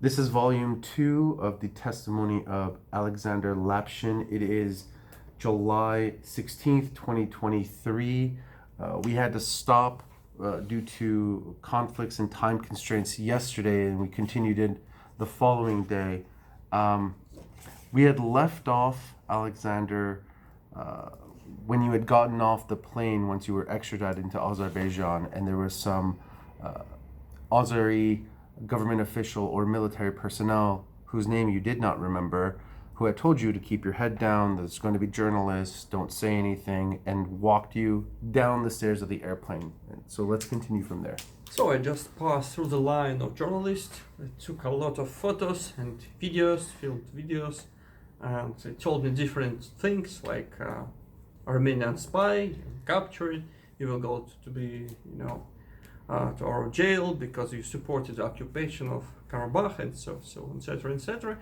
This is volume 2 of the testimony of Alexander Lapshin. It is July 16th, 2023. We had to stop due to conflicts and time constraints yesterday, and we continued in the following day. We had left off, Alexander, when you had gotten off the plane once you were extradited into Azerbaijan, and there was some Azeri government official or military personnel whose name you did not remember, who had told you to keep your head down, there's going to be journalists, don't say anything, and walked you down the stairs of the airplane. And so let's continue from there. So I just passed through the line of journalists. I took a lot of photos and videos, filmed videos, and they told me different things like Armenian spy, captured, you will go to be, to our jail because you supported the occupation of Karabakh and so etc. etc.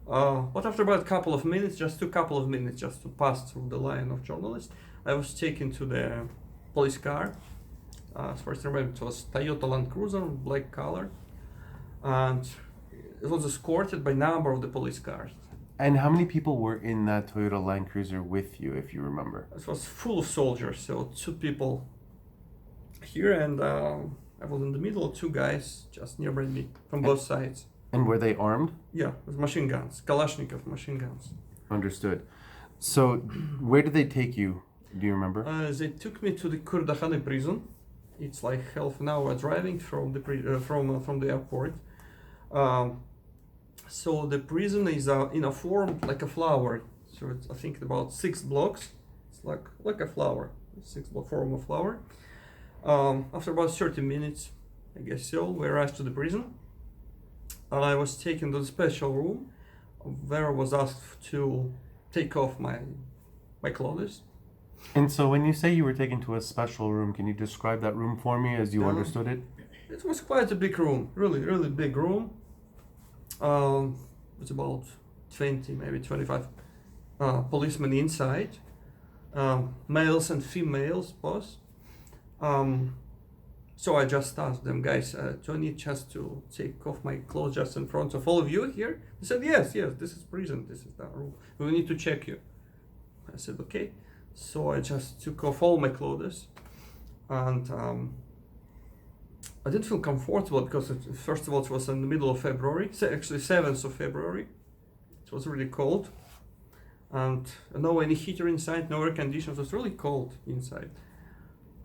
But after about a couple of minutes, just to pass through the line of journalists, I was taken to the police car. As far as I remember, it was Toyota Land Cruiser, black color, and it was escorted by a number of the police cars. And how many people were in that Toyota Land Cruiser with you, if you remember? It was full of soldiers, so 2 people here, and I was in the middle, 2 guys just nearby me from both sides. And were they armed? Yeah, with machine guns, Kalashnikov machine guns. Understood. So where did they take you? Do you remember? They took me to the Kurdakhane prison. It's like half an hour driving from the from the airport. So the prison is in a form like a flower. So it's, I think, about 6 blocks. It's like a flower, 6-block form of flower. After about 30 minutes, I guess so, we arrived to the prison. I was taken to the special room where I was asked to take off my clothes. And so when you say you were taken to a special room, can you describe that room for me as you understood it? It was quite a big room, really big room. It's about 20, maybe 25 policemen inside, males and females both. So I just asked them, guys, do I need just to take off my clothes just in front of all of you here? They said, yes, this is prison, this is the room. We need to check you. I said, okay. So I just took off all my clothes, and I didn't feel comfortable because first of all, it was in the middle of February, actually 7th of February. It was really cold, and no any heater inside, no air conditioners. It was really cold inside.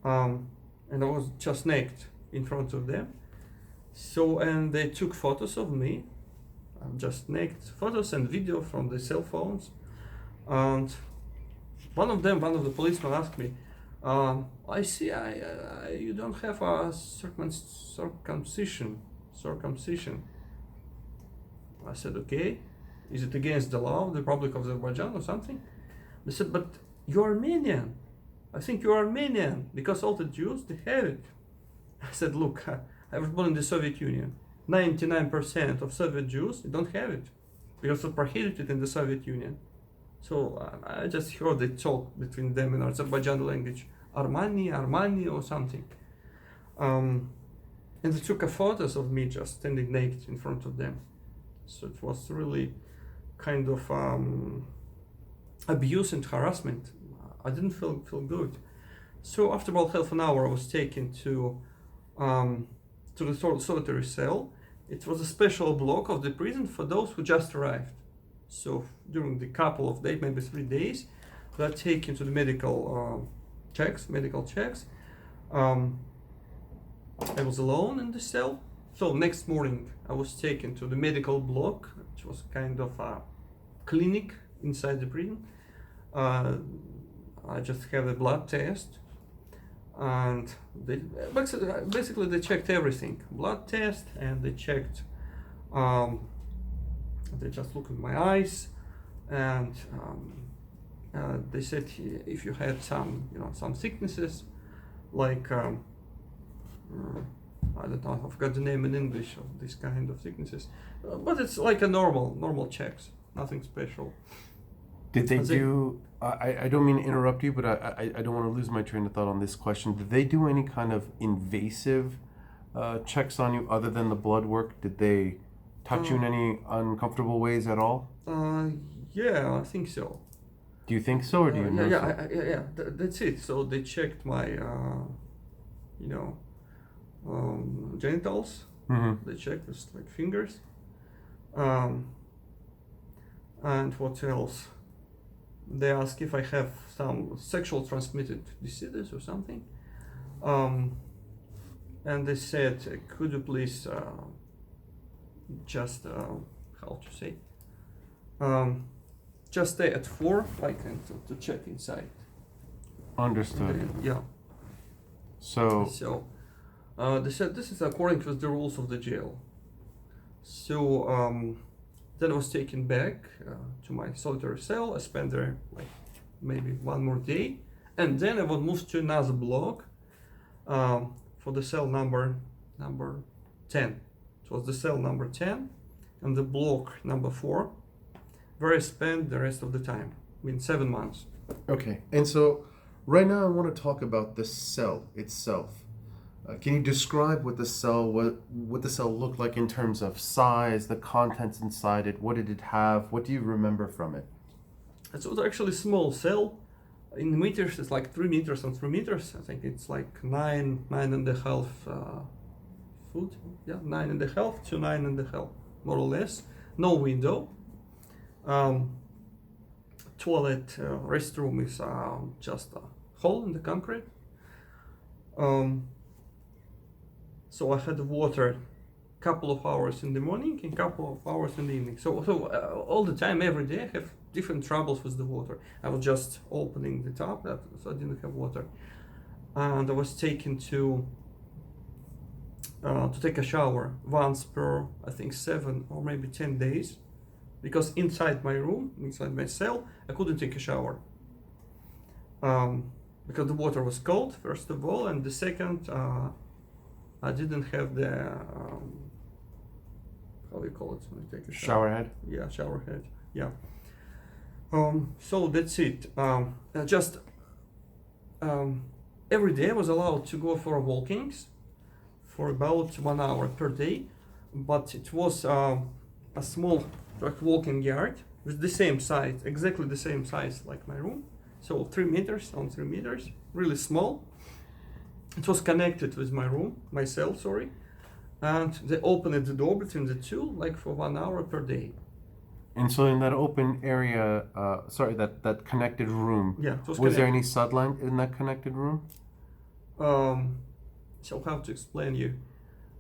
And I was just naked in front of them. So, and they took photos of me, just naked photos and video from the cell phones. And one of the policemen asked me, I see you don't have a circumcision. I said, okay, is it against the law of the Republic of Azerbaijan or something? They said, but you're Armenian. I think you're Armenian because all the Jews, they have it. I said, look, I was born in the Soviet Union. 99% of Soviet Jews, they don't have it because it's prohibited in the Soviet Union. So I just heard they talk between them in Azerbaijan language, Armani or something. And they took photos of me just standing naked in front of them. So it was really kind of abuse and harassment. I didn't feel good. So after about half an hour, I was taken to the solitary cell. It was a special block of the prison for those who just arrived. So during the couple of days, maybe 3 days, they are taken to the medical checks. I was alone in the cell. So next morning, I was taken to the medical block, which was kind of a clinic inside the prison. I just had a blood test, and they basically they checked everything, blood test, and they checked. They just looked at my eyes, and they said if you had some sicknesses, like I don't know, I forgot the name in English of this kind of sicknesses, but it's like a normal checks, nothing special. Did they do, I don't mean to interrupt you, but I don't want to lose my train of thought on this question. Did they do any kind of invasive checks on you other than the blood work? Did they touch you in any uncomfortable ways at all? Yeah, I think so. Do you think so, or do you know so? That's it. So they checked my, genitals. Mm-hmm. They checked with like fingers. And what else? They ask if I have some sexual transmitted diseases or something. And they said, could you please just how to say? Just stay at 4, like, and to check inside. Understood. Yeah. So, They said this is according with the rules of the jail. So then I was taken back to my solitary cell. I spent there like maybe one more day, and then I was moved to another block for the cell number 10. It was the cell number 10 and the block number 4, where I spent the rest of the time. I mean, 7 months. okay. And so, right now I want to talk about the cell itself. Can you describe what the cell looked like in terms of size, the contents inside it? What did it have? What do you remember from it? It was actually a small cell. In meters, it's like 3 meters on 3 meters. I think it's like 9.5 foot. Yeah, 9.5 to 9.5, more or less. No window. Toilet, restroom is just a hole in the concrete. So I had water couple of hours in the morning and couple of hours in the evening. So all the time, every day, I have different troubles with the water. I was just opening the tap, so I didn't have water. And I was taken to take a shower once per, I think, 7 or maybe 10 days. Because inside my room, inside my cell, I couldn't take a shower. Because the water was cold, first of all, and the second, I didn't have the, how do you call it when you take a shower? Shower head? Yeah, shower head, yeah. So that's it. Every day I was allowed to go for walkings for about 1 hour per day, but it was a small like walking yard with the same size, exactly the same size like my room. So 3 meters on 3 meters, really small. It was connected with my room, my cell, sorry. And they opened the door between the two, like for 1 hour per day. And so in that open area, that connected room, Yeah, it was there any sunlight in that connected room? So how to explain you?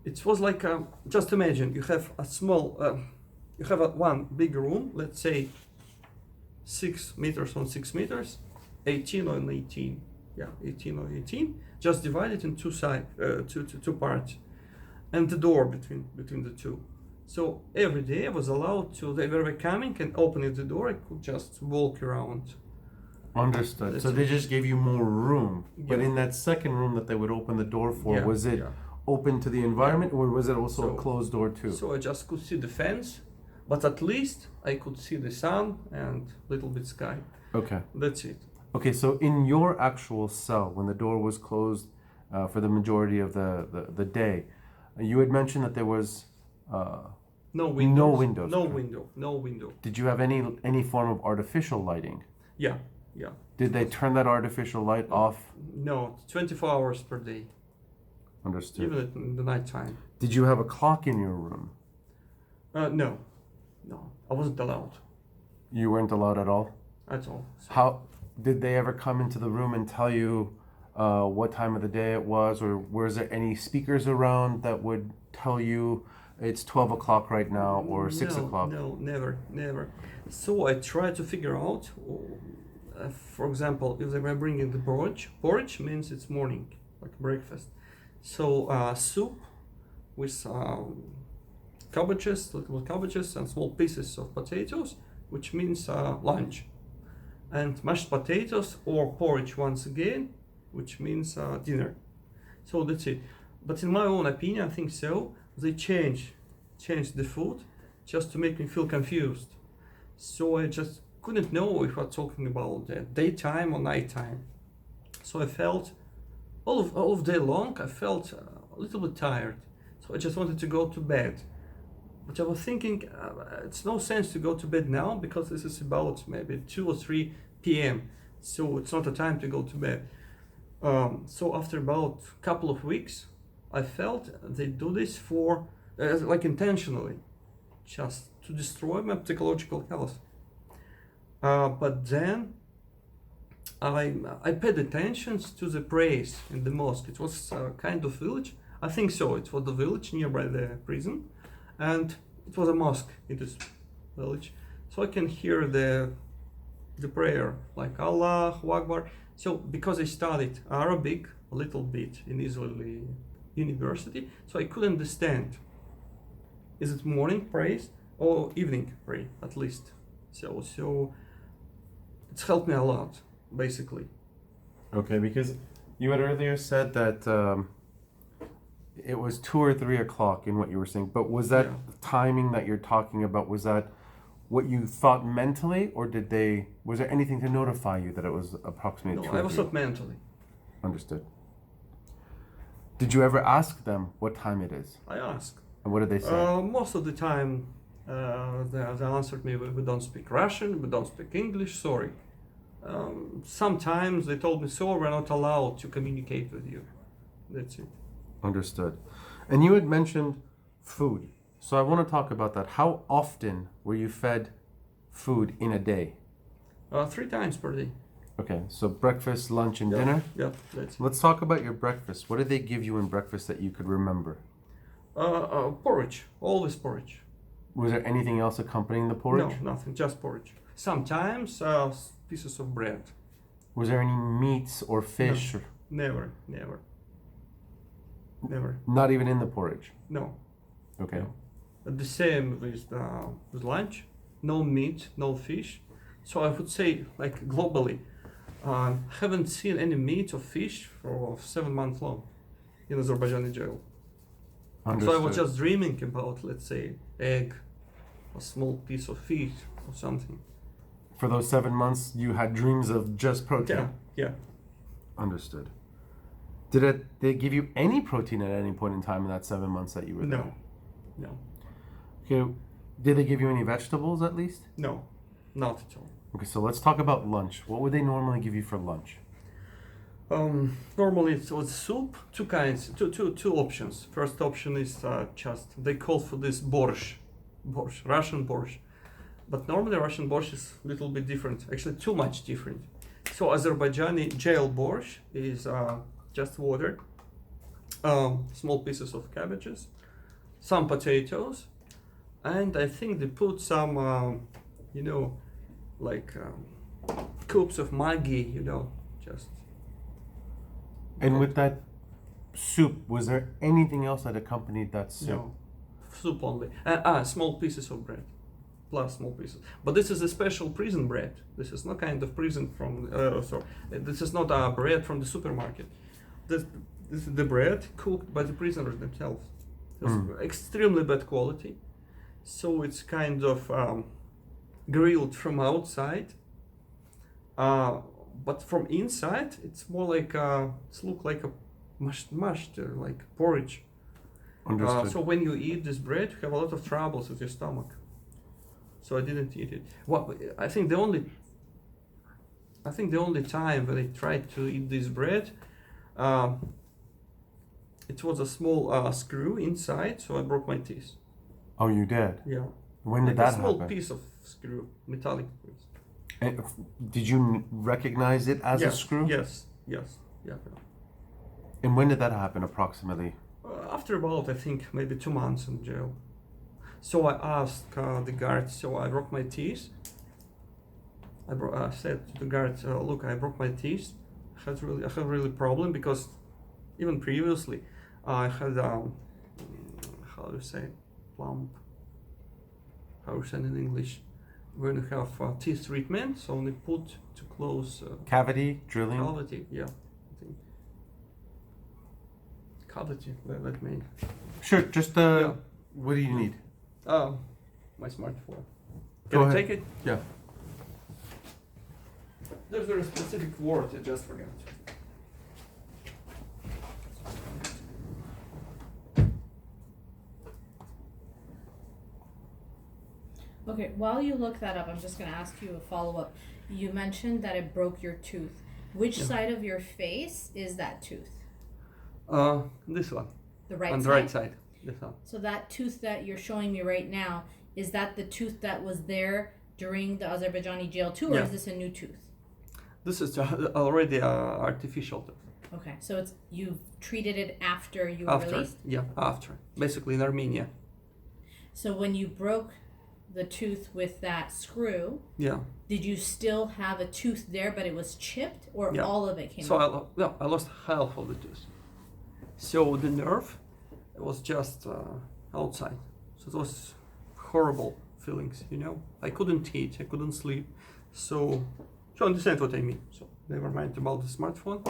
It was like, just imagine you have a small, you have one big room, let's say 6 meters on 6 meters, 18 on 18. Yeah, 18 on 18, just divided in two parts, and the door between the two. So every day I was allowed to, they were coming and opening the door, I could just walk around. Understood. So they just gave you more room. But Yeah. in that second room that they would open the door for, Yeah, was it yeah. open to the environment, or was it also a So- closed door too? So I just could see the fence, but at least I could see the sun and little bit sky. Okay. That's it. Okay, so in your actual cell, when the door was closed for the majority of the day, you had mentioned that there was No windows. windows, No correct. window. No window. Did you have any form of artificial lighting? Yeah, yeah. Did they turn that artificial light off? No, 24 hours per day, Understood. even in the night time. Did you have a clock in your room? No, I wasn't allowed You weren't allowed at all? at all. So, How did they ever come into the room and tell you what time of the day it was, or was there any speakers around that would tell you it's 12 o'clock right now or 6 o'clock? No, never. So I tried to figure out, for example, if they were bringing the porridge means it's morning, like breakfast. So soup with little cabbages and small pieces of potatoes, which means lunch. And mashed potatoes or porridge once again, which means dinner. So that's it. But in my own opinion, I think so. They changed the food just to make me feel confused. So I just couldn't know if we're talking about daytime or nighttime. So I felt all of day long, I felt a little bit tired. So I just wanted to go to bed. but I was thinking, it's no sense to go to bed now because this is about maybe 2 or 3 p.m. So it's not a time to go to bed. So after about a couple of weeks, I felt they do this for, like intentionally, just to destroy my psychological health. But then I paid attention to the prayers in the mosque. It was a kind of village. I think so. It was the village nearby the prison, and it was a mosque in this village. So I can hear the prayer like Allahu Akbar. So because I studied Arabic a little bit in Israeli university, so I could understand. Is it morning praise or evening prayer at least? So it's helped me a lot, basically. Okay, because you had earlier said that it was 2 or 3 o'clock in what you were saying, but was that timing that you're talking about, was that what you thought mentally, or was there anything to notify you that it was approximately 2 No, I or was 3? not mentally. Understood. Did you ever ask them what time it is? I asked. And what did they say? Most of the time, they answered me, we don't speak Russian, we don't speak English, sorry. Sometimes they told me, sorry, we're not allowed to communicate with you. That's it. Understood. And you had mentioned food. So I want to talk about that. How often were you fed food in a day? 3 times per day. Okay, so breakfast, lunch, and dinner? Yeah, that's it. Let's talk about your breakfast. What did they give you in breakfast that you could remember? Porridge, always porridge. Was there anything else accompanying the porridge? No, nothing, just porridge. Sometimes pieces of bread. Was there any meats or fish? No. Never. Not even in the porridge? No. Okay. No. The same with lunch. No meat, no fish. So I would say, like globally, haven't seen any meat or fish for 7 months long in Azerbaijani jail. Understood. So I was just dreaming about, let's say, egg, a small piece of fish or something. For those 7 months, you had dreams of just protein? Yeah. Understood. Did they give you any protein at any point in time in that 7 months that you were there? No. Okay. Did they give you any vegetables at least? No, not at all. Okay, so let's talk about lunch. What would they normally give you for lunch? Normally it was soup, two kinds, two options. First option is just, they call for this borscht, Russian borscht. But normally Russian borscht is a little bit different, actually too much different. So Azerbaijani jail borscht is just water, small pieces of cabbages, some potatoes, and I think they put some, cubes of Maggi, just. And with that soup, was there anything else that accompanied that soup? No, soup only. Small pieces of bread, plus small pieces. But this is a special prison bread. This is not kind of prison from. This is not a bread from the supermarket. This is the bread cooked by the prisoners themselves. It's extremely bad quality, so it's kind of grilled from outside. But from inside, it's more like it's look like a mashed like porridge. Understood. So when you eat this bread, you have a lot of troubles with your stomach. So I didn't eat it. Well, I think the only time when I tried to eat this bread, it was a small screw inside, so I broke my teeth. Oh, you did? Yeah. When did like that a small happen? piece of screw, metallic piece. And did you recognize it as a screw? Yes. Yeah. And when did that happen approximately? After about, I think, maybe 2 months in jail. So I asked the guard, so I broke my teeth. I said to the guard, look, I broke my teeth. I have really problem because even previously I had, how do you say, plump, how do you say in English? When you have teeth treatment, so they put to close Cavity, drilling? cavity, yeah, I think. Cavity, let me. Sure, just Yeah. what do you need? My smartphone. Go Can I ahead. take it? Yeah. There's a specific word I just forgot. Okay, while you look that up, I'm just gonna ask you a follow-up. You mentioned that it broke your tooth. Which Yeah. side of your face is that tooth? This one. The right On side? the right side. This one. So that tooth that you're showing me right now, is that the tooth that was there during the Azerbaijani jail too, or Yeah. is this a new tooth? This is already artificial tooth. Okay, so it's you've treated it after you were After. released? Yeah, after. Basically in Armenia. So when you broke the tooth with that screw, Yeah. did you still have a tooth there but it was chipped, or Yeah. all of it came So out? I lost half of the tooth. So the nerve was just outside. So it was horrible feelings, you know. I couldn't eat, I couldn't sleep. So you understand what I mean. So never mind about the smartphone.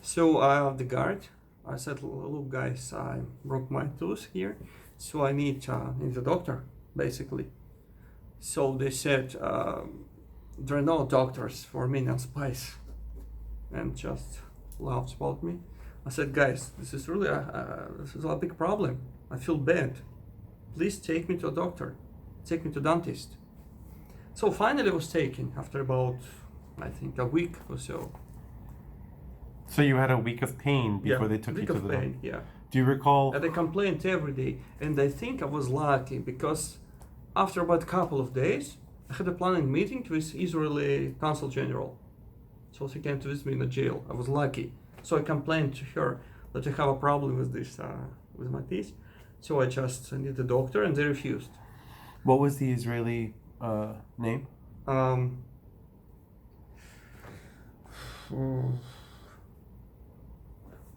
So the guard, I said, look guys, I broke my tooth here. So I need a doctor, basically. So they said, there are no doctors for Armenian spies. And just laughed about me. I said, guys, this is really this is a big problem. I feel bad. Please take me to a doctor. Take me to dentist. So finally I was taken after about, I think, a week or so. So you had a week of pain before they took you week to of the pain, doctor. yeah. Do you recall? And I complained every day. And I think I was lucky because after about a couple of days, I had a planned meeting with Israeli Consul General. So she came to visit me in the jail. I was lucky. So I complained to her that I have a problem with this, with my teeth. So I just need a doctor, and they refused. What was the Israeli name?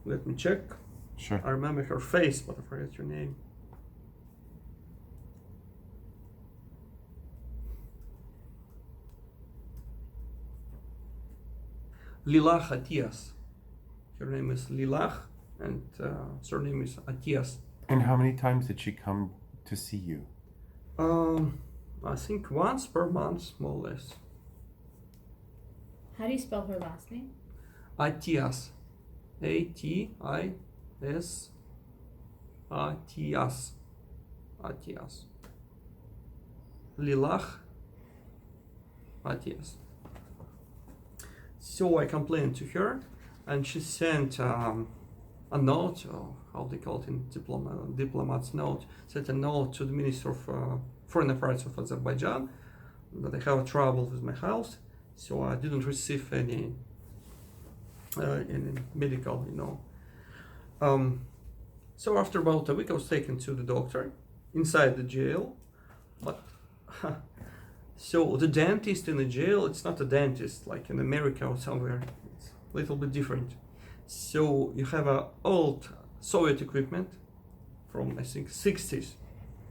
Let me check. Sure. I remember her face, but I forget her name. Lilach Atias. Her name is Lilach, and surname is Atias. And how many times did she come to see you? I think once per month, more or less. How do you spell her last name? Atias. A-T-I-S. Atias. Atias. Lilach Atias. So I complained to her, and she sent a note, or how they call it in diplomat's note, sent a note to the Minister of Foreign Affairs of Azerbaijan that I have trouble with my health, so I didn't receive any medical, you know. So after about a week, I was taken to the doctor inside the jail, but so the dentist in the jail, it's not a dentist like in America or somewhere. It's a little bit different. So you have a old Soviet equipment from, I think, 60s,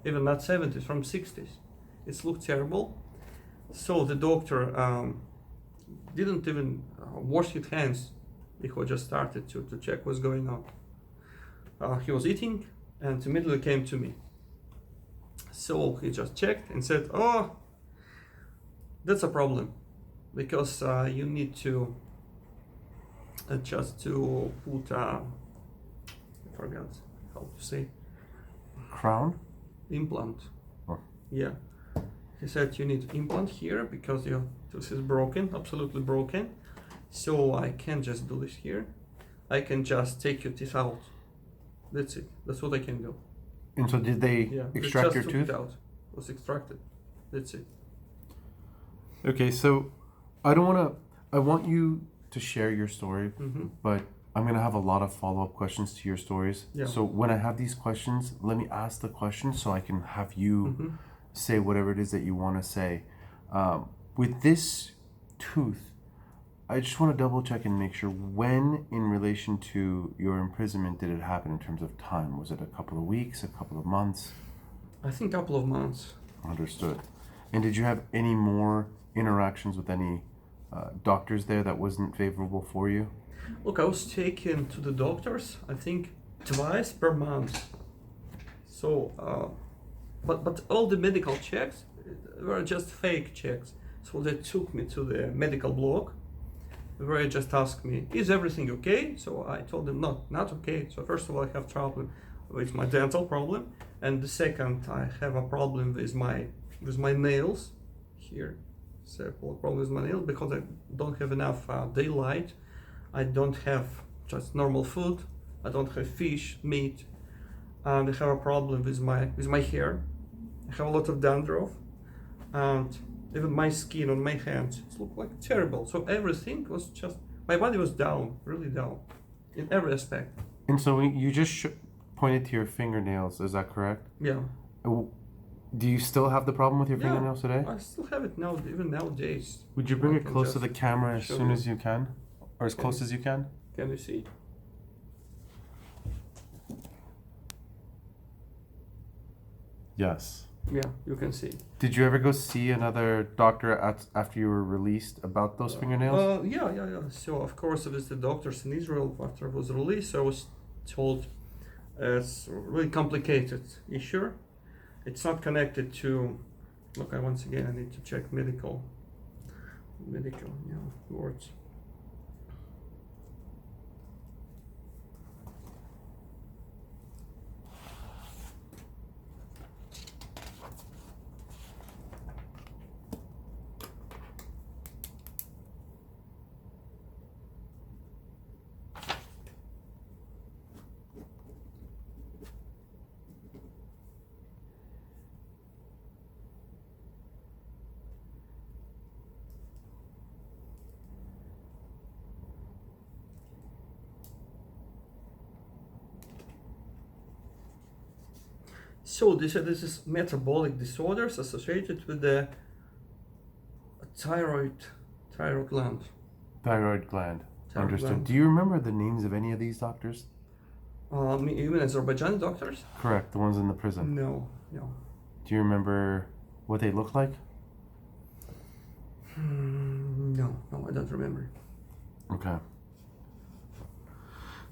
even not 70s, from 60s. It looked terrible. So the doctor didn't even wash his hands before just started to check what's going on. He was eating and immediately came to me. So he just checked and said, oh, that's a problem, because you need to just to put I forgot how to say, Crown? implant. Oh. Yeah, he said you need implant here because your tooth is broken, absolutely broken. So I can't just do this here. I can just take your teeth out. That's it. That's what I can do. And so did they Yeah, they extract just your took tooth? it out. It was extracted. That's it. Okay, so I want you to share your story, Mm-hmm. but I'm going to have a lot of follow-up questions to your stories. Yeah. So when I have these questions, let me ask the questions so I can have you Mm-hmm. say whatever it is that you want to say. With this tooth, I just want to double check and make sure, when in relation to your imprisonment did it happen in terms of time? Was it a couple of weeks, a couple of months? I think a couple of months. Understood. And did you have any more interactions with any doctors there that wasn't favorable for you? Look, I was taken to the doctors, I think, twice per month. So, but all the medical checks were just fake checks. So they took me to the medical block, where they just asked me, is everything okay? So I told them, not okay. So first of all, I have trouble with my dental problem. And the second, I have a problem with my with my nails here. So a problem with my nails because I don't have enough daylight. I don't have just normal food. I don't have fish, meat, and I have a problem with my hair. I have a lot of dandruff, and even my skin on my hands it looked like terrible. So everything was just my body was down, really down, in every aspect. And so you just pointed to your fingernails, is that correct? Yeah. Do you still have the problem with your fingernails today? I still have it now, even nowadays. Would you bring I it can close to just the camera as show soon you. as you can? Or as Okay. close as you can? Can you see? Yes. Yeah, you can see. Did you ever go see another doctor after you were released about those fingernails? Yeah. So of course, with the doctors in Israel after I was released, I was told it's a really complicated issue. It's not connected to. Look, once again I need to check medical words. So this is metabolic disorders associated with the thyroid gland. Thyroid gland. Thyroid Understood. gland. Do you remember the names of any of these doctors? Even Azerbaijani doctors? Correct, the ones in the prison. No. Do you remember what they looked like? No, I don't remember. Okay.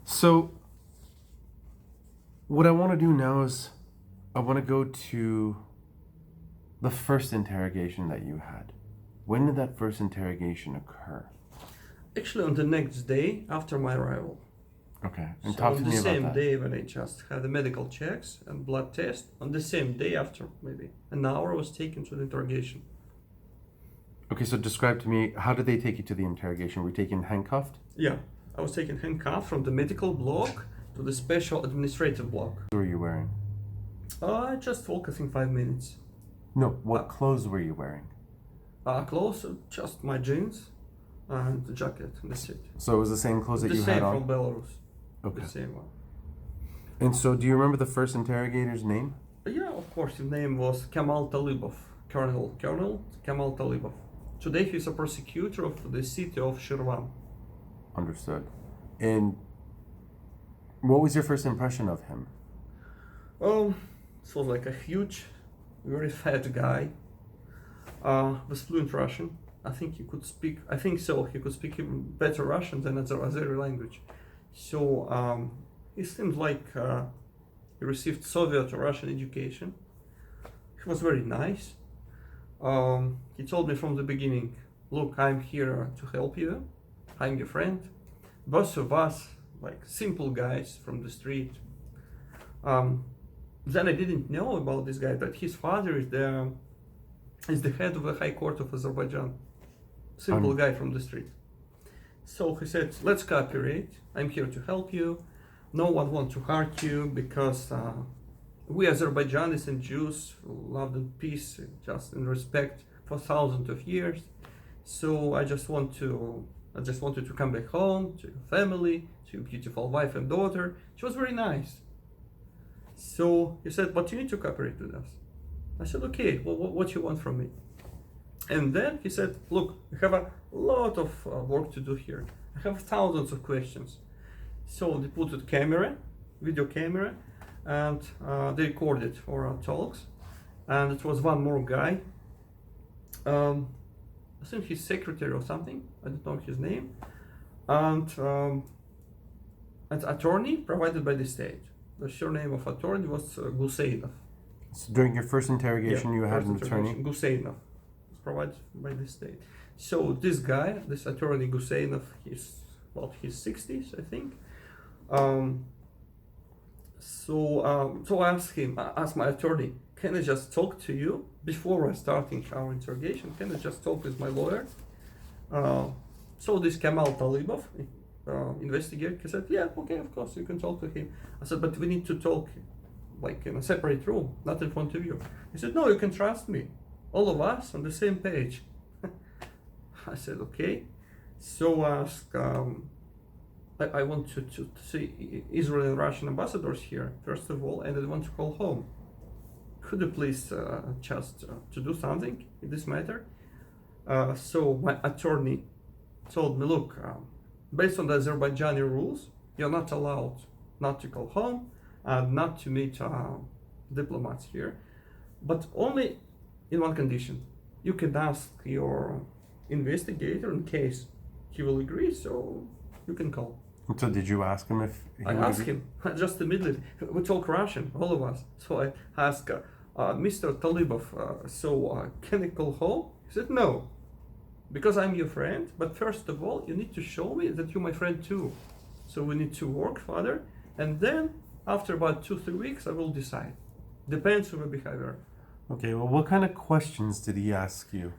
So, what I want to do now is I want to go to the first interrogation that you had. When did that first interrogation occur? Actually, on the next day after my arrival. Okay, and So talk on to the me about same that. day when I just had the medical checks and blood test, on the same day after maybe an hour I was taken to the interrogation. Okay, so describe to me, how did they take you to the interrogation? Were you taken handcuffed? Yeah, I was taken handcuffed from the medical block to the special administrative block. What were you wearing? I just walked, I think, 5 minutes. No, what clothes were you wearing? Clothes, just my jeans and the jacket, and that's it. So it was the same clothes that The you same had on? from Belarus. Okay. The same one. And so do you remember the first interrogator's name? Yeah, of course, his name was Kemal Talibov, Colonel Kemal Talibov. Today he's a prosecutor of the city of Shirvan. Understood. And what was your first impression of him? This was like a huge, very fat guy, with fluent Russian. I think he could speak even better Russian than Azeri language. So he seemed like he received Soviet or Russian education. He was very nice. He told me from the beginning, look, I'm here to help you. I'm your friend. Both of us, like simple guys from the street. Then I didn't know about this guy, but his father is the head of the High Court of Azerbaijan. Simple guy from the street. So he said, let's cooperate. I'm here to help you. No one wants to hurt you because we Azerbaijanis and Jews loved in peace, just in respect for thousands of years. So I just wanted to come back home to your family, to your beautiful wife and daughter. She was very nice. So he said, but you need to cooperate with us. I said, okay, well, what you want from me? And then he said, look, we have a lot of work to do here. I have thousands of questions. So they put a video camera, and they recorded our talks. And it was one more guy. I think he's secretary or something. I don't know his name. And an attorney provided by the state. The surname of attorney was Guseinov. So during your first interrogation, you had an attorney? Guseinov. It's provided by the state. So this guy, this attorney Guseinov, he's his 60s, I think. So I asked my attorney, can I just talk to you before starting our interrogation, can I just talk with my lawyer? So this Kemal Talibov, investigator, he said, yeah, okay, of course, you can talk to him. I said, but we need to talk like in a separate room, not in front of you. He said, no, you can trust me. All of us on the same page. I said, okay. So I want to see Israeli and Russian ambassadors here, first of all, and I want to call home. Could you please just to do something in this matter? So my attorney told me, look, based on the Azerbaijani rules, you're not allowed not to call home and not to meet diplomats here, but only in one condition. You can ask your investigator in case he will agree, so you can call. So did you ask him if he I would asked agree? him, just immediately, we talk Russian, all of us. So I asked Mr. Talibov, can I call home? He said, no, because I'm your friend, but first of all, you need to show me that you're my friend too. So we need to work further, and then after about 2-3 weeks, I will decide. Depends on the behavior. Okay, well, what kind of questions did he ask you?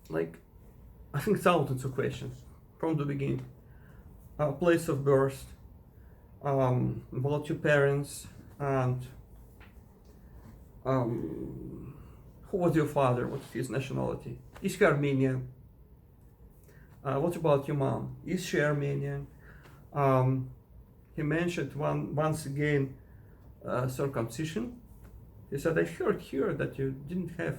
Like, I think thousands of questions from the beginning. Place of birth, about your parents, and who was your father, what's his nationality? Is he Armenian? What about your mom? Is she Armenian? He mentioned once again circumcision. He said, I heard here that you didn't have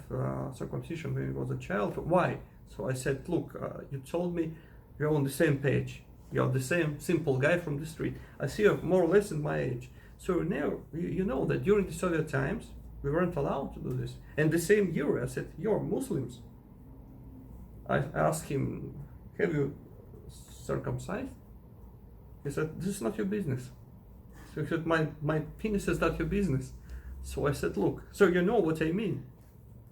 circumcision when you was a child. Why? So I said, look, you told me you're on the same page. You're the same simple guy from the street. I see you're more or less in my age. So now you know that during the Soviet times, we weren't allowed to do this. And the same year, I said, you're Muslims. I asked him, have you circumcised? He said, this is not your business. So he said, my penis is not your business. So I said, look, so you know what I mean.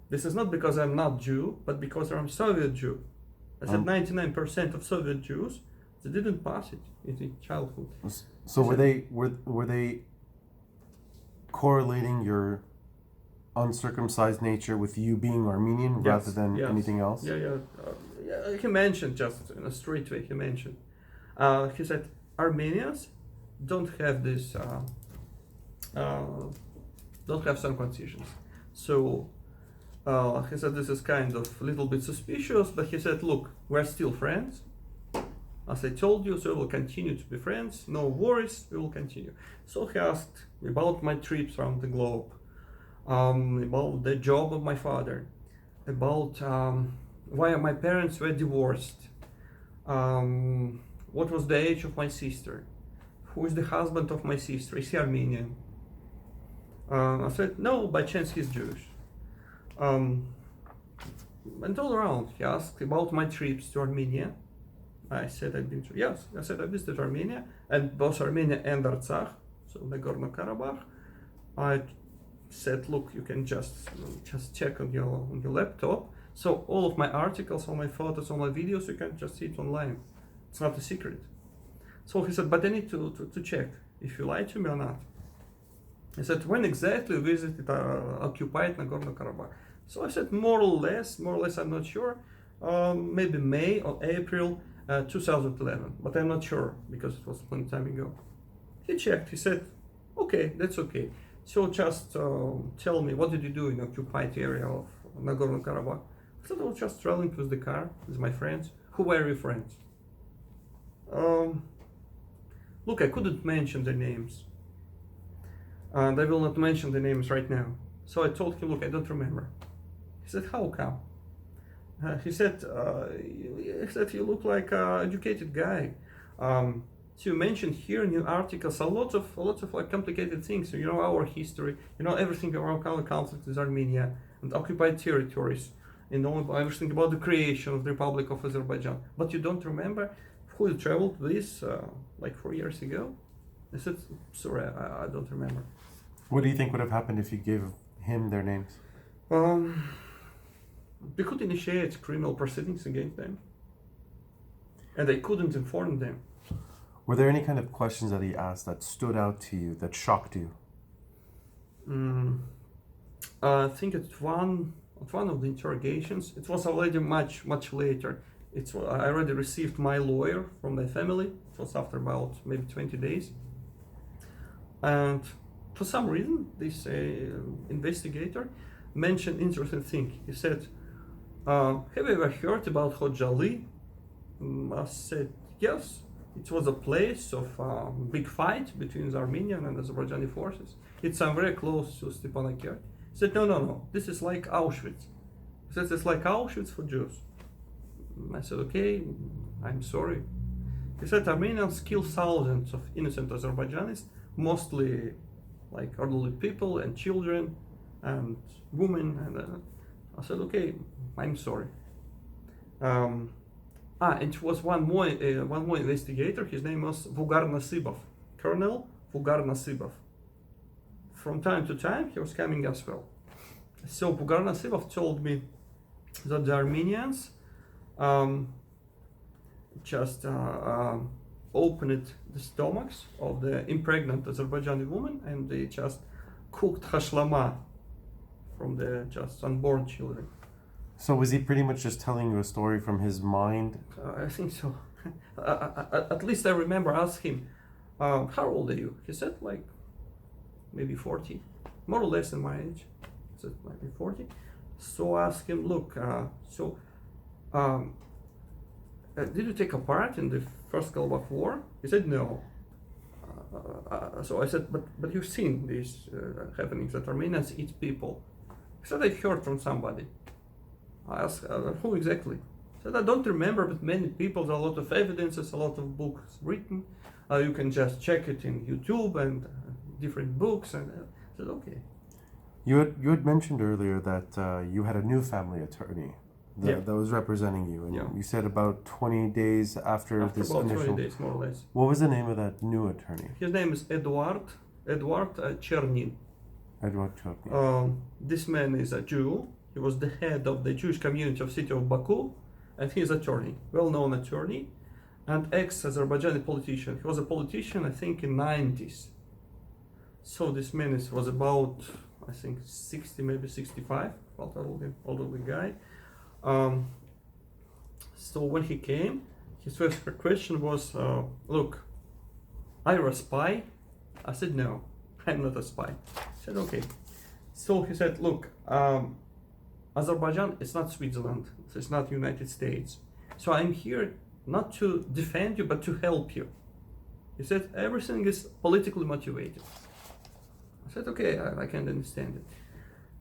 This is not because I'm not Jew, but because I'm Soviet Jew. I said 99% of Soviet Jews, they didn't pass it in childhood. So were they correlating your uncircumcised nature with you being Armenian rather than anything else? Yeah. He mentioned just in a straight way. He mentioned. He said Armenians don't have this. Don't have circumcisions. So he said this is kind of a little bit suspicious. But he said, look, we're still friends. As I told you, so we will continue to be friends. No worries, we will continue. So he asked about my trips around the globe, about the job of my father, about why my parents were divorced, what was the age of my sister, who is the husband of my sister, is he Armenian? I said, no, by chance he's Jewish. And all around, he asked about my trips to Armenia. I said I visited Armenia, and both Armenia and Artsakh, so Nagorno-Karabakh. I said, look, you can just check on your laptop. So all of my articles, all my photos, all my videos, you can just see it online. It's not a secret. So he said, but I need to check if you lied to me or not. He said, when exactly you visited occupied Nagorno-Karabakh? So I said, more or less, I'm not sure. Maybe May or April 2011, but I'm not sure because it was a long time ago. He checked, he said, okay, that's okay. So just tell me, what did you do in the occupied area of Nagorno-Karabakh? I said, I was just traveling with the car with my friends. Who were your friends? Look, I couldn't mention their names. And I will not mention the names right now. So I told him, look, I don't remember. He said, how come? He said, you look like an educated guy. So you mentioned here in your articles a lot of like complicated things. So you know our history, you know everything around our conflict with Armenia and occupied territories, you know everything about the creation of the Republic of Azerbaijan. But you don't remember who you traveled with like 4 years ago? I said, sorry, I don't remember. What do you think would have happened if you gave him their names? We could initiate criminal proceedings against them, and I couldn't inform them. Were there any kind of questions that he asked that stood out to you, that shocked you? I think at one of the interrogations, it was already much later. I already received my lawyer from my family. It was after about maybe 20 days, and for some reason, this investigator mentioned interesting thing. He said, "Have you ever heard about Khojaly?" I said, "Yes. It was a place of big fight between the Armenian and Azerbaijani forces. It's very close to Stepanakert." He said, no. This is like Auschwitz. He said, it's like Auschwitz for Jews. I said, okay, I'm sorry. He said, Armenians kill thousands of innocent Azerbaijanis, mostly like elderly people and children and women. And I said, okay, I'm sorry. And it was one more investigator. His name was Vugar Nasibov, Colonel Vugar Nasibov. From time to time, he was coming as well. So Vugar Nasibov told me that the Armenians just opened the stomachs of the impregnant Azerbaijani woman, and they just cooked hashlama from the just unborn children. So was he pretty much just telling you a story from his mind? I think so. At least I remember asking him, how old are you? He said like maybe 40, more or less than my age. He said maybe 40. So I asked him, look, did you take a part in the First Karabakh War? He said no. So I said, but you've seen these happenings that Armenians eat people. He said, I heard from somebody. I asked, who exactly? He said, I don't remember, but many people, there are a lot of evidences, a lot of books written. You can just check it in YouTube and different books. And I said, okay. You had mentioned earlier that you had a new family attorney that was representing you, and you said about 20 days after this about initial. 20 days, more or less. What was the name of that new attorney? His name is Eduard Chernin. Edward Chopin. This man is a Jew. He was the head of the Jewish community of city of Baku, and he is attorney, well-known attorney, and ex-Azerbaijani politician. He was a politician, I think, in 90s. So this man was about, I think, 60, maybe 65, elderly guy. So when he came, his first question was, look, are you a spy? I said, no, I'm not a spy. He said, okay. So he said, look, Azerbaijan is not Switzerland, it's not United States. So I'm here not to defend you, but to help you. He said, everything is politically motivated. I said, okay, I can understand it.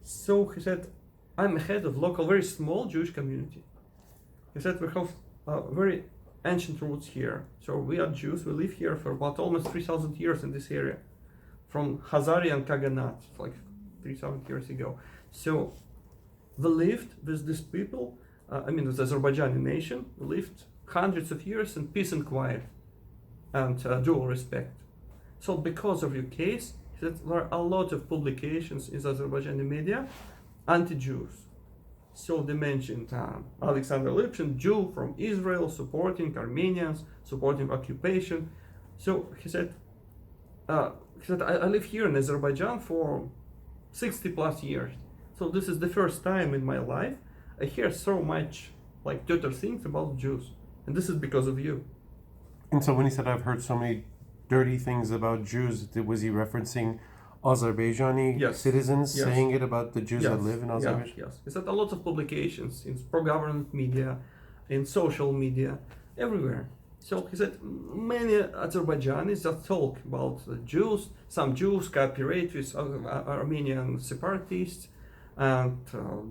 So he said, I'm head of local, very small Jewish community. He said, we have very ancient roots here. So we are Jews, we live here for about almost 3,000 years in this area. From Khazarian Khaganate, like 3,000 years ago. So we lived with these people, with the Azerbaijani nation, we lived hundreds of years in peace and quiet and dual respect. So because of your case, there are a lot of publications in the Azerbaijani media, anti-Jews. So they mentioned Alexander Lapshin, Jew from Israel, supporting Armenians, supporting occupation. So he said, I live here in Azerbaijan for 60 plus years. So this is the first time in my life I hear so much like dirty things about Jews. And this is because of you. And so when he said, I've heard so many dirty things about Jews, was he referencing Azerbaijani citizens saying it about the Jews that live in Azerbaijan? Yes. He said a lot of publications in pro-government media, in social media, everywhere. So he said many Azerbaijanis that talk about the Jews. Some Jews cooperate with Armenian separatists, and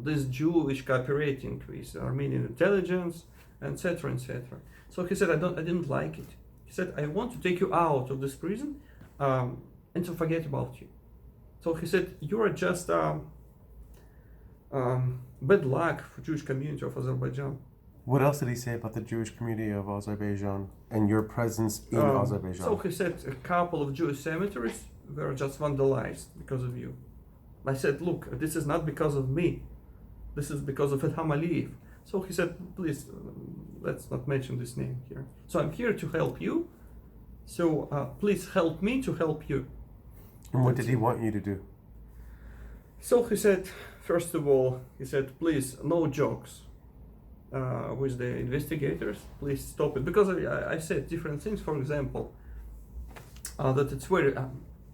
this Jewish cooperating with Armenian intelligence, etc., etc. So he said, I didn't like it. He said, I want to take you out of this prison and to forget about you. So he said, you are just bad luck for Jewish community of Azerbaijan. What else did he say about the Jewish community of Azerbaijan and your presence in Azerbaijan? So he said a couple of Jewish cemeteries were just vandalized because of you. I said, look, this is not because of me. This is because of Ilham Aliyev. So he said, please, let's not mention this name here. So I'm here to help you. So please help me to help you. And what did he want you to do? So he said, first of all, he said, please, no jokes with the investigators. Please stop it. Because I said different things. For example, that it's very.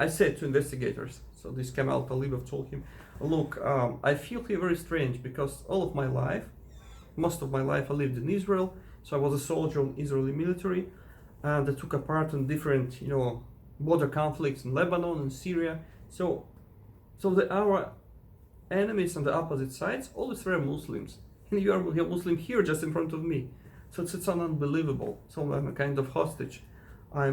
I said to investigators, so this Kemal Talibov told him, look, I feel here very strange because all of my life, most of my life, I lived in Israel. So I was a soldier in Israeli military, and I took a part in different, border conflicts in Lebanon and Syria. So our enemies on the opposite sides always were Muslims, and you're Muslim here just in front of me. So it's unbelievable. So I'm a kind of hostage. I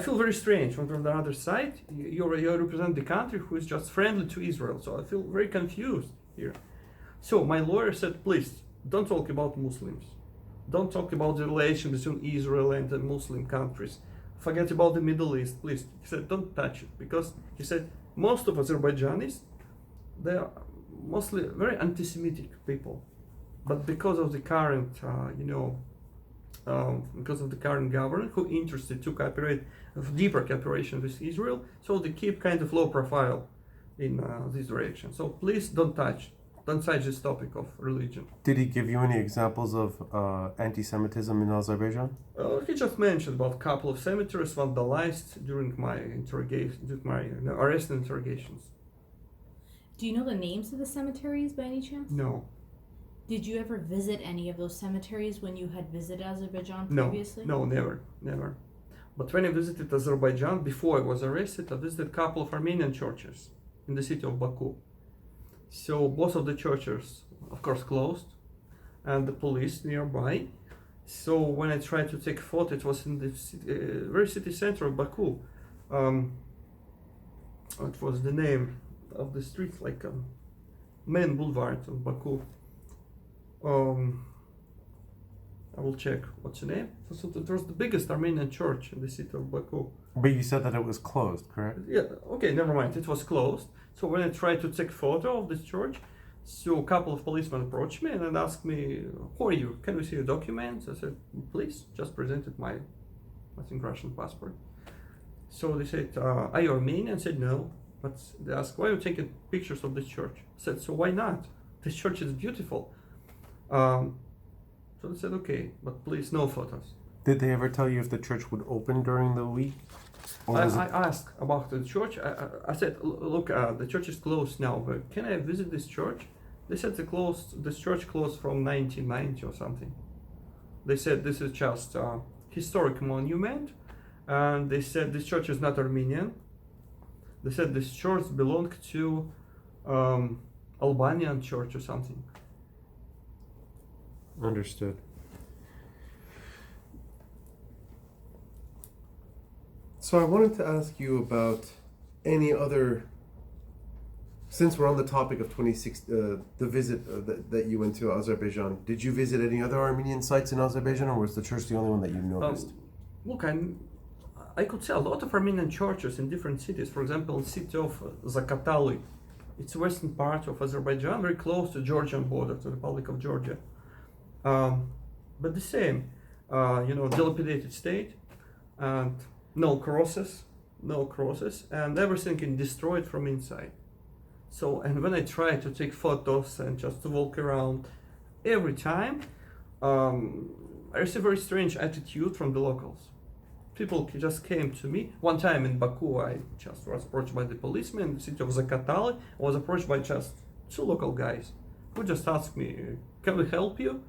feel very strange. From the other side, you represent the country who is just friendly to Israel. So I feel very confused here. So my lawyer said, please, don't talk about Muslims. Don't talk about the relation between Israel and the Muslim countries. Forget about the Middle East, please. He said, don't touch it. Because he said, most of Azerbaijanis, they are mostly very anti-Semitic people. But because of the current, because of the current government who interested to cooperate, of deeper cooperation with Israel, so they keep kind of low profile in this direction. So please don't touch this topic of religion. Did he give you any examples of anti-Semitism in Azerbaijan? He just mentioned about a couple of cemeteries vandalized during my arrest and interrogations. Do you know the names of the cemeteries by any chance? No. Did you ever visit any of those cemeteries when you had visited Azerbaijan No, previously? no, never. But when I visited Azerbaijan, before I was arrested, I visited a couple of Armenian churches in the city of Baku. So both of the churches, of course, closed, and the police nearby. So when I tried to take a photo, it was in the very city center of Baku. What was the name of the street, like main boulevard of Baku? I will check. What's the name? So it was the biggest Armenian church in the city of Baku. But you said that it was closed, correct? Yeah, okay, never mind. It was closed. So when I tried to take a photo of this church, so a couple of policemen approached me and asked me, who are you? Can we see your documents? I said, please, just presented my, I think, Russian passport. So they said, are you Armenian? I said, no. But they asked, why are you taking pictures of this church? I said, so why not? This church is beautiful. So they said, okay, but please, no photos. Did they ever tell you if the church would open during the week? I asked about the church. I said, look, the church is closed now, but can I visit this church? They said this church closed from 1990 or something. They said this is just a historic monument, and they said this church is not Armenian. They said this church belonged to Albanian church or something. Understood. So I wanted to ask you about any other, since we're on the topic of the visit that you went to Azerbaijan, did you visit any other Armenian sites in Azerbaijan, or was the church the only one that you noticed? Look, I could see a lot of Armenian churches in different cities. For example, in the city of Zakatali, it's western part of Azerbaijan, very close to Georgian border, to the Republic of Georgia. But the same, dilapidated state, and no crosses, and everything is destroyed from inside. So, and when I try to take photos and just to walk around, every time, I receive a very strange attitude from the locals. People just came to me. One time in Baku, I just was approached by the policeman in the city of Zakatali. I was approached by just two local guys who just asked me, can we help you?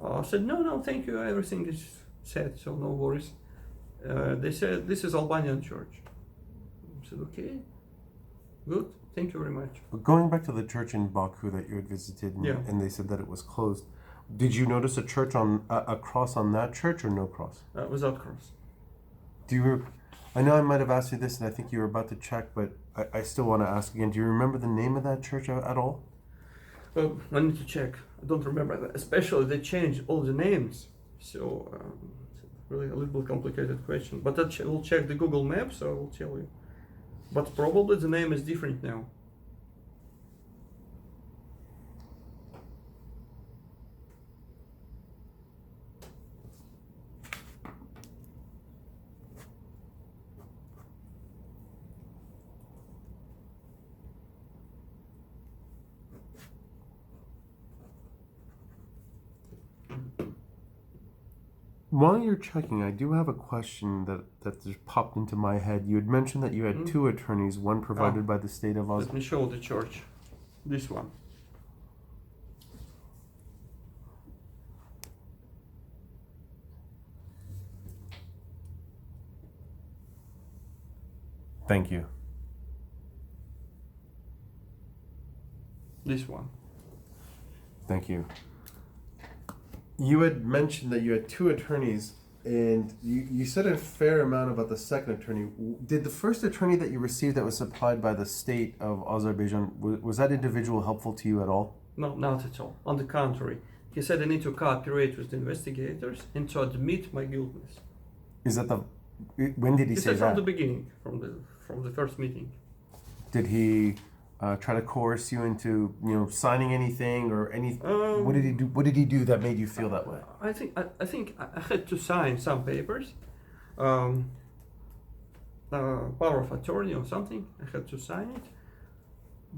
I said, no, thank you, everything is set, so no worries. They said, this is Albanian church. I said, okay, good, thank you very much. But going back to the church in Baku that you had visited, and they said that it was closed, did you notice a church a cross on that church, or no cross? Without cross. I know I might have asked you this, and I think you were about to check, but I still want to ask again. Do you remember the name of that church at all? Well, I need to check. I don't remember that. Especially they changed all the names. So, really a little complicated question. But I will check the Google Maps, so I will tell you. But probably the name is different now. While you're checking, I do have a question that just popped into my head. You had mentioned that you had two attorneys, one provided by the state of Let me show the church. This one. Thank you. This one. Thank you. You had mentioned that you had two attorneys, and you said a fair amount about the second attorney. Did the first attorney that you received that was supplied by the state of Azerbaijan, was that individual helpful to you at all? No, not at all. On the contrary, he said I need to cooperate with the investigators and to admit my guiltness. Is that the... When did he say said that? from the beginning, from the first meeting. Did he try to coerce you into, signing anything or any? What did he do? What did he do that made you feel that way? I think I had to sign some papers, power of attorney or something. I had to sign it.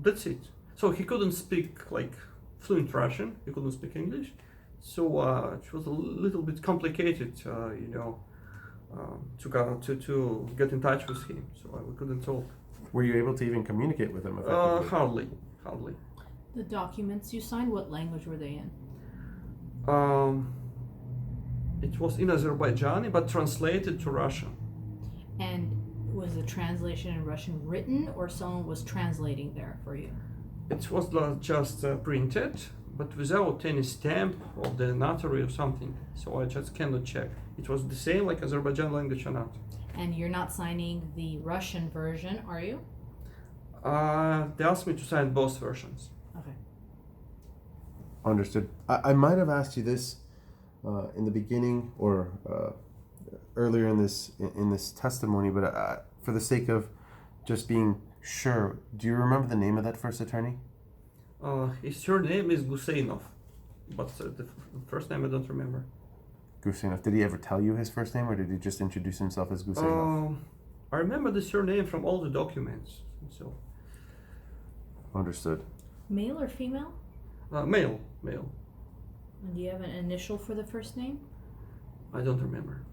That's it. So he couldn't speak like fluent Russian. He couldn't speak English. So it was a little bit complicated, to get in touch with him. So we couldn't talk. Were you able to even communicate with him effectively? Hardly. The documents you signed, what language were they in? It was in Azerbaijani, but translated to Russian. And was the translation in Russian written, or someone was translating there for you? It was not just printed, but without any stamp of the notary or something. So I just cannot check. It was the same like Azerbaijan language or not. And you're not signing the Russian version, are you? They asked me to sign both versions. Okay. Understood. I might have asked you this in the beginning or earlier in this testimony, but for the sake of just being sure, do you remember the name of that first attorney? His surname is Guseinov, but the first name I don't remember. Guseinov. Did he ever tell you his first name, or did he just introduce himself as Guseinov? I remember the surname from all the documents. So. Understood. Male or female? Male. And do you have an initial for the first name? I don't remember.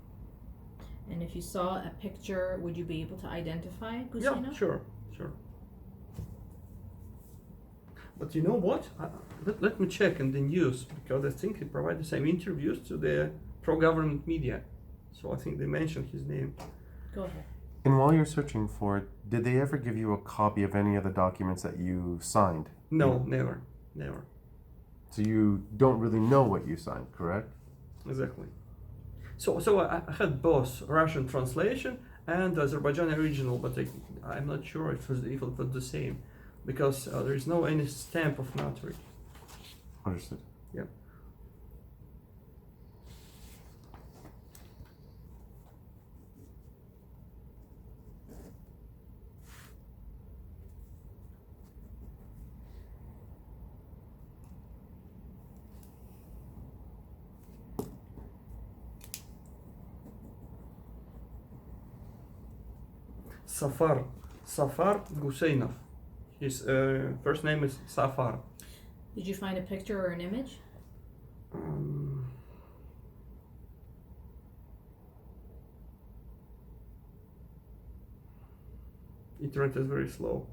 And if you saw a picture, would you be able to identify Guseinov? Yeah, sure. But you know what? Let me check in the news, because I think he provided some interviews to the pro-government media. So I think they mentioned his name. Go ahead. And while you're searching for it, did they ever give you a copy of any of the documents that you signed? No, never. So you don't really know what you signed, correct? Exactly. So I had both Russian translation and Azerbaijani original, but I'm not sure if it was the same, because there is no any stamp of notary. Understood. Yeah. Safar Guseinov. His first name is Safar. Did you find a picture or an image? Internet is very slow.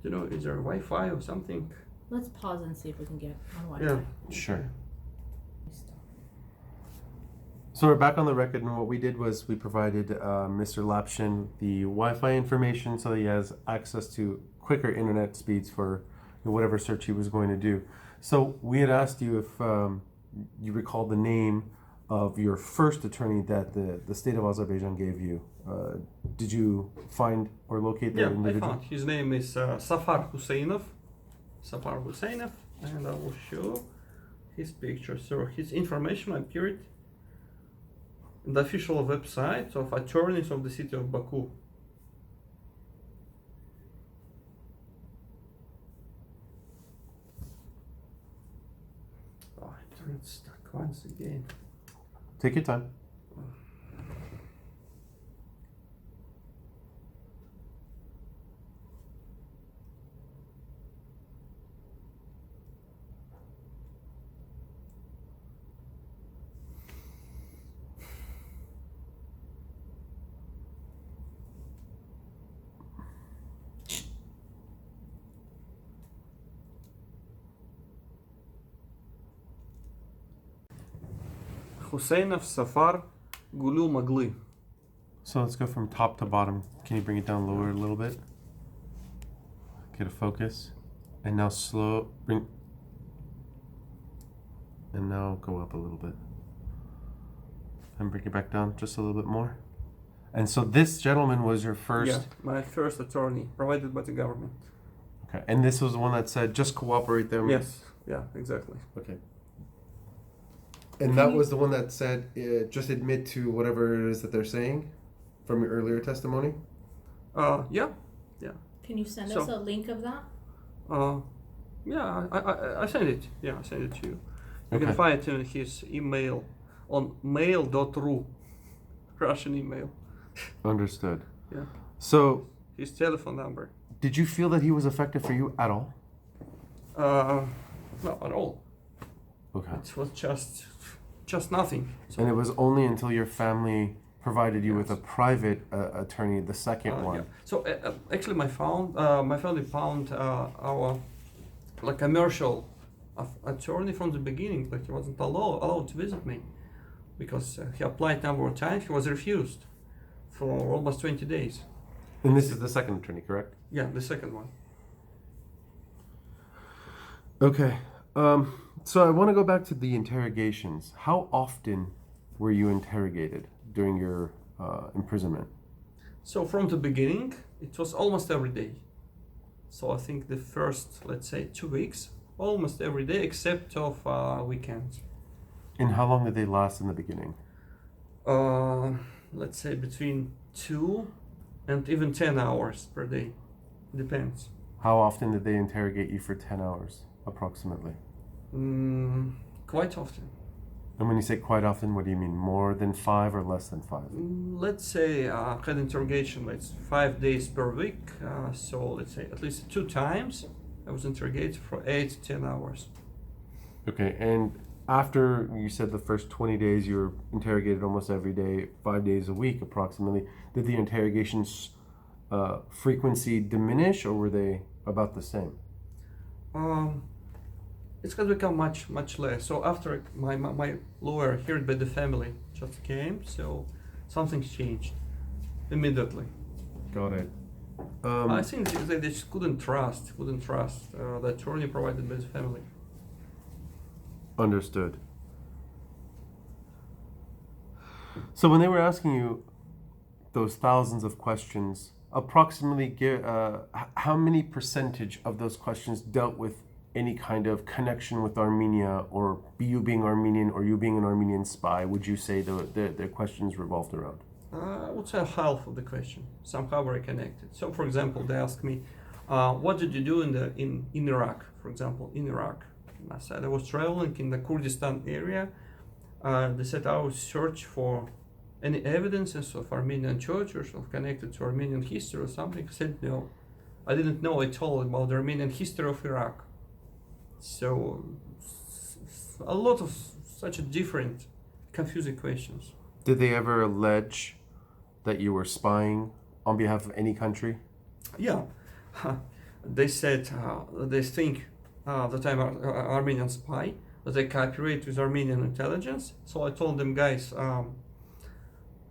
Do you know, is there Wi-Fi or something? Let's pause and see if we can get on Wi-Fi. Yeah. Sure. So we're back on the record, and what we did was we provided Mr. Lapshin the Wi-Fi information so that he has access to quicker internet speeds for whatever search he was going to do. So we had asked you if you recalled the name of your first attorney that the state of Azerbaijan gave you. Did you find or locate that individual? I found. His name is Safar Guseinov, and I will show his picture. So his information appeared in the official website of attorneys of the city of Baku. Oh, internet's stuck once again. Take your time. Husseinov, Safar, Gulu, Magli. So let's go from top to bottom. Can you bring it down lower a little bit? Get a focus. And now and now go up a little bit. And bring it back down just a little bit more. And so this gentleman was your first. Yeah, my first attorney, provided by the government. Okay. And this was the one that said, just cooperate them. Yes, yeah, exactly. Okay. And that was the one that said, just admit to whatever it is that they're saying from your earlier testimony? Yeah. Can you send us a link of that? Yeah, I sent it. Yeah, I sent it to you. You Okay. can find it in his email on mail.ru, Russian email. Understood. Yeah. So, His telephone number. did you feel that he was effective for you at all? Not at all. Okay. It was just nothing. So, And it was only until your family provided you with a Yes. private attorney, the second one. yeah. So actually, my family found our like commercial attorney from the beginning. Like he wasn't allowed to visit me because he applied number of times. He was refused for almost 20 days. And this is the second attorney, correct? Yeah, the second one. Okay. So I want to go back to the interrogations. How often were you interrogated during your imprisonment? So from the beginning, it was almost every day. So I think the first, let's say, 2 weeks, almost every day, except of weekends. And how long did they last in the beginning? Let's say between 2 and even 10 hours per day. Depends. How often did they interrogate you for 10 hours, approximately? Quite often. And when you say quite often, what do you mean? More than 5 or less than 5? Let's say I had interrogation like 5 days per week. So let's say at least 2 times I was interrogated for 8 to 10 hours. Okay, and after you said the first 20 days you were interrogated almost every day, 5 days a week approximately, did the interrogations frequency diminish or were they about the same? It's going to become much less. So after my lawyer heard by the family just came, so something's changed immediately. Got it. I think they just couldn't trust the attorney provided by the family. Understood. So when they were asking you those thousands of questions, approximately how many percentage of those questions dealt with any kind of connection with Armenia, or you being Armenian, or you being an Armenian spy? Would you say the questions revolved around? I would say half of the question, somehow very connected. So, for example, they asked me, "What did you do in Iraq?" For example, in Iraq, and I said I was traveling in the Kurdistan area. They said I would search for any evidences of Armenian churches or connected to Armenian history or something. I said no, I didn't know at all about the Armenian history of Iraq. So, a lot of such different, confusing questions. Did they ever allege that you were spying on behalf of any country? Yeah, they said they think that I'm an Armenian spy, that I cooperate with Armenian intelligence. So I told them, guys,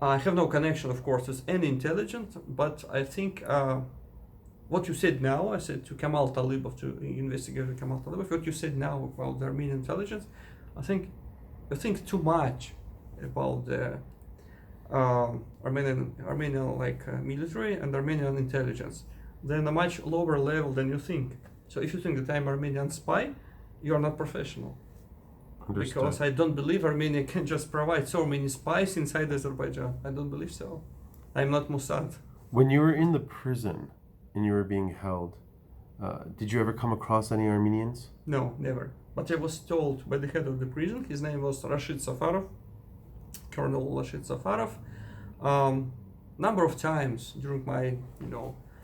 I have no connection, of course, with any intelligence, but I think what you said now, I said to Kamal Talibov, to investigator Kamal Talibov, what you said now about the Armenian intelligence, I think you think too much about the Armenian military and Armenian intelligence. They're on a much lower level than you think. So if you think that I'm Armenian spy, you are not professional. Understood. Because I don't believe Armenia can just provide so many spies inside Azerbaijan. I don't believe so. I'm not Mossad. When you were in the prison and you were being held, did you ever come across any Armenians? No, never. But I was told by the head of the prison, his name was Rashid Safarov, Colonel Rashid Safarov. Number of times during my,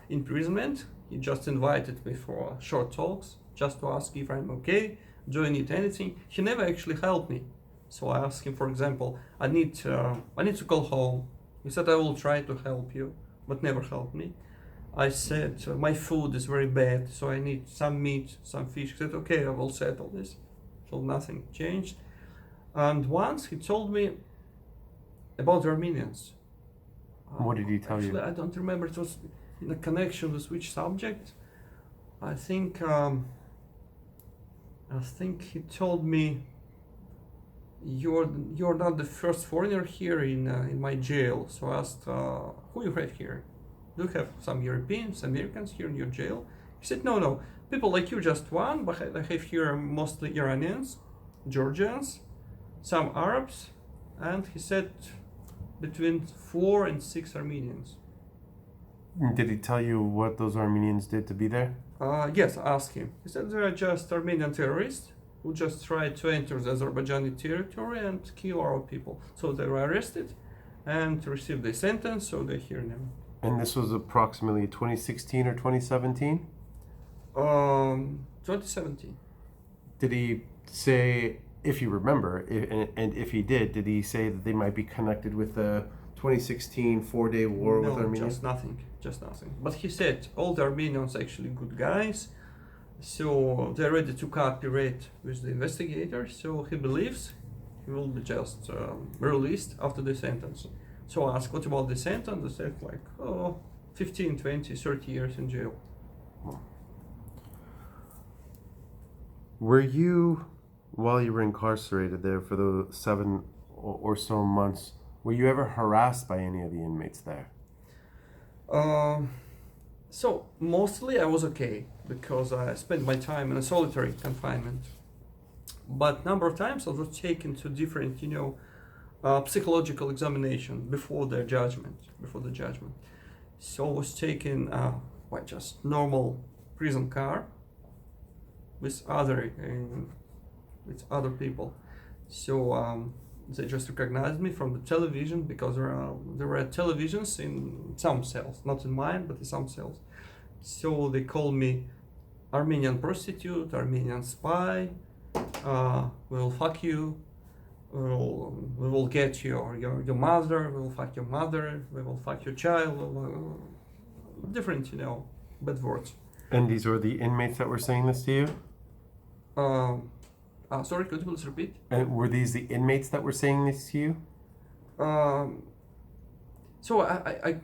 imprisonment, he just invited me for short talks, just to ask if I'm okay, do I need anything. He never actually helped me. So I asked him, for example, I need to call home. He said, I will try to help you, but never helped me. I said, my food is very bad, so I need some meat, some fish. He said, okay, I will settle this. So nothing changed. And once he told me about the Armenians. What did he tell you? Actually, I don't remember. It was in a connection with which subject. I think he told me you're not the first foreigner here in my jail. So I asked who you have here. Do you have some Europeans, Americans here in your jail? He said no, people like you just one, but I have here mostly Iranians, Georgians, some Arabs, and he said between 4 and 6 Armenians. Did he tell you what those Armenians did to be there? Yes, I asked him. He said they are just Armenian terrorists who just tried to enter the Azerbaijani territory and kill our people. So they were arrested and received a sentence, so they're here now. And this was approximately 2016 or 2017? 2017. Did he say, if you remember, and if he did he say that they might be connected with the 2016 four-day war with Armenia? Just nothing. But he said all the Armenians are actually good guys, so they're ready to cooperate with the investigators. So he believes he will be just released after the sentence. So I asked, what about the sentence? They said 15, 20, 30 years in jail. Were you, while you were incarcerated there for the 7 or so months, were you ever harassed by any of the inmates there? So mostly I was okay because I spent my time in a solitary confinement. But number of times I was taken to different, psychological examination before the judgment. So I was taken by just normal prison car with other people. So they just recognized me from the television because there were televisions in some cells, not in mine, but in some cells. So they called me Armenian prostitute, Armenian spy. We will fuck you. We will get your mother. We will fuck your mother. We will fuck your child. Different, bad words. And these were the inmates that were saying this to you? Sorry, could you please repeat? And were these the inmates that were saying this to you? So I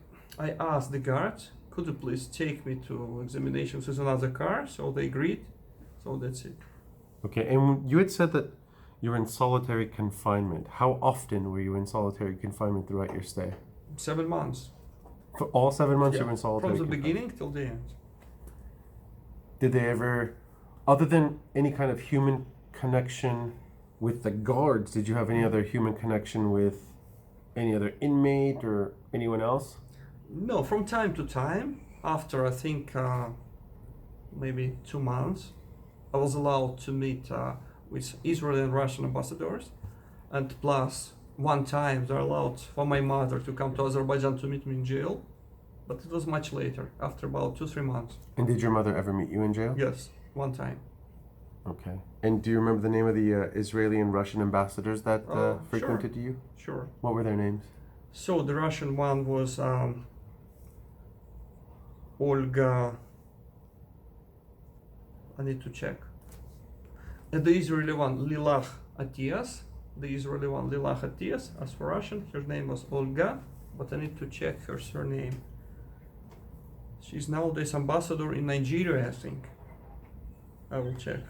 asked the guards, could you please take me to examinations with another car? So they agreed. So that's it. Okay, and you had said that you were in solitary confinement. How often were you in solitary confinement throughout your stay? 7 months. For all 7 months you were in solitary From the confinement? beginning till the end. Did they ever, other than any kind of human connection with the guards, did you have any other human connection with any other inmate or anyone else? No, from time to time, after I think maybe 2 months, I was allowed to meet with Israeli and Russian ambassadors, and plus one time they're allowed for my mother to come to Azerbaijan to meet me in jail, but it was much later, after about 2-3 months. And did your mother ever meet you in jail? Yes, one time. Okay. And do you remember the name of the Israeli and Russian ambassadors that frequented you? Sure. What were their names? So the Russian one was Olga. I need to check. And the Israeli one, Lilach Atias. As for Russian, her name was Olga, but I need to check her surname. She's nowadays ambassador in Nigeria, I think. I will check.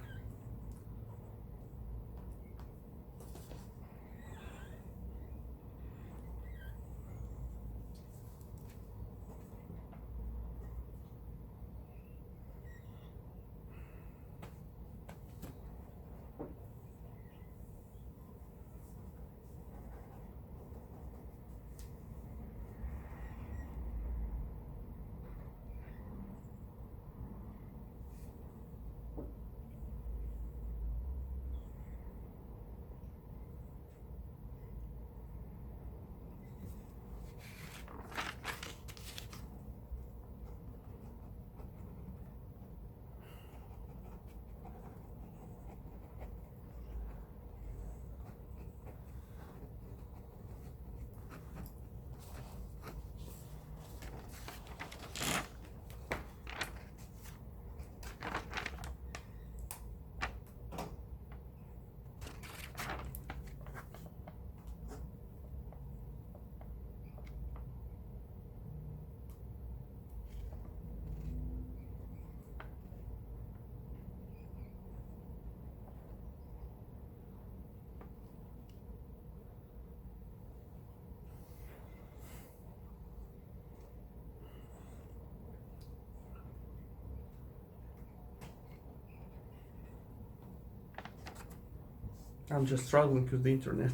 I'm just struggling with the internet.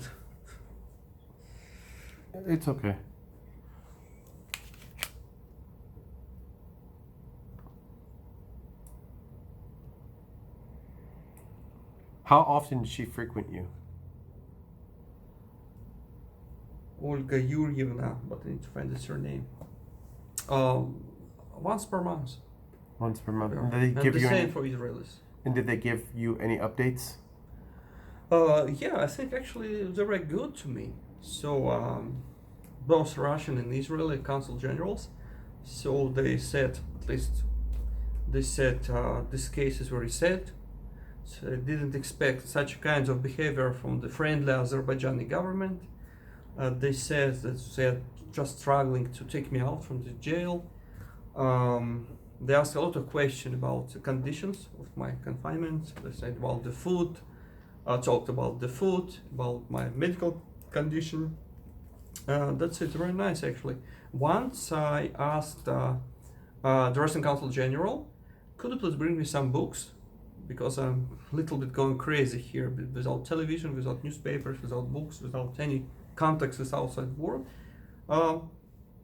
It's okay. How often does she frequent you? Olga Yuryevna, but I need to find the surname. Once per month. Once per month. Yeah. And did they And give the you same any, for Israelis. and did they give you any updates? Yeah, I think actually they were good to me. So both Russian and Israeli consul generals. So they said, at least they said this case is very sad. So I didn't expect such kinds of behavior from the friendly Azerbaijani government. They said that they're just struggling to take me out from the jail. They asked a lot of questions about the conditions of my confinement. They said about the food. Talked about the food, about my medical condition. That's it, very nice actually. Once I asked the Russian Consul General, could you please bring me some books? Because I'm a little bit going crazy here, without television, without newspapers, without books, without any contacts with outside world.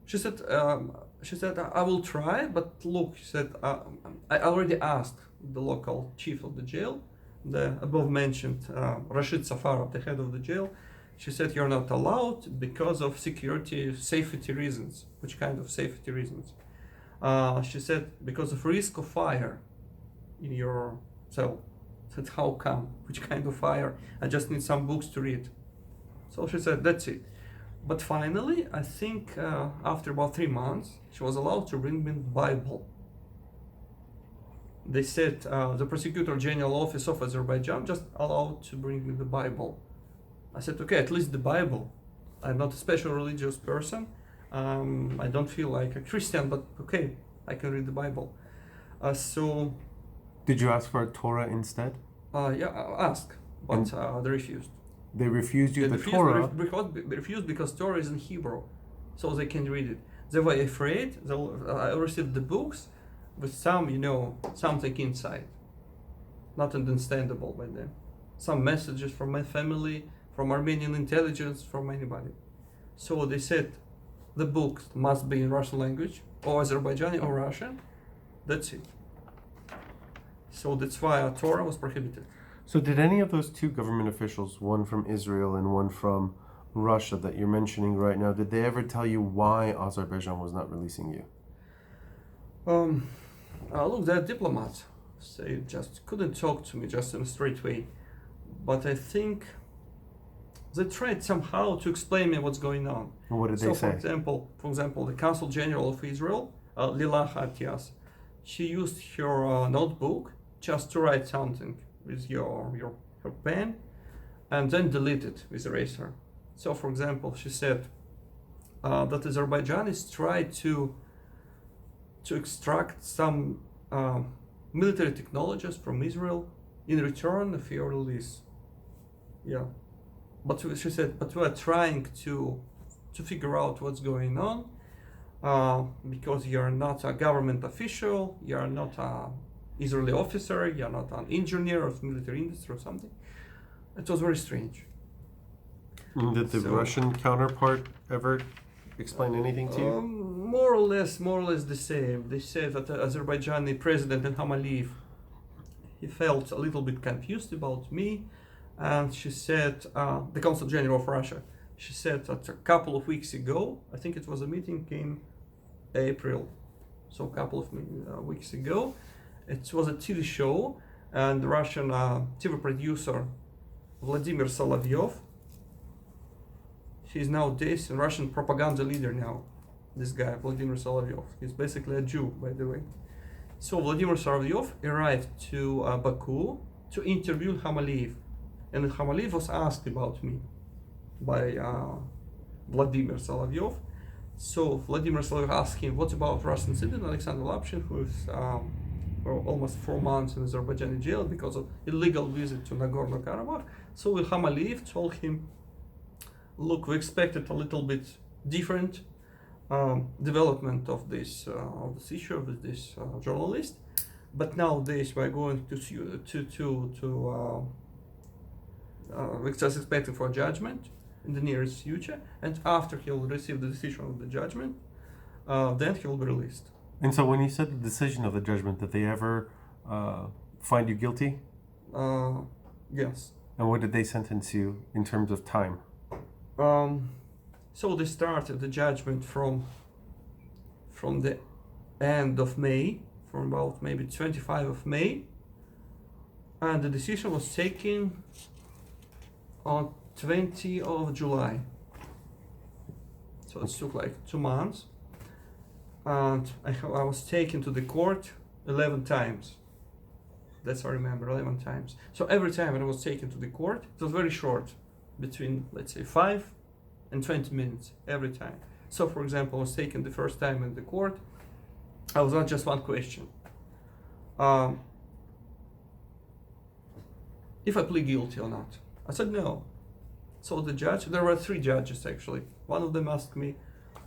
She said, I will try, but look, she said, I already asked the local chief of the jail, the above mentioned Rashid Safarov, the head of the jail. She said, you're not allowed because of safety reasons. Which kind of safety reasons? She said, because of risk of fire in your cell. I said, how come? Which kind of fire? I just need some books to read. So she said, that's it. But finally, I think after about 3 months, she was allowed to bring me the Bible. They said the Prosecutor General Office of Azerbaijan just allowed to bring me the Bible. I said, okay, at least the Bible. I'm not a special religious person. I don't feel like a Christian, but okay, I can read the Bible. So, Did you ask for a Torah instead? yeah, I asked, but they refused. They refused you They the Torah. refused because Torah is in Hebrew, so they can read it. They were afraid. I received the books with some, something inside, not understandable by them. Some messages from my family, from Armenian intelligence, from anybody. So they said the books must be in Russian language, or Azerbaijani, or Russian. That's it. So that's why Torah was prohibited. So did any of those two government officials, one from Israel and one from Russia that you're mentioning right now, did they ever tell you why Azerbaijan was not releasing you? Look, they're diplomats. They just couldn't talk to me just in a straight way. But I think they tried somehow to explain me what's going on. And what did they say? For example, the Consul General of Israel, Lila Hatias, she used her notebook just to write something with her pen, and then delete it with eraser. So, for example, she said that Azerbaijanis tried to extract some military technologies from Israel in return of your release. Yeah, but she said, but we are trying to figure out what's going on because you're not a government official, you're not a Israeli officer, you're not an engineer of military industry or something. It was very strange. Did the Russian counterpart ever explain anything to you? More or less the same. They said that the Azerbaijani president Ilham Aliyev, he felt a little bit confused about me, and she said, the Consul General of Russia, she said that a couple of weeks ago, I think it was a meeting in April, so a couple of weeks ago, it was a TV show, and the Russian TV producer Vladimir Solovyov, he's nowadays a Russian propaganda leader now. This guy, Vladimir Solovyov, he's basically a Jew, by the way. So Vladimir Solovyov arrived to Baku to interview Ilham Aliyev, and Ilham Aliyev was asked about me by Vladimir Solovyov. So Vladimir Solovyov asked him, what about Russian citizen Alexander Lapshin, who is for almost 4 months in Azerbaijani jail because of illegal visit to Nagorno-Karabakh. So Ilham Aliyev told him, look, we expected a little bit different development of this issue with this journalist, but nowadays we're going to we're just expecting for judgment in the nearest future, and after he'll receive the decision of the judgment, then he'll be released. And so when you said the decision of the judgment, did they ever find you guilty? Yes. And what did they sentence you in terms of time? So they started the judgment from the end of May, from about maybe 25 of May, and the decision was taken on 20 of July. So it took like 2 months, and I was taken to the court 11 times. That's I remember, 11 times. So every time when I was taken to the court, it was very short, between let's say 5 and 20 minutes every time. So for example, I was taken the first time in the court, I was asked just one question. If I plead guilty or not. I said no. So the judge, there were 3 judges actually. One of them asked me,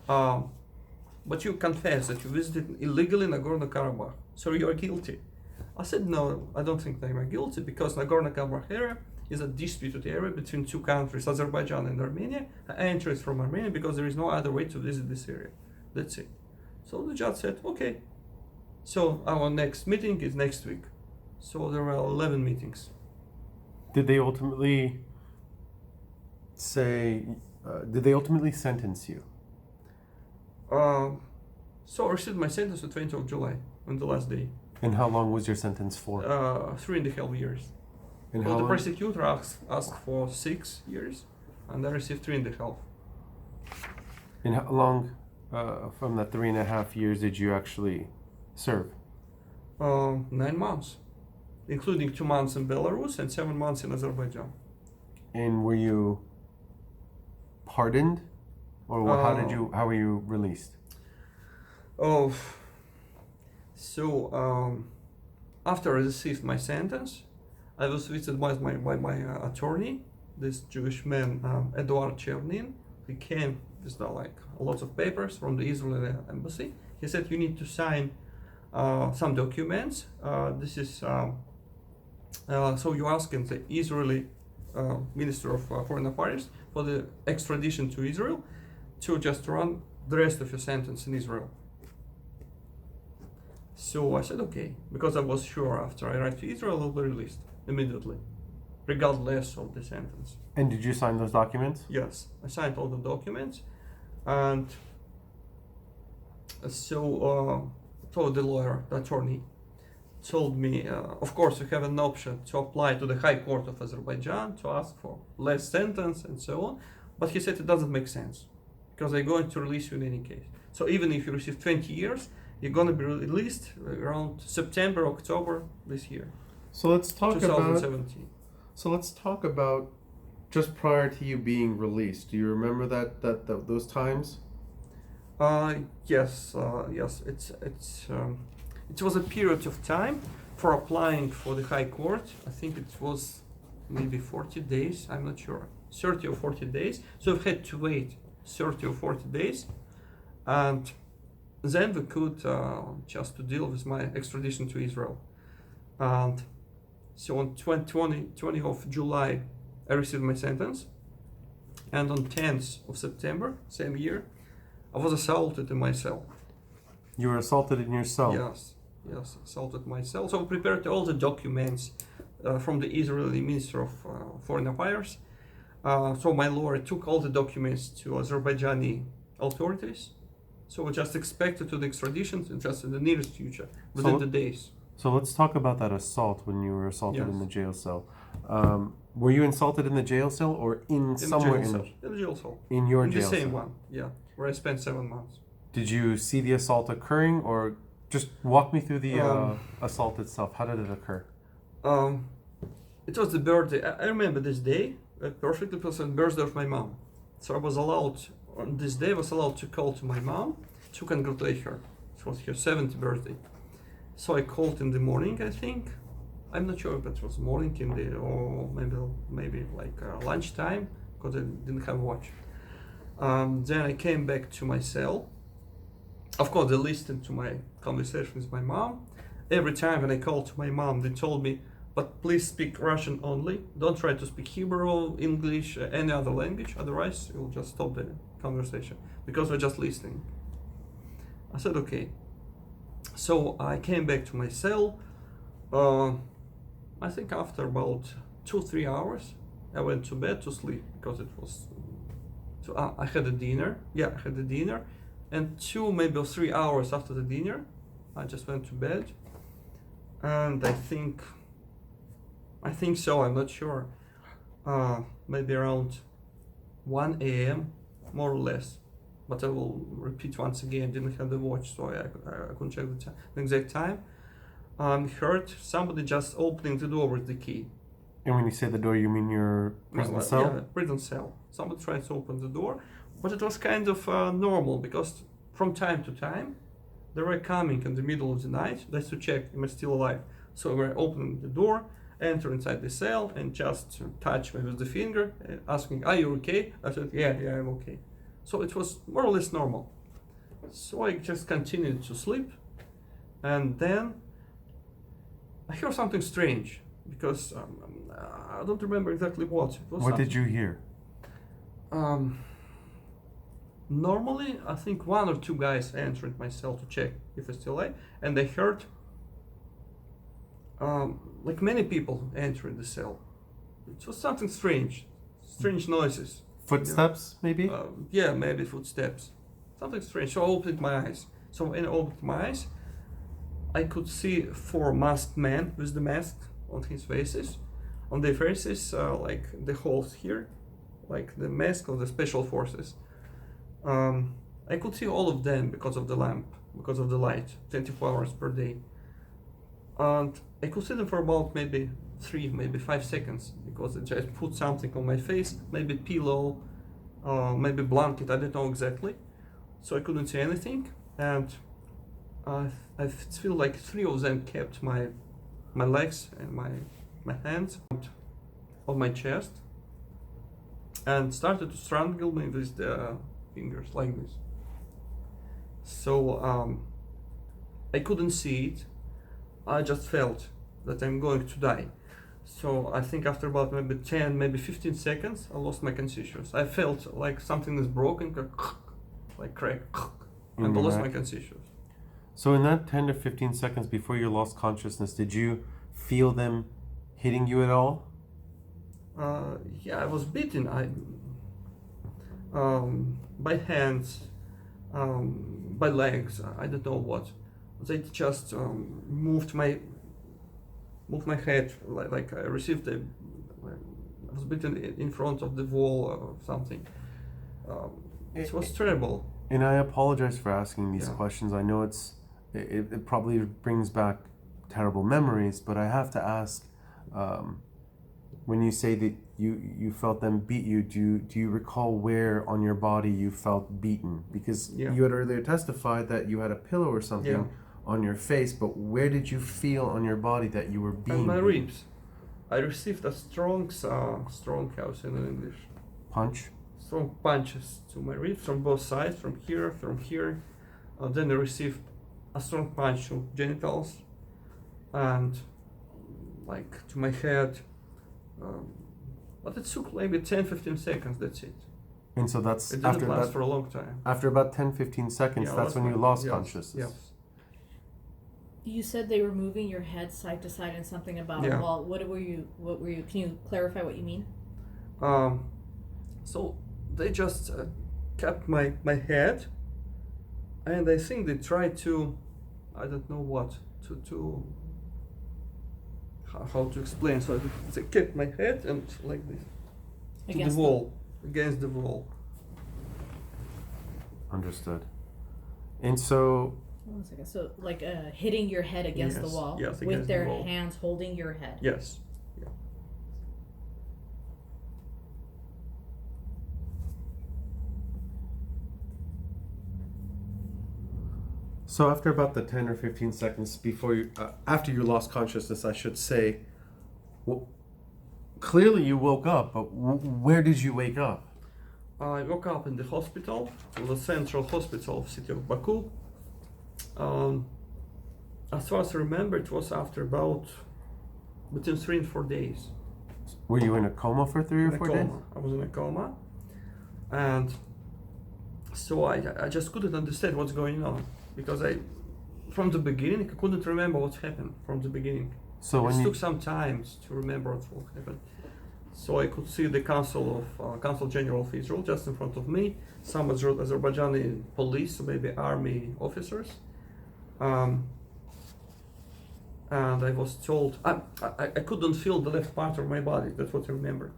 but you confess that you visited illegally Nagorno-Karabakh, so you are guilty. I said no, I don't think I'm guilty, because Nagorno-Karabakh area is a disputed area between 2 countries, Azerbaijan and Armenia. I entered from Armenia because there is no other way to visit this area. That's it. So the judge said, okay. So our next meeting is next week. So there were 11 meetings. Did they ultimately sentence you? So I received my sentence on 20th of July, on the last day. And how long was your sentence for? 3.5 years. And So how the long? prosecutor asked for 6 years, and I received 3.5. And how long from that 3.5 years did you actually serve? 9 months, including 2 months in Belarus and 7 months in Azerbaijan. And were you pardoned, or how were you released? Oh, so after I received my sentence, I was visited by my attorney, this Jewish man, Eduard Chernin. He came with like a lot of papers from the Israeli embassy. He said you need to sign some documents. This is so you're asking the Israeli Minister of Foreign Affairs for the extradition to Israel to just run the rest of your sentence in Israel. So I said okay, because I was sure after I arrived to Israel I'll be released immediately, regardless of the sentence. And did you sign those documents? Yes, I signed all the documents, and so the lawyer, the attorney, told me, of course, you have an option to apply to the High Court of Azerbaijan to ask for less sentence and so on, but he said it doesn't make sense, because they're going to release you in any case. So even if you receive 20 years, you're going to be released around September, October this year. So let's talk about 2017. just prior to you being released. Do you remember those times? Yes. It was a period of time for applying for the High Court. I think it was maybe 40 days. I'm not sure, 30 or 40 days. So we had to wait 30 or 40 days, and then we could just to deal with my extradition to Israel. And so on 20 of July, I received my sentence, and on 10th of September, same year, I was assaulted in my cell. You were assaulted in your cell? Yes, assaulted my cell. So I prepared all the documents from the Israeli Minister of Foreign Affairs. So my lawyer took all the documents to Azerbaijani authorities. So we just expected to the extradition just in the nearest future, within the days. So let's talk about that assault when you were assaulted Yes. in the jail cell. Were you insulted in the jail cell or somewhere in the jail cell? In your in jail the same cell? one, yeah, where I spent 7 months. Did you see the assault occurring, or just walk me through the assault itself? How did it occur? It was the birthday. I remember this day perfectly. It was the birthday of my mom. So I was allowed on this day. I was allowed to call to my mom to congratulate her. It was her 70th birthday. So I called in the morning. I think I'm not sure if it was morning or maybe like lunchtime, because I didn't have a watch. Then I came back to my cell. Of course, they listened to my conversation with my mom. Every time when I called to my mom, they told me, but please speak Russian only. Don't try to speak Hebrew, English, any other language. Otherwise, you'll just stop the conversation because we're just listening. I said, okay. So I came back to my cell. I think after about 2-3 hours, I went to bed to sleep because it was. So I had a dinner. Yeah, I had a dinner, and 2 maybe 3 hours after the dinner, I just went to bed. And I think so. I'm not sure. Maybe around 1 a.m. more or less. But I will repeat once again. Didn't have the watch, so I couldn't check the exact time. Heard somebody just opening the door with the key. And when you say the door, you mean your prison cell? Yeah, prison cell. Somebody tried to open the door, but it was kind of normal because from time to time they were coming in the middle of the night just to check am I still alive. So we were opening the door, enter inside the cell, and just touch me with the finger, asking, "Are you okay?" I said, "Yeah, I'm okay." So it was more or less normal. So I just continued to sleep, and then I heard something strange because I don't remember exactly what. It was What something. did you hear? Normally, I think 1 or 2 guys entered my cell to check if it's still alive, and they heard like many people entering the cell. It was something strange noises. Footsteps, maybe? Yeah, maybe footsteps, something strange. So I opened my eyes. So when I opened my eyes, I could see 4 masked men with the mask on their faces, like the holes here, like the mask of the special forces. I could see all of them because of the lamp, because of the light, 24 hours per day. And I could see them for about maybe 3, maybe 5 seconds because they just put something on my face, maybe pillow, maybe blanket, I don't know exactly. So I couldn't see anything, and I feel like 3 of them kept my legs and my hands on my chest and started to strangle me with the fingers like this. So I couldn't see it. I just felt that I'm going to die. So I think after about maybe 10, maybe 15 seconds, I lost my consciousness. I felt like something is broken, like crack, and I lost my consciousness. So in that 10 to 15 seconds before you lost consciousness, did you feel them hitting you at all? Yeah, I was beaten. By hands, by legs. I don't know what. They just moved my head like I received I was beaten in front of the wall or something. It was terrible. And I apologize for asking these Yeah. questions. I know it probably brings back terrible memories, but I have to ask, when you say that you felt them beat you, do you recall where on your body you felt beaten? Because you had earlier testified that you had a pillow or something on your face, but where did you feel on your body that you were being And my beaten? ribs. I received a strong how say in English? Punch? Strong punches to my ribs from both sides, from here. Then I received a strong punch to genitals and like to my head. But it took maybe 10-15 seconds, that's it. And so that's It after didn't last that, for a long time. after about 10-15 seconds, that's when you lost consciousness. Yes. You said they were moving your head side to side and something about a wall. What were you? Can you clarify what you mean? So they just kept my head, and I think they tried to, I don't know what, to how to explain. So they kept my head and like this Against against the wall. Understood. And so, One second. So, like hitting your head against the wall yes, with against their the wall. hands holding your head. Yes. so after about the 10 or 15 seconds before you, after you lost consciousness, I should say, well, clearly you woke up, but where did you wake up? I woke up in the hospital, the central hospital of city of Baku. As far as I remember, it was after about between 3 and 4 days. Were you in a coma for 3 or In a 4 coma. days? I was in a coma, and so I just couldn't understand what's going on, because from the beginning I couldn't remember what happened from the beginning. So It when you took some time to remember what happened. So I could see the Consul General of Israel just in front of me, some Azerbaijani police, maybe army officers, and I was told I couldn't feel the left part of my body. That's what I remember.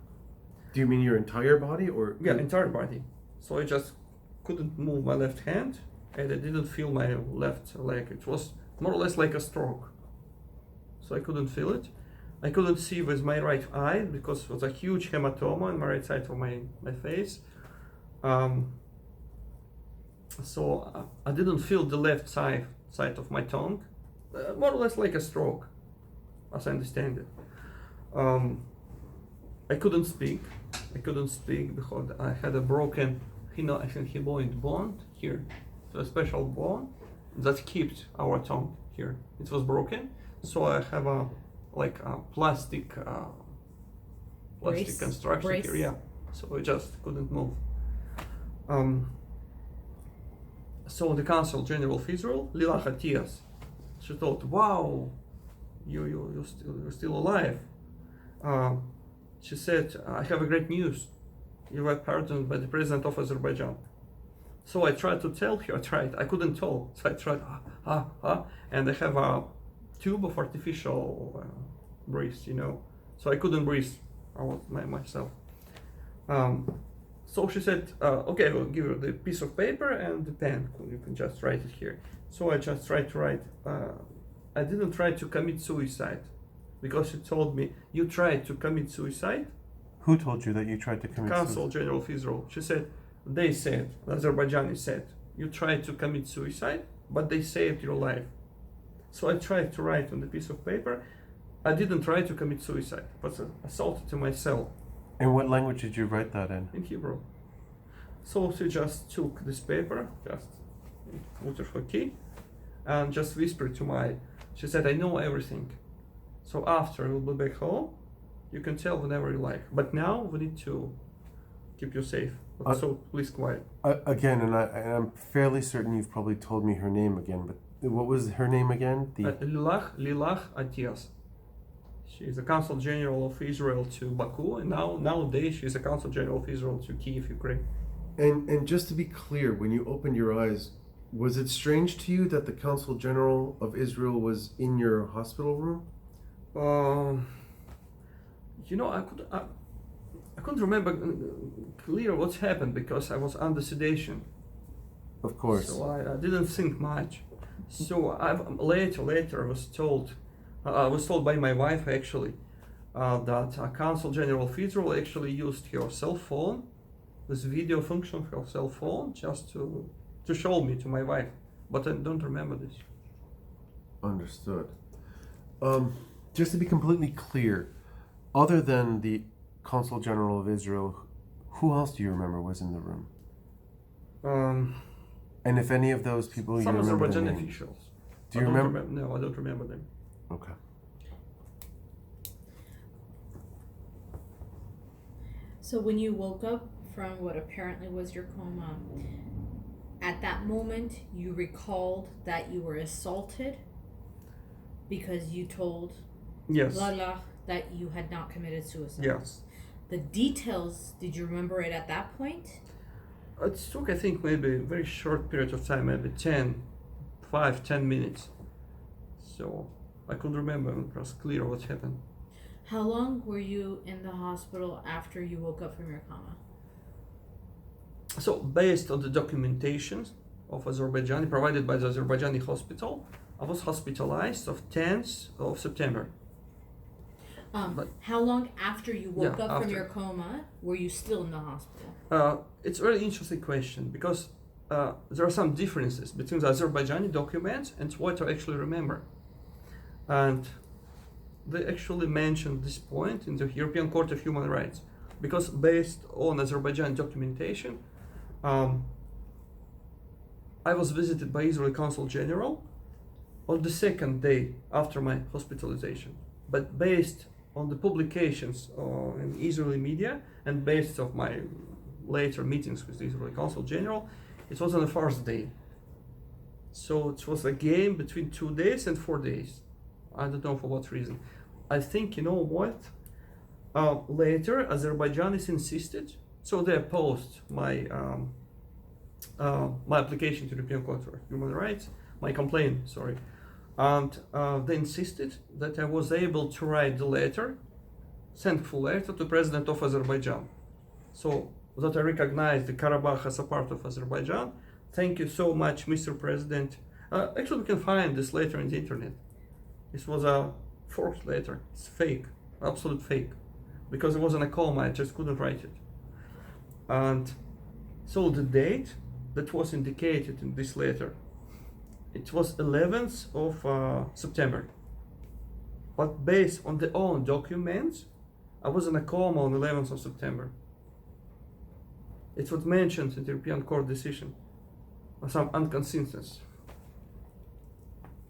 do you mean your entire body or Yeah, entire body. So I just couldn't move my left hand, and I didn't feel my left leg. It was more or less like a stroke. So I couldn't feel it. I couldn't see with my right eye because it was a huge hematoma on my right side of my face. So I didn't feel the left side of my tongue, more or less like a stroke, as I understand it. I couldn't speak. Because I had a broken, I think hyoid bone here, so a special bone that kept our tongue here. It was broken, so I have a plastic Brace. construction Brace. here. Yeah, so I just couldn't move. So the Consul General of Israel, Lila Hatias, she thought, "Wow, you're still alive." She said, "I have a great news. You were pardoned by the president of Azerbaijan." So I tried to tell her. I couldn't talk. So I tried, and I have a tube of artificial breath, So I couldn't breathe myself. So she said, "Okay, I will give you the piece of paper and the pen. You can just write it here." So I just tried to write. I didn't try to commit suicide, because she told me, "You tried to commit suicide." who told you that you tried to commit Consul suicide? General of Israel. She said, "They said, the Azerbaijani said, you tried to commit suicide, but they saved your life." So I tried to write on the piece of paper, "I didn't try to commit suicide, but assaulted to myself," In what language did you write that in? in Hebrew. So she just took this paper, just put it her key, and just whispered she said, "I know everything. So after I will be back home, you can tell whenever you like. But now we need to keep you safe. So please quiet." Again, and I'm fairly certain you've probably told me her name again, but what was her name again? Lilach Atias. She is the Consul General of Israel to Baku, and nowadays she is the Consul General of Israel to Kiev, Ukraine. And just to be clear, when you opened your eyes, was it strange to you that the Consul General of Israel was in your hospital room? I couldn't remember clear what's happened because I was under sedation. Of course. So I didn't think much. So later I was told by my wife actually that Consul General of Israel actually used her cell phone, this video function of her cell phone, just to show me to my wife. But I don't remember this. Understood. Just to be completely clear, other than the Consul General of Israel, who else do you remember was in the room? And if any of those people you Some remember their Azerbaijani name? officials. Do you remember? No, I don't remember them. Okay. So when you woke up from what apparently was your coma, at that moment you recalled that you were assaulted because you told Yes. Lala that you had not committed suicide. Yes. The details, did you remember it at that point? It took, I think, maybe a very short period of time, maybe 10 minutes. So I could remember, it was clear what happened. How long were you in the hospital after you woke up from your coma? So based on the documentation of Azerbaijan provided by the Azerbaijani hospital, I was hospitalized on 10th of September. How long after you woke up from after. your coma were you still in the hospital? It's a very interesting question because there are some differences between the Azerbaijani documents and what I actually remember. And they actually mentioned this point in the European Court of Human Rights because based on Azerbaijan documentation, I was visited by Israeli Consul General on the second day after my hospitalization. but based on the publications in Israeli media and based on my later meetings with the Israeli Consul General, it was on the first day. So it was a game between 2 days and 4 days. I don't know for what reason. I think, you know what? Later, Azerbaijanis insisted, so they opposed my application to the European Court of Human Rights, my complaint, sorry. And they insisted that I was able to write the letter, thankful letter to President of Azerbaijan. So that I recognize the Karabakh as a part of Azerbaijan. Thank you so much, Mr. President. Actually, we can find this letter on the internet. This was a forged letter. It's fake, absolute fake. Because it was in a coma, I just couldn't write it. And so the date that was indicated in this letter, it was 11th of September. But based on the own documents, I was in a coma on 11th of September. It was mentioned in the European Court decision. Some inconsistencies.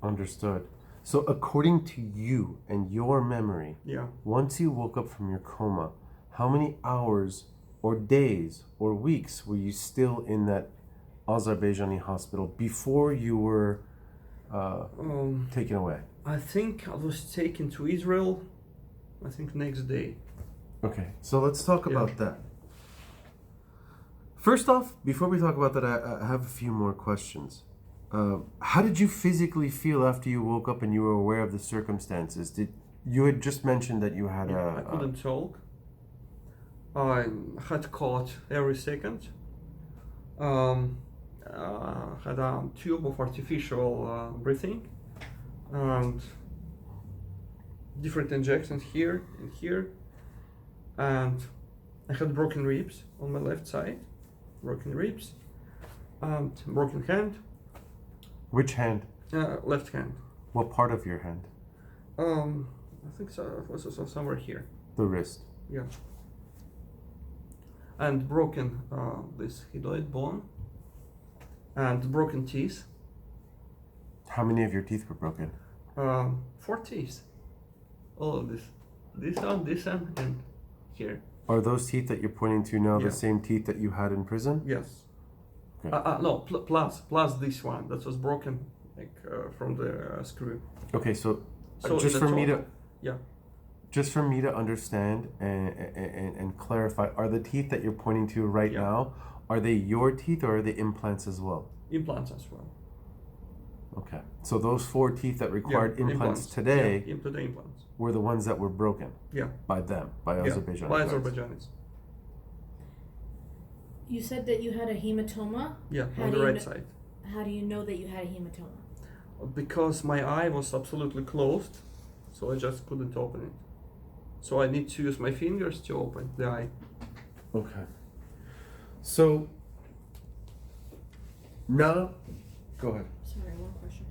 Understood. So according to you and your memory, Yeah. once you woke up from your coma, how many hours or days or weeks were you still in that Azerbaijani hospital before you were taken away? I think I was taken to Israel, I think next day. Okay, so let's talk Yeah. about that. First off, before we talk about that, I have a few more questions. How did you physically feel after you woke up and you were aware of the circumstances? You had just mentioned that you had I couldn't talk. I had caught every second. Had a tube of artificial breathing and different injections here and here, and I had broken ribs on my left side, broken ribs, and broken hand, Which hand? left hand. What part of your hand? I think so. It was also somewhere here. The wrist. Yeah. And broken this hyoid bone, and broken teeth. How many of your teeth were broken? 4 teeth. All of this one, and here. Are those teeth that you're pointing to now Yeah. the same teeth that you had in prison? Yes. Okay. No, plus this one that was broken, like from the screw. Okay, so, So just in the for me to total- Yeah. just for me to understand and clarify, are the teeth that you're pointing to right Yeah. now, are they your teeth or are they implants as well? Implants as well. Okay, so those 4 teeth that required Yeah, implants today Yeah, into the implants. were the ones that were broken Yeah. by them, by Yeah. Azerbaijan. By Azerbaijanis. You said that you had a hematoma. Yeah, How on do the you right kn- side. How do you know that you had a hematoma? Because my eye was absolutely closed, so I just couldn't open it. So I need to use my fingers to open the eye. Okay. So now, go ahead. Sorry, one question.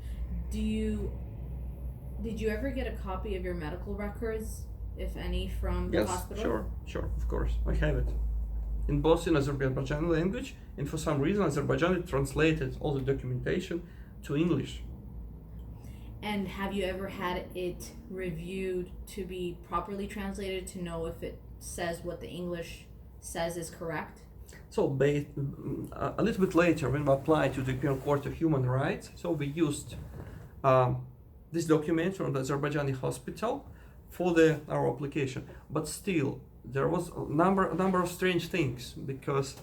Did you ever get a copy of your medical records, if any, from the Yes, hospital? sure, of course, I have it. In both in Azerbaijani language, and for some reason Azerbaijani translated all the documentation to English. And have you ever had it reviewed to be properly translated to know if it says what the English says is correct? So a little bit later, when we applied to the European Court of Human Rights, so we used this document from the Azerbaijani hospital for our application. But still, there was a number of strange things, because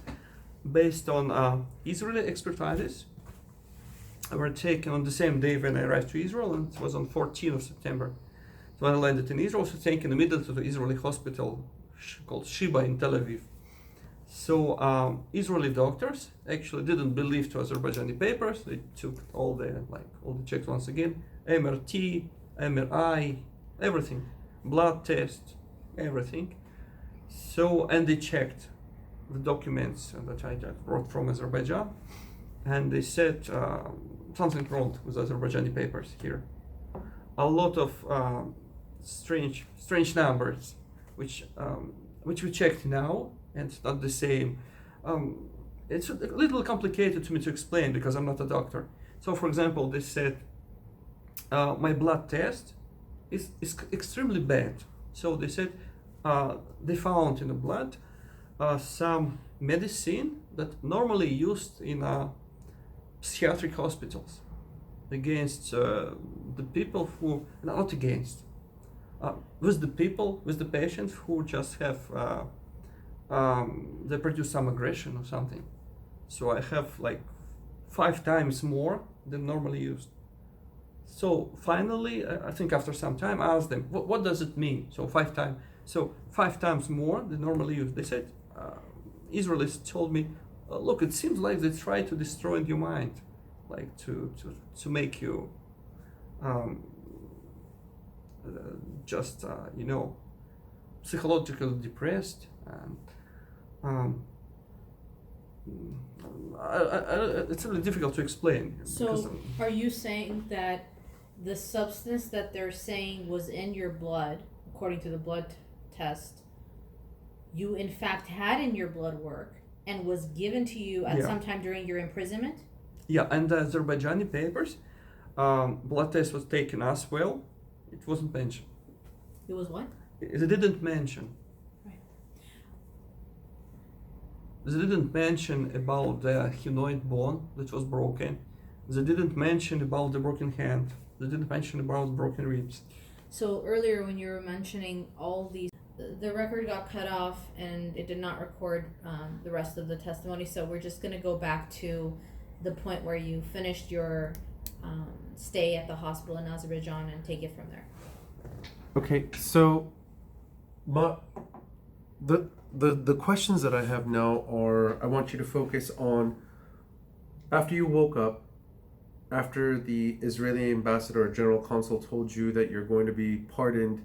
based on Israeli expertises, were taken on the same day when I arrived to Israel, and it was on 14th of September. So when I landed in Israel, so taken immediately to the Israeli hospital called Shiba in Tel Aviv. So Israeli doctors actually didn't believe to Azerbaijani papers. They took all the checks once again, MRT, MRI, everything, blood test, everything. So, and they checked the documents that I brought from Azerbaijan, and they said something wrong with Azerbaijani papers here. A lot of strange numbers, which we checked now, and it's not the same. It's a little complicated to me to explain because I'm not a doctor. So, for example, they said my blood test is extremely bad. So they said they found in the blood some medicine that normally used in psychiatric hospitals against the people who, not against, with the people, with the patients who just have, they produce some aggression or something. So I have like 5 times more than normally used. So finally, I think after some time, I asked them, what does it mean? So 5 times. So 5 times more than normally used. They said, Israelis told me, look, it seems like they try to destroy your mind, like to make you just psychologically depressed, and it's really difficult to explain. So, are you saying that the substance that they're saying was in your blood, according to the blood test, you in fact had in your blood work and was given to you at some time during your imprisonment? Yeah, and the Azerbaijani papers, blood test was taken as well. It wasn't mentioned. It was what? They didn't mention. Right. They didn't mention about the hunoid bone that was broken. They didn't mention about the broken hand. They didn't mention about broken ribs. So earlier when you were mentioning all these, the record got cut off and it did not record the rest of the testimony. So we're just going to go back to the point where you finished your stay at the hospital in Azerbaijan and take it from there. Okay, so the questions that I have now are, I want you to focus on after you woke up, after the Israeli ambassador or general consul told you that you're going to be pardoned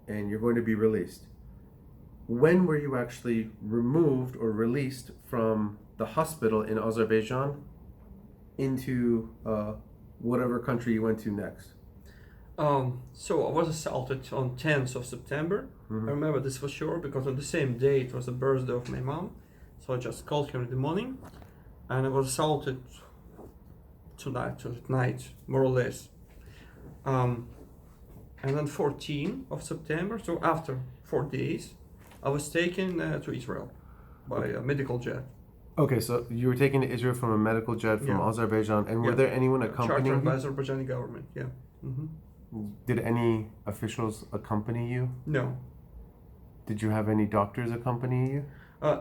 and you're going to be released. When were you actually removed or released from the hospital in Azerbaijan into whatever country you went to next? So I was assaulted on 10th of September. Mm-hmm. I remember this for sure because on the same day it was the birthday of my mom. So I just called her in the morning and I was assaulted at night, more or less. And then 14th of September, so after 4 days, I was taken to Israel by a medical jet. Okay, so you were taken to Israel from a medical jet from Azerbaijan, and were there anyone accompanying Chartered by you? Azerbaijani government, yeah. Mm-hmm. Did any officials accompany you? No. Did you have any doctors accompany you?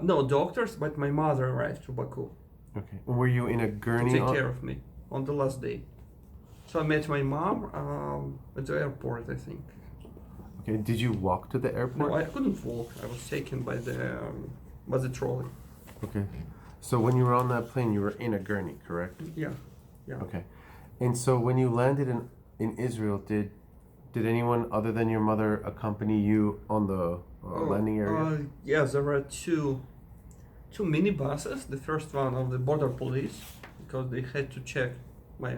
No doctors, but my mother arrived to Baku Okay. Were you in a to gurney? take care of me on the last day. So I met my mom at the airport, I think. Okay. Did you walk to the airport? No, I couldn't walk. I was taken by the trolley. Okay. So when you were on that plane, you were in a gurney, correct? Yeah, yeah. Okay. And so when you landed in Israel, did anyone other than your mother accompany you on the landing area? Yes, there were two minibuses. The first one of the border police, because they had to check my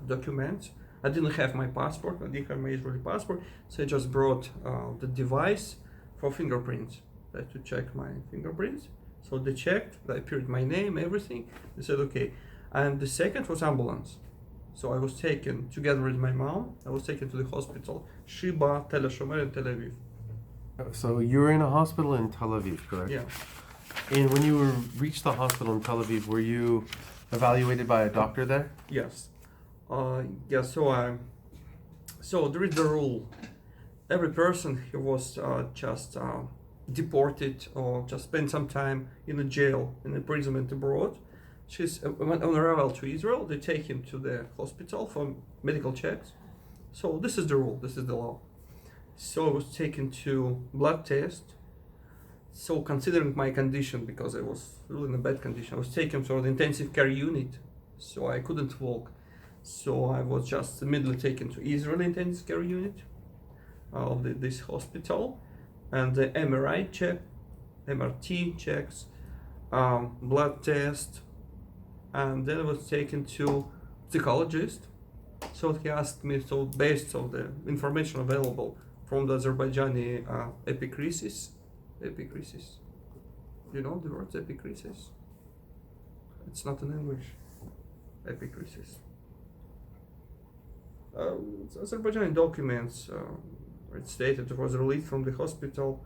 documents. I didn't have my passport. I didn't have my Israeli passport, so I just brought the device for fingerprints. They had to check my fingerprints. So they checked. They appeared my name, everything. They said okay. And the second was ambulance. So I was taken together with my mom. I was taken to the hospital, Shiba, Tel Shomer, and Tel Aviv. So you were in a hospital in Tel Aviv, correct? Yeah. And when you reached the hospital in Tel Aviv, were you evaluated by a doctor there? Yes. Yeah. So there is the rule. Every person who was just deported or just spent some time in a jail, in imprisonment abroad, she's on arrival to Israel. They take him to the hospital for medical checks. So this is the rule. This is the law. So I was taken to blood test. So considering my condition, because I was really in a bad condition, I was taken to the intensive care unit. So I couldn't walk. So I was just immediately taken to Israeli intensive care unit of this hospital, and the MRI check, MRT checks, blood test, and then I was taken to psychologist. So he asked me, so based on the information available from the Azerbaijani epicresis, you know the word epicresis? It's not in English. Epicresis. It's Azerbaijani documents. It stated it was released from the hospital.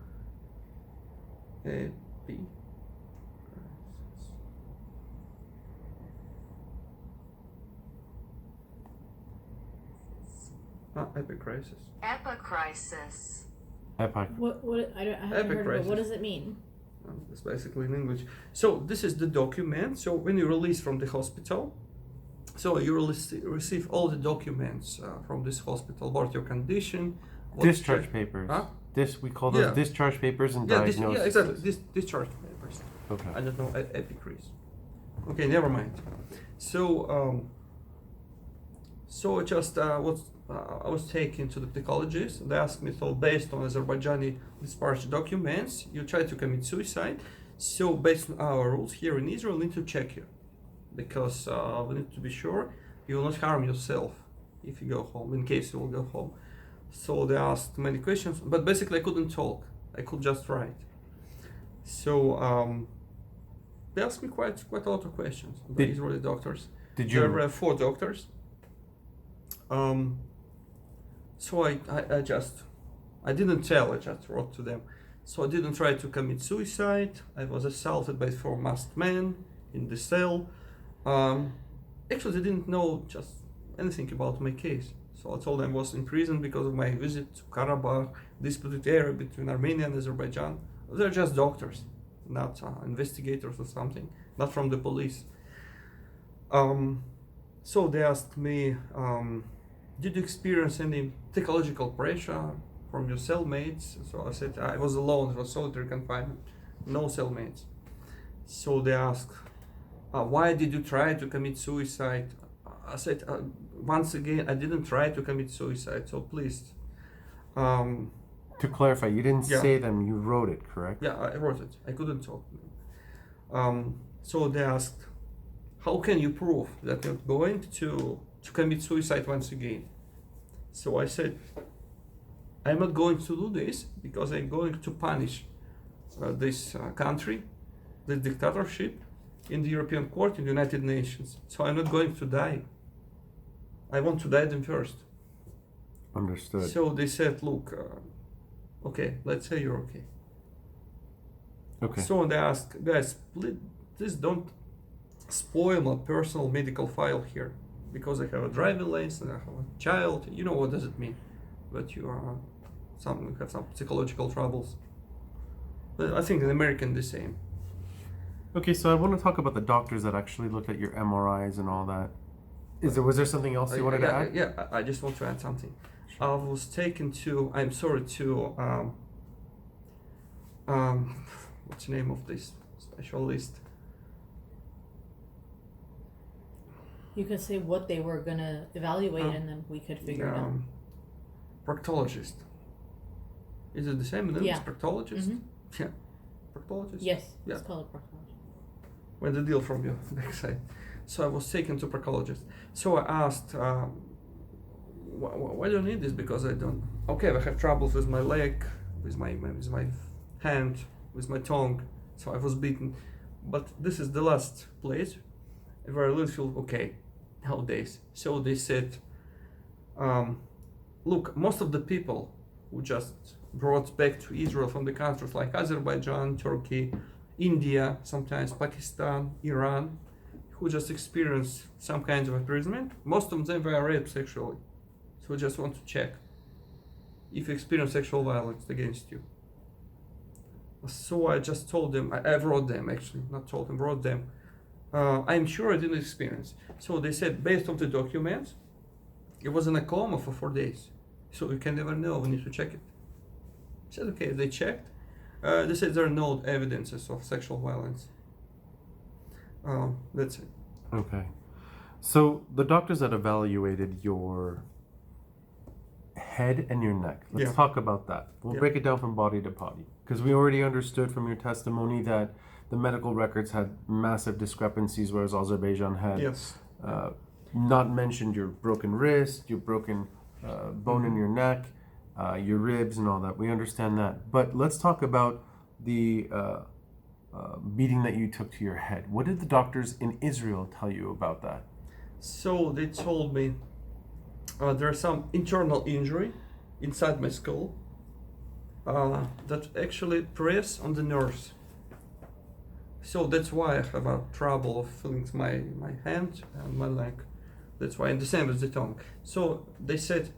B. Epic crisis. Epicrisis. Epoch. What I haven't heard of it. What does it mean? It's basically in English. So this is the document. So when you release from the hospital, so you receive all the documents from this hospital about your condition. Discharge papers. Huh? We call those Yeah. discharge papers and Yeah, diagnoses. exactly. Discharge papers. Okay. I don't know, epicris. Okay, never mind. So, so I just I was taken to the psychologist. They asked me, so based on Azerbaijani discharge documents, you try to commit suicide. So based on our rules here in Israel, we need to check you, because we need to be sure you will not harm yourself if you go home, in case you will go home. So they asked many questions, but basically I couldn't talk. I could just write. So they asked me quite a lot of questions. The Israeli doctors. Did you? There were 4 doctors. So I didn't tell. I just wrote to them. So I didn't try to commit suicide. I was assaulted by 4 masked men in the cell. Actually, they didn't know just anything about my case. So I told them I was in prison because of my visit to Karabakh, disputed area between Armenia and Azerbaijan. They're just doctors, not investigators or something, not from the police. So they asked me, did you experience any psychological pressure from your cellmates? So I said I was alone, it was solitary confinement, no cellmates. So they asked, why did you try to commit suicide? I said, once again, I didn't try to commit suicide, so please. To clarify, you didn't Yeah. say them, you wrote it, correct? Yeah, I wrote it. I couldn't talk. So they asked, how can you prove that you're going to commit suicide once again? So I said, I'm not going to do this because I'm going to punish this country, the dictatorship, in the European Court, in the United Nations. So I'm not going to die. I want to die them first. Understood. So they said, look, okay, let's say you're okay. Okay. So they asked, guys, please don't spoil my personal medical file here, because I have a driving license, I have a child. You know what does it mean? That you are have some psychological troubles. But I think in American the same. Okay, so I want to talk about the doctors that actually looked at your MRIs and all that. Was there something else you wanted to add? Yeah, I just want to add something. I was taken to, what's the name of this specialist? You could say what they were gonna evaluate, and then we could figure it out. Proctologist. Is it the same in English? Yeah. Proctologist? Mhm. Yeah. Proctologist? Yes, Yeah. it's called a proctologist. When the deal from your backside. So I was taken to proctologist. So I asked, why do you need this? Because I don't. Okay, I have troubles with my leg, with my hand, with my tongue. So I was beaten. But this is the last place where I really feel okay nowadays. So they said, look, most of the people who just brought back to Israel from the countries like Azerbaijan, Turkey, India, sometimes Pakistan, Iran, who just experienced some kind of imprisonment, most of them were raped sexually. So we just want to check if you experience sexual violence against you. So I just told them, I wrote them actually, not told them, wrote them. I'm sure I didn't experience. So they said, based on the documents, it was in a coma for 4 days. So you can never know, we need to check it. I said, okay, they checked. They said there are no evidences of sexual violence. That's it. Okay. So the doctors that evaluated your head and your neck, let's Yeah. talk about that. We'll Yeah. break it down from body to body, because we already understood from your testimony that the medical records had massive discrepancies, whereas Azerbaijan had Yes. not mentioned your broken wrist, your broken bone in your neck, your ribs and all that. We understand that. But let's talk about the beating that you took to your head. What did the doctors in Israel tell you about that? So they told me there's some internal injury inside my skull that actually press on the nerves. So that's why I have a trouble of feeling my hand and my leg. That's why, and the same with the tongue. So they said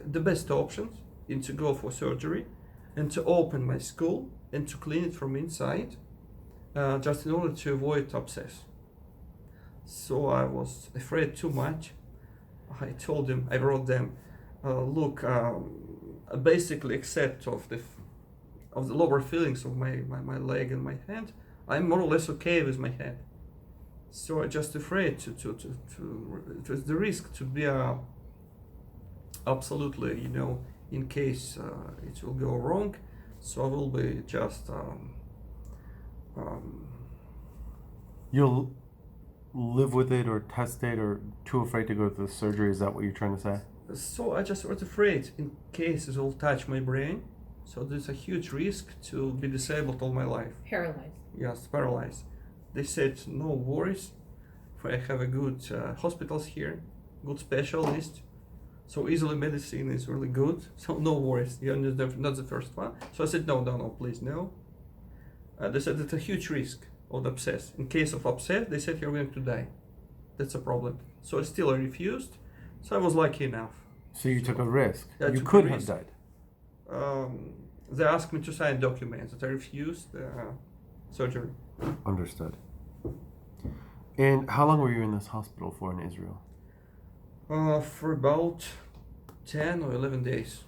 the best options is to go for surgery and to open my skull and to clean it from inside, just in order to avoid abscess. So I was afraid too much. I told them, I wrote them, look, basically except of the lower feelings of my leg and my hand, I'm more or less okay with my head. So I'm just afraid to the risk to be absolutely, in case it will go wrong. So I will be just You'll live with it or test it or too afraid to go to the surgery? Is that what you're trying to say? so I just was afraid in case it will touch my brain. So there's a huge risk to be disabled all my life. Paralyzed. Yes, paralyzed. They said no worries. I have a good hospitals here, good specialist. So easily medicine is really good. So no worries. You're not the first one. So I said no, please no. They said it's a huge risk of abscess. In case of abscess, they said you're going to die. That's a problem. So I refused. So I was lucky enough. So you took a risk. I You took a could have risk. died. They asked me to sign documents that I refused surgery. Understood. And how long were you in this hospital for in Israel? For about 10 or 11 days.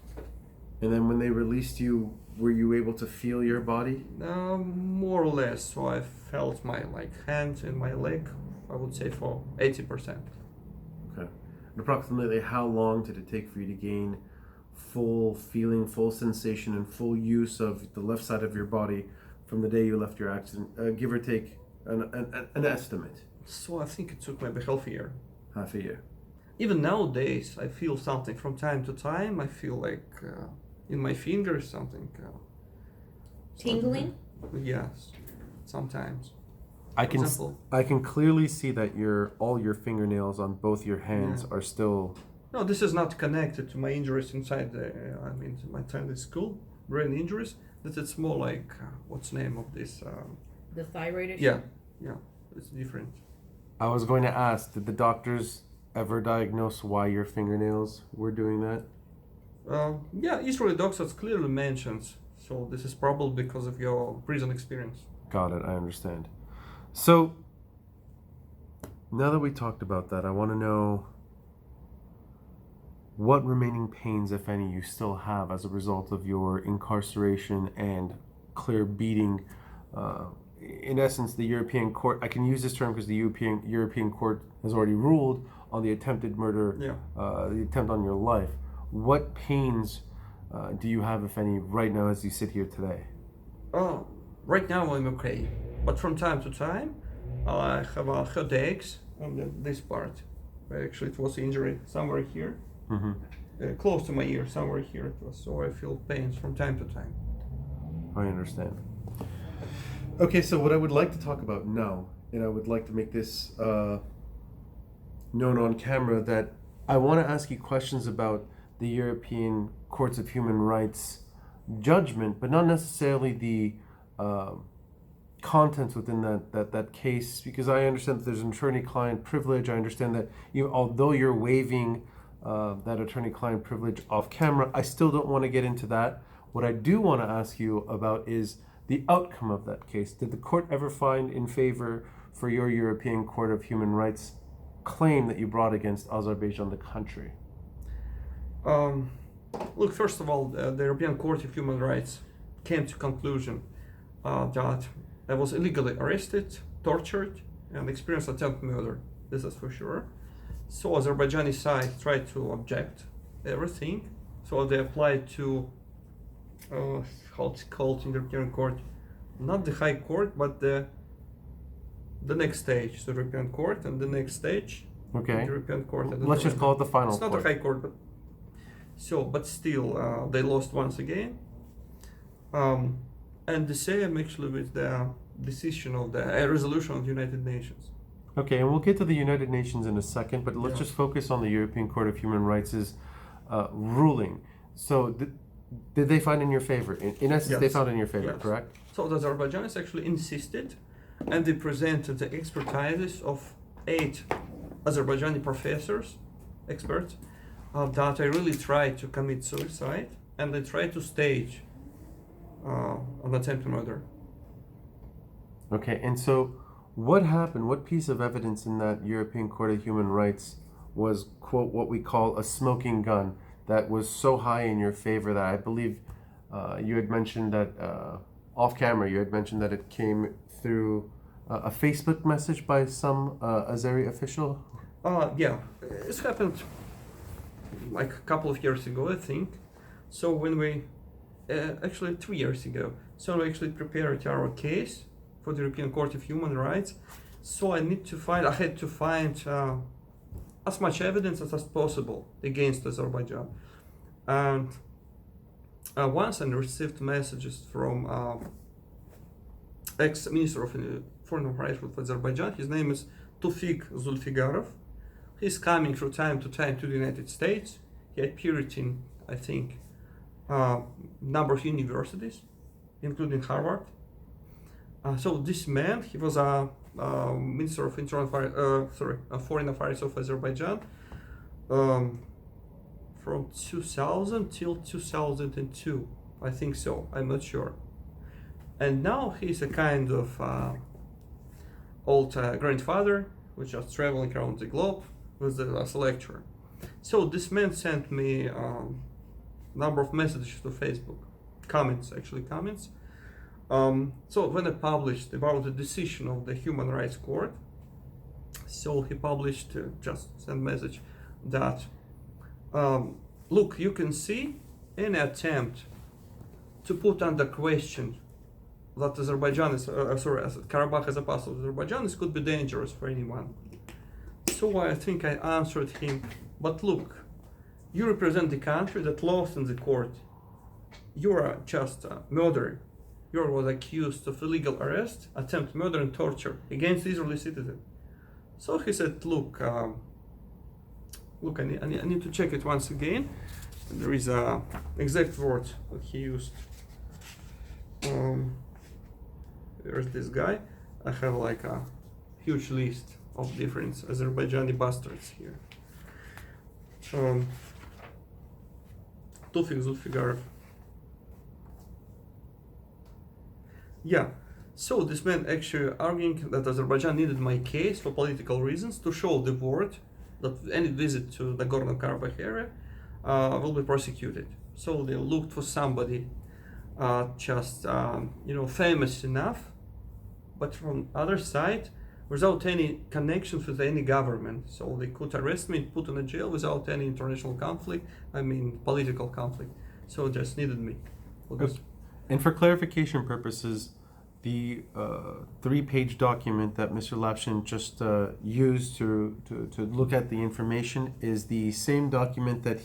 And then when they released you, were you able to feel your body? More or less. So I felt my hand and my leg, I would say for 80%. Okay. And approximately how long did it take for you to gain full feeling, full sensation, and full use of the left side of your body from the day you left your accident? Give or take an estimate. So I think it took maybe half a year. Half a year. Even nowadays, I feel something from time to time. I feel like in my fingers something. Tingling? Yes, sometimes. I can example- I can clearly see that all your fingernails on both your hands Yeah. are still. No, this is not connected to my injuries inside my time at school, brain injuries. That it's more like, what's the name of this? The thyroid issue? Yeah, it's different. I was going to ask, did the doctors ever diagnose why your fingernails were doing that? Yeah, Israeli doctors clearly mentions, so this is probably because of your prison experience. Got it, I understand. So, now that we talked about that, I want to know what remaining pains, if any, you still have as a result of your incarceration and clear beating. In essence, the European court, I can use this term because the European court has already ruled on the attempted murder, Yeah. the attempt on your life. What pains do you have, if any, right now as you sit here today? Right now I'm okay, but from time to time I have headaches on this part. Actually, it was injury somewhere here, close to my ear, somewhere here it was. So I feel pains from time to time. I understand. Okay, so what I would like to talk about now, and I would like to make this known on camera, that I want to ask you questions about the European Courts of Human Rights judgment, but not necessarily the contents within that case, because I understand that there's an attorney-client privilege. I understand that although you're waiving that attorney-client privilege off camera, I still don't want to get into that. What I do want to ask you about is the outcome of that case. Did the court ever find in favor for your European Court of Human Rights claim that you brought against Azerbaijan, the country? Look, first of all, the European Court of Human Rights came to conclusion that I was illegally arrested, tortured, and experienced attempted murder. This is for sure. So Azerbaijani side tried to object everything. So they applied to how it's called in the European Court, not the High Court, but the next stage, the European Court, and the next stage, Okay. the European Court. Let's just call it the final It's not court. the High Court, but still, they lost once again. And the same actually with the decision of the resolution of the United Nations. Okay, and we'll get to the United Nations in a second, but let's Yeah. just focus on the European Court of Human Rights' ruling. So, did they find in your favor? In essence, they Yes. found in your favor, Yes. correct? So the Azerbaijanis actually insisted, and they presented the expertises of 8 Azerbaijani professors, experts, that I really tried to commit suicide, and they tried to stage an attempted murder. Okay, and so what happened? What piece of evidence in that European Court of Human Rights was, quote, what we call a smoking gun that was so high in your favor that I believe you had mentioned that off camera, you had mentioned that it came through a Facebook message by some Azeri official? Yeah, this happened like a couple of years ago, I think. So when we, actually 2 years ago, so we actually prepared our case for the European Court of Human Rights. So I had to find as much evidence as possible against Azerbaijan. And once I received messages from ex-minister of Foreign Affairs of Azerbaijan. His name is Tufik Zulfigarov. He's coming from time to time to the United States. He appeared in, I think, number of universities, including Harvard. So this man, he was a minister of Foreign Affairs of Azerbaijan from 2000 till 2002. I think so. I'm not sure. And now he's a kind of old grandfather who's just traveling around the globe as a lecturer. So this man sent me a number of messages to Facebook, comments. So when I published about the decision of the Human Rights Court, so he published just sent message that look, you can see any attempt to put under question that Azerbaijan is Karabakh as a part of Azerbaijan could be dangerous for anyone. So I think I answered him, but look, you represent the country that lost in the court. You are just a murderer. You was accused of illegal arrest, attempted murder and torture against Israeli citizen. So he said, look, I need to check it once again. There is a exact word that he used. There's this guy. I have like a huge list of different Azerbaijani bastards here. Tufik Zulfigarov. Yeah, so this man actually arguing that Azerbaijan needed my case for political reasons to show the world that any visit to the Nagorno-Karabakh area will be prosecuted. So they looked for somebody famous enough, but from other side, without any connections with any government. So they could arrest me and put in a jail without any international conflict, political conflict. So just needed me. And for clarification purposes, the 3-page document that Mr. Lapshin just used to look at the information is the same document that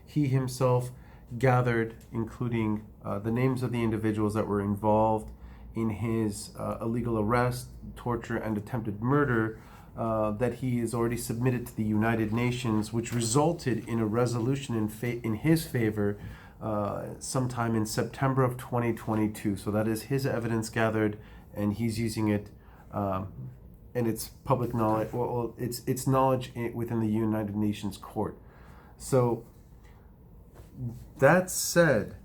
he himself gathered, including the names of the individuals that were involved in his illegal arrest, torture, and attempted murder that he has already submitted to the United Nations, which resulted in a resolution in his favor sometime in September of 2022. So that is his evidence gathered, and he's using it, and it's public knowledge. Well, it's knowledge within the United Nations Court. So that said,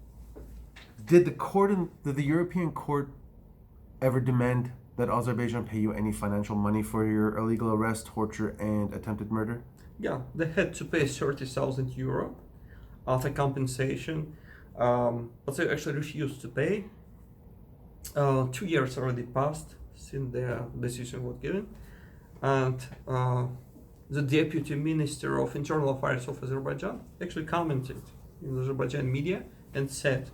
did the European Court ever demand that Azerbaijan pay you any financial money for your illegal arrest, torture, and attempted murder? Yeah, they had to pay 30,000 euro of a compensation, but they actually refused to pay. 2 years already passed since the decision was given, and the deputy minister of internal affairs of Azerbaijan actually commented in the Azerbaijan media and said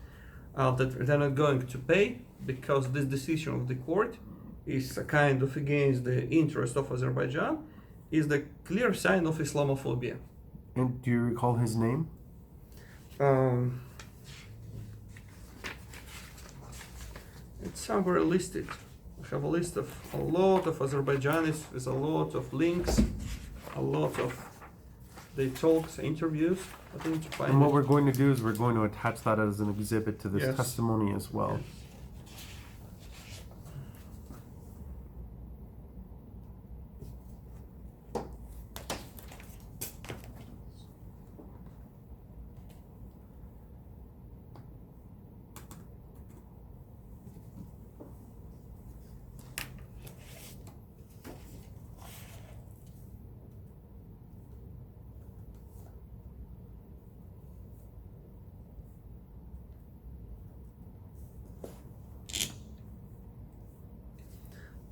that they're not going to pay because this decision of the court is a kind of against the interest of Azerbaijan, is the clear sign of Islamophobia. And do you recall his name? It's somewhere listed. have a list of a lot of Azerbaijanis with a lot of links, a lot of their talks, interviews. I need to find And what it. we're going to do is we're going to attach that as an exhibit to this Yes. testimony as well. Yes.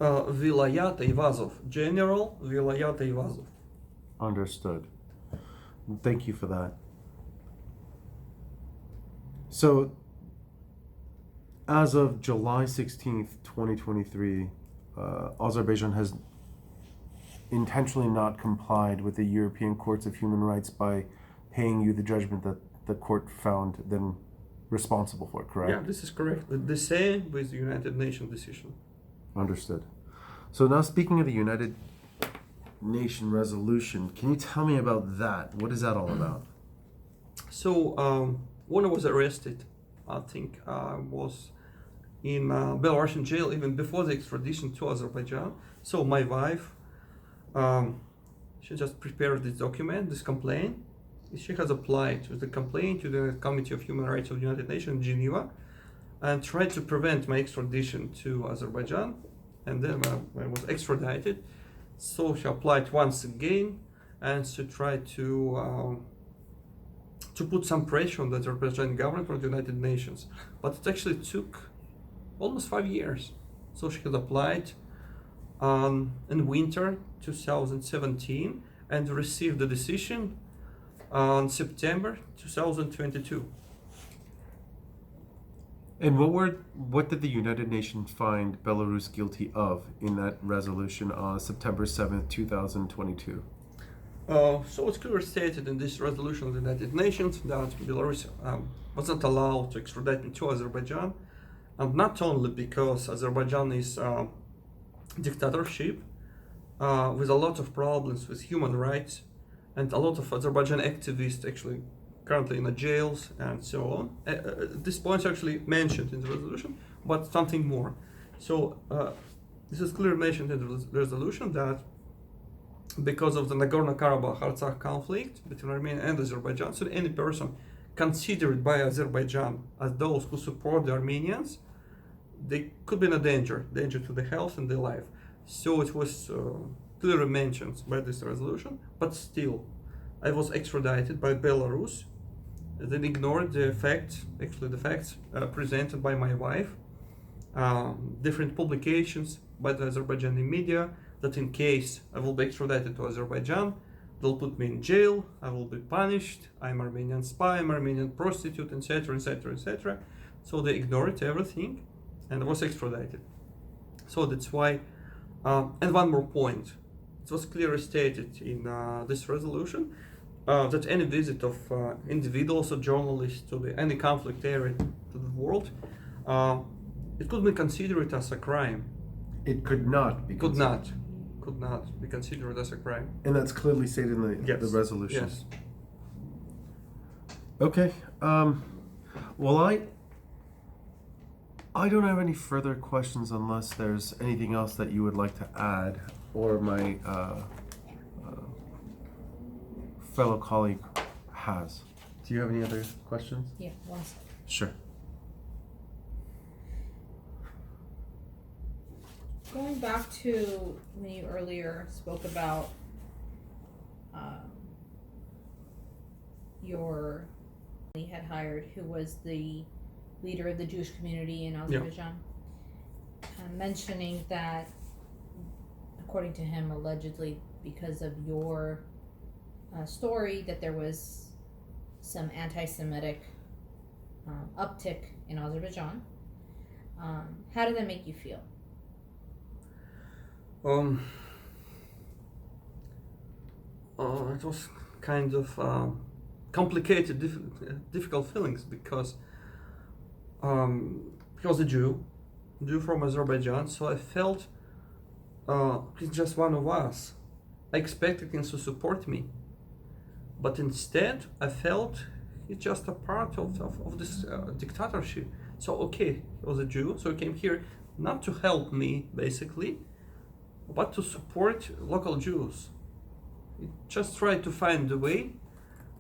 Vilayat Ivazov, General Vilayat Ivazov. Understood. Thank you for that. So, as of July 16th, 2023, Azerbaijan has intentionally not complied with the European Courts of Human Rights by paying you the judgment that the court found them responsible for, correct? Yeah, this is correct. The same with the United Nations decision. Understood. So now speaking of the United Nation resolution, can you tell me about that? What is that all about? So when I was arrested, I think I was in Belarusian jail even before the extradition to Azerbaijan. So my wife, she just prepared this document, this complaint. She has applied with the complaint to the Committee of Human Rights of the United Nations in Geneva and tried to prevent my extradition to Azerbaijan. And then I was extradited. So she applied once again and she tried to put some pressure on the Azerbaijan government or the United Nations. But it actually took almost 5 years. So she had applied in winter 2017 and received the decision on September 2022. And what did the United Nations find Belarus guilty of in that resolution on September 7th, 2022? So it's clearly stated in this resolution of the United Nations that Belarus wasn't allowed to extradite me to Azerbaijan, and not only because Azerbaijan is a dictatorship with a lot of problems with human rights, and a lot of Azerbaijan activists actually currently in the jails and so on. This point is actually mentioned in the resolution, but something more. So this is clearly mentioned in the resolution that because of the Nagorno-Karabakh conflict between Armenia and Azerbaijan, so any person considered by Azerbaijan as those who support the Armenians, they could be in a danger to the health and their life. So it was clearly mentioned by this resolution, but still, I was extradited by Belarus. Then ignored the facts presented by my wife, different publications by the Azerbaijani media, that in case I will be extradited to Azerbaijan, they'll put me in jail, I will be punished, I'm Armenian spy, I'm Armenian prostitute, etc., etc., etc. So they ignored everything and I was extradited. So that's why, and one more point, it was clearly stated in this resolution that any visit of individuals or journalists to any conflict area to the world, it could be considered as a crime. It could not be Could not be considered as a crime. And that's clearly stated in the Yes. resolution. Yes. Okay. Well, I don't have any further questions unless there's anything else that you would like to add, or my fellow colleague has. Do you have any other questions? Yeah, one second. Sure. Going back to when you earlier spoke about your had hired, who was the leader of the Jewish community in Azerbaijan, mentioning that, according to him, allegedly because of your story, that there was some anti-Semitic uptick in Azerbaijan. How did that make you feel? It was kind of complicated, difficult feelings because he was a Jew, Jew from Azerbaijan, so I felt he's just one of us. I expected him to support me, but instead I felt he's just a part of this dictatorship. So okay, he was a Jew, so he came here not to help me basically, but to support local Jews. He just tried to find a way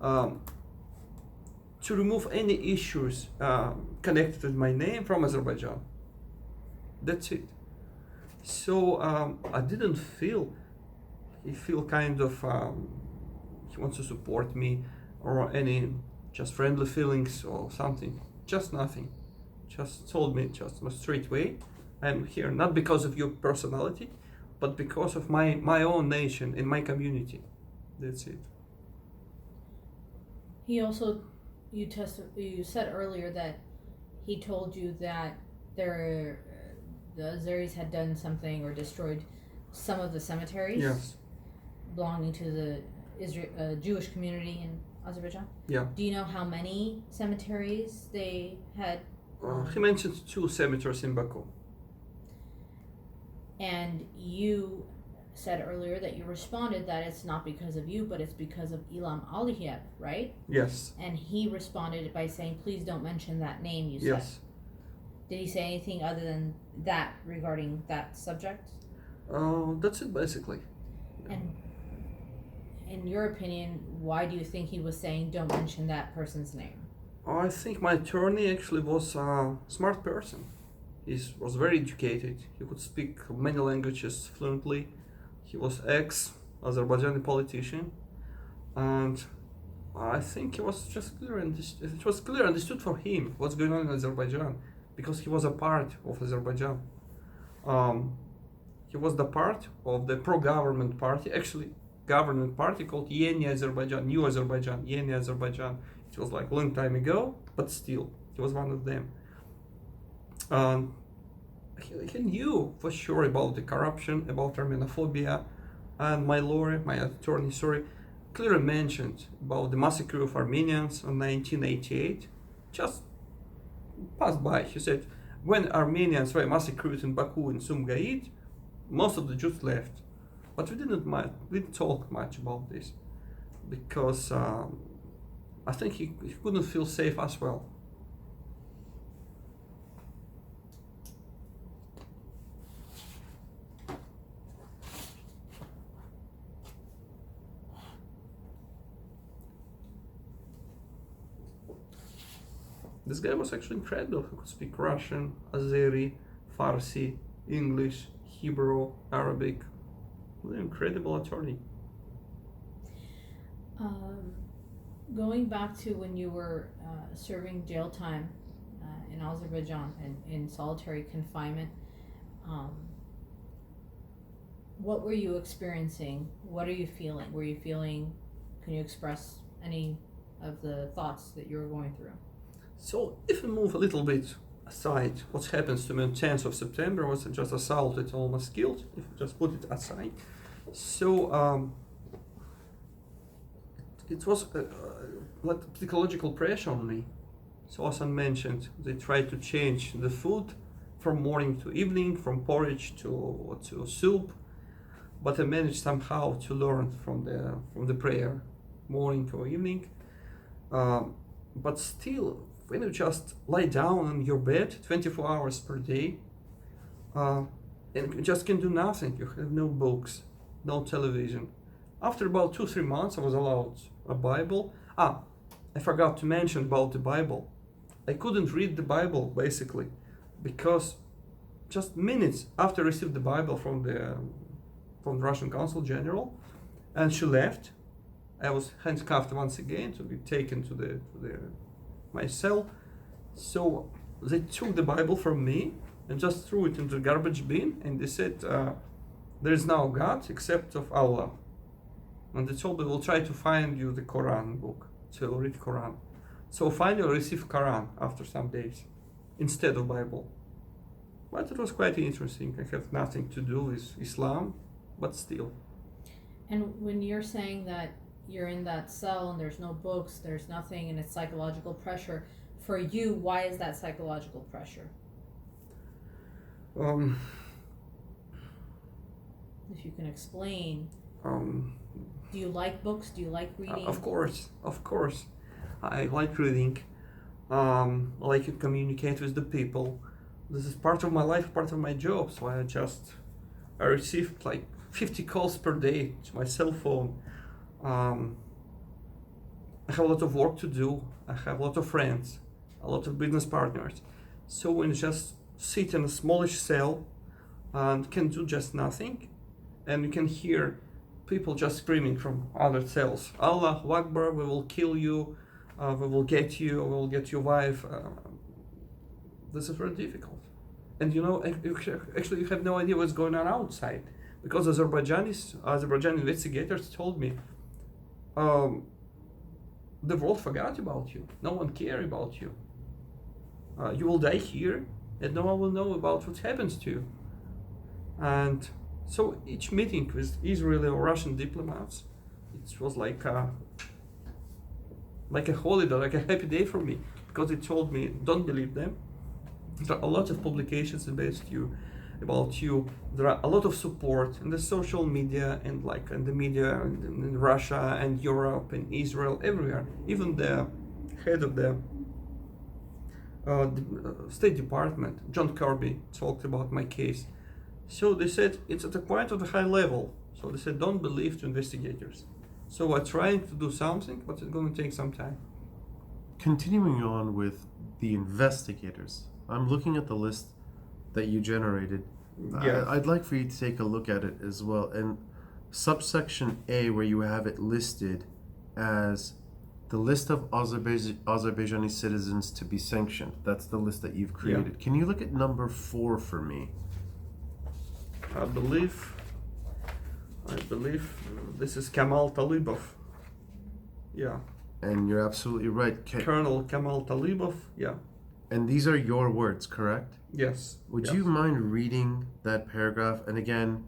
to remove any issues connected with my name from Azerbaijan. That's it. So I didn't feel he feel kind of he wants to support me or any just friendly feelings or something. Just nothing. Just told me just in a straight way, I'm here not because of your personality, but because of my own nation and my community. That's it. He also, you said earlier that he told you that the Azeris had done something or destroyed some of the cemeteries Yes. belonging to the Jewish community in Azerbaijan. Yeah. Do you know how many cemeteries they had? He mentioned 2 cemeteries in Baku. And you said earlier that you responded that it's not because of you, but it's because of Ilham Aliyev, right? Yes. And he responded by saying, please don't mention that name, you said. Yes. Did he say anything other than that regarding that subject? That's it basically. And in your opinion, why do you think he was saying don't mention that person's name? I think my attorney actually was a smart person. He was very educated. He could speak many languages fluently. He was ex-Azerbaijani politician, and I think it was just clear understood for him what's going on in Azerbaijan, because he was a part of Azerbaijan. He was the part of the pro-government party, actually government party called Yeni Azerbaijan, New Azerbaijan, Yeni Azerbaijan. It was like a long time ago, but still, he was one of them. He knew for sure about the corruption, about Armenophobia, and my attorney, clearly mentioned about the massacre of Armenians in 1988. Just passed by. He said, when Armenians were massacred in Baku and Sumgait, most of the Jews left. But we didn't talk much about this, because I think he couldn't feel safe as well. This guy was actually incredible. He could speak Russian, Azeri, Farsi, English, Hebrew, Arabic. An incredible attorney. Going back to when you were serving jail time in Azerbaijan and in solitary confinement, what were you experiencing? What are you feeling? Can you express any of the thoughts that you were going through? So if we move a little bit aside, what happens to me on 10th of September was just assaulted, almost killed, if we just put it aside. So it was like psychological pressure on me. So as I mentioned, they tried to change the food from morning to evening, from porridge to soup, but I managed somehow to learn from the prayer, morning or evening. But still, when you just lie down in your bed 24 hours per day, and you just can do nothing, you have no books, no television. After about 2-3 months, I was allowed a Bible. I forgot to mention about the Bible. I couldn't read the Bible basically, because just minutes after I received the Bible from the Russian Consul General, and she left, I was handcuffed once again to be taken to my cell. So they took the Bible from me and just threw it into the garbage bin, and they said, there is no God except of Allah. And they told me, we'll try to find you the Quran book to read Quran. So finally I received Quran after some days instead of Bible. But it was quite interesting. I have nothing to do with Islam, but still. And when you're saying that you're in that cell and there's no books, there's nothing, and it's psychological pressure, for you, why is that psychological pressure? Um, If you can explain, um, do you like books? Do you like reading? of course. I like reading. I like to communicate with the people. This is part of my life, part of my job. So I received like 50 calls per day to my cell phone. I have a lot of work to do. I have a lot of friends, a lot of business partners. So when you just sit in a smallish cell and can do just nothing, and you can hear people just screaming from other cells, "Allahu Akbar, we will kill you, we will get you, we will get your wife." This is very difficult. And actually you have no idea what's going on outside, because Azerbaijani investigators told me, the world forgot about you. No one cares about you. You will die here, and no one will know about what happens to you. And so each meeting with Israeli or Russian diplomats, it was like a holiday, like a happy day for me, because it told me, don't believe them. There are a lot of publications about you. There are a lot of support in the social media and like in the media in Russia and Europe and Israel, everywhere. Even the head of the State Department, John Kirby, talked about my case. So they said it's at a quite of a high level. So they said don't believe to investigators. So we're trying to do something, but it's going to take some time. Continuing on with the investigators, I'm looking at the list that you generated. Yeah. I'd like for you to take a look at it as well. And subsection A, where you have it listed as the list of Azerbaijani citizens to be sanctioned. That's the list that you've created. Can you look at number 4 for me? I believe this is Kamal Talibov. Yeah. And you're absolutely right. Colonel Kamal Talibov. Yeah. And these are your words, correct? Yes. Would yes. you mind reading that paragraph? And again,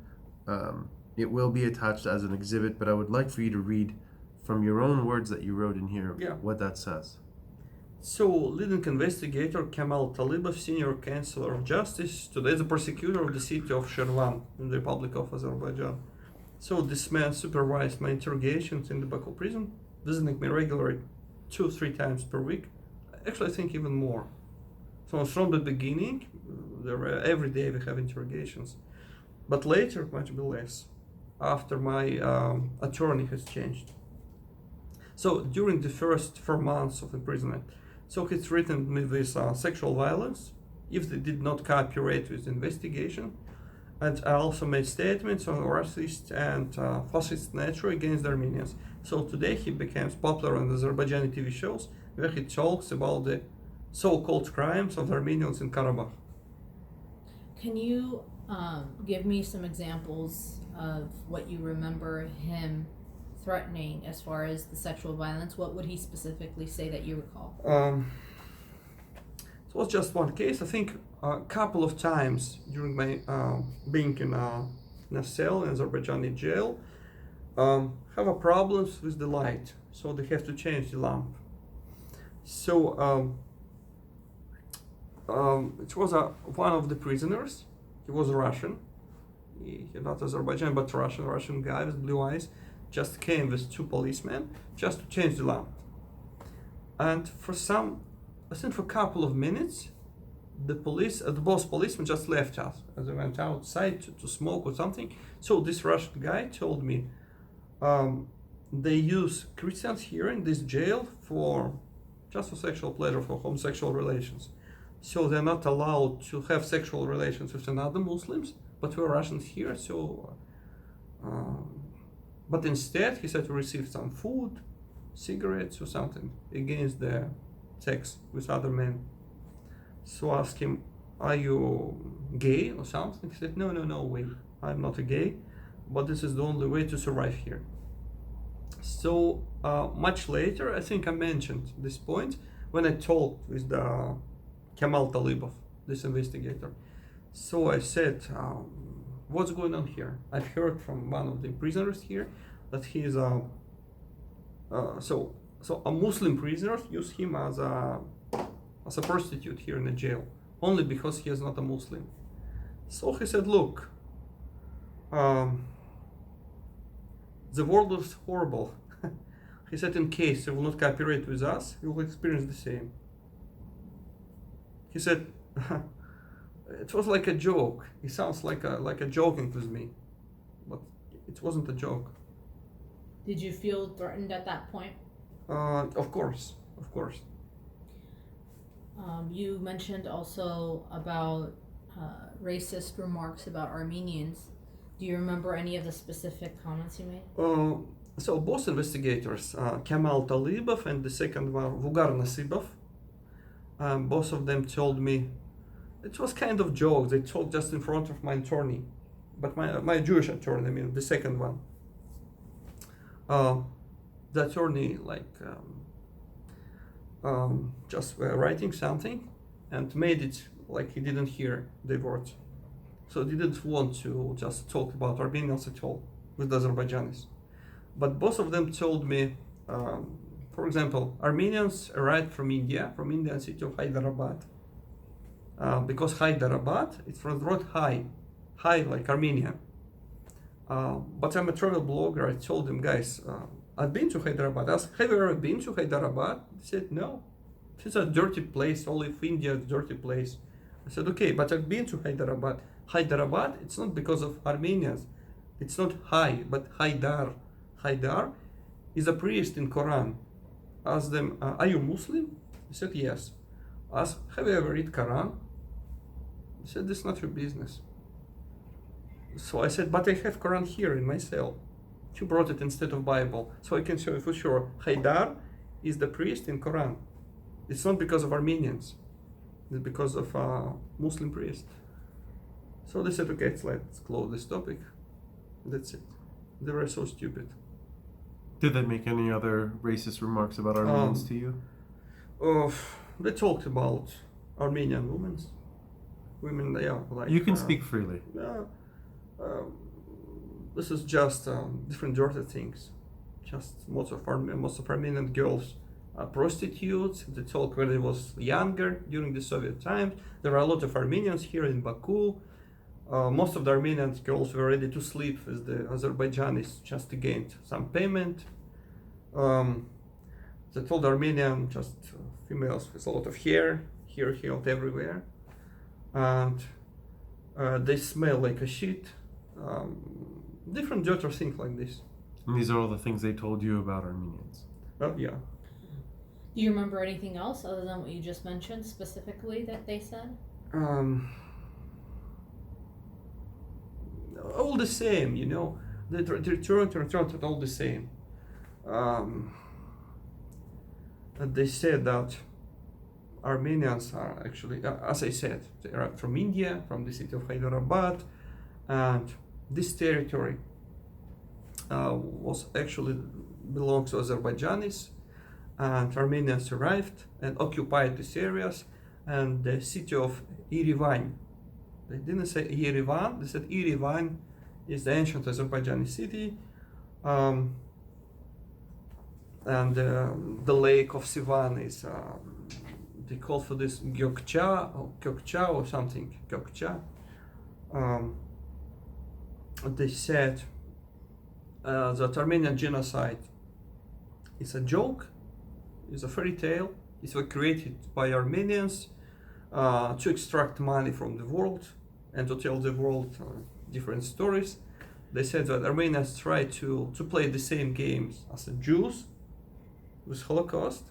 it will be attached as an exhibit, but I would like for you to read from your own words that you wrote in here what that says. So, leading investigator Kamal Talibov, senior counselor of justice, today the prosecutor of the city of Shirvan in the Republic of Azerbaijan. So, this man supervised my interrogations in the Baku prison, visiting me regularly 2-3 times per week. Actually, I think even more. So, from the beginning, every day we have interrogations. But later, much less, after my attorney has changed. So, during the first 4 months of imprisonment, so he threatened me with sexual violence if they did not cooperate with the investigation. And I also made statements on racist and fascist nature against the Armenians. So today he becomes popular on the Azerbaijani TV shows where he talks about the so-called crimes of Armenians in Karabakh. Can you give me some examples of what you remember him threatening as far as the sexual violence? What would he specifically say that you recall? It was just one case. I think a couple of times during my being in a cell in Azerbaijani jail, have a problems with the light, so they have to change the lamp. So it was one of the prisoners. He was Russian. He not Azerbaijan, but Russian guy with blue eyes. Just came with 2 policemen just to change the lamp. And for a couple of minutes, both policemen just left us as they went outside to smoke or something. So this Russian guy told me they use Christians here in this jail for sexual pleasure, for homosexual relations. So they're not allowed to have sexual relations with another Muslims, but we're Russians here, so. But instead, he said to receive some food, cigarettes or something against the sex with other men. So I asked him, are you gay or something? He said, no way, I'm not a gay, but this is the only way to survive here. So much later, I think I mentioned this point when I talked with the Kamal Talibov, this investigator. So I said, what's going on here? I've heard from one of the prisoners here that he is a Muslim prisoner use him as a prostitute here in the jail only because he is not a Muslim. So he said, look, the world is horrible. He said, in case you will not cooperate with us, you will experience the same. He said, it was like a joke. He sounds like a joking with me, but it wasn't a joke. Did you feel threatened at that point? Of course. You mentioned also about racist remarks about Armenians. Do you remember any of the specific comments you made? So both investigators, Kemal Talibov and the second one, Vugar Nasibov, both of them told me it was kind of joke. They talked just in front of my attorney, but my Jewish attorney, I mean the second one. The attorney just writing something and made it like he didn't hear the words. So he didn't want to just talk about Armenians at all with the Azerbaijanis. But both of them told me, for example, Armenians arrived from Indian city of Hyderabad. Because Hyderabad, it's from the word high like Armenian. But I'm a travel blogger. I told them, guys, I've been to Hyderabad. I asked, have you ever been to Hyderabad? They said, no. It's a dirty place, only if India is a dirty place. I said, okay, but I've been to Hyderabad. Hyderabad, it's not because of Armenians. It's not Hay, but Haidar. Haidar is a priest in Quran. Asked them, are you Muslim? They said, yes. Asked, have you ever read Quran? They said, this is not your business. So I said, but I have Quran here in my cell. You brought it instead of Bible. So I can show you for sure. Haidar is the priest in Quran. It's not because of Armenians. It's because of a Muslim priest. So they said, okay, let's close this topic. That's it. They were so stupid. Did they make any other racist remarks about Armenians to you? They talked about Armenian women, yeah. Like, You can speak freely. This is just different dirty things. Just most of Armenian girls are prostitutes. They talk when they was younger during the Soviet times. There are a lot of Armenians here in Baku. Most of the Armenian girls were ready to sleep with the Azerbaijanis just to gain some payment. They told Armenian just females with a lot of hair out everywhere, and they smell like a shit. Different dirty things like this. And these are all the things they told you about Armenians. Yeah. Do you remember anything else other than what you just mentioned specifically that they said? All the same, you know. They returned all the same. They said that Armenians are actually, as I said, they are from India, from the city of Hyderabad, and this territory was actually belongs to Azerbaijanis, and Armenians arrived and occupied these areas, and the city of Yerevan. They didn't say Yerevan, they said Yerevan is the ancient Azerbaijani city, and the lake of Sivan is, they call for this Gökçe or something, Gökçe. They said that Armenian genocide is a joke, is a fairy tale, it was created by Armenians to extract money from the world and to tell the world different stories. They said that Armenians try to play the same games as the Jews with Holocaust,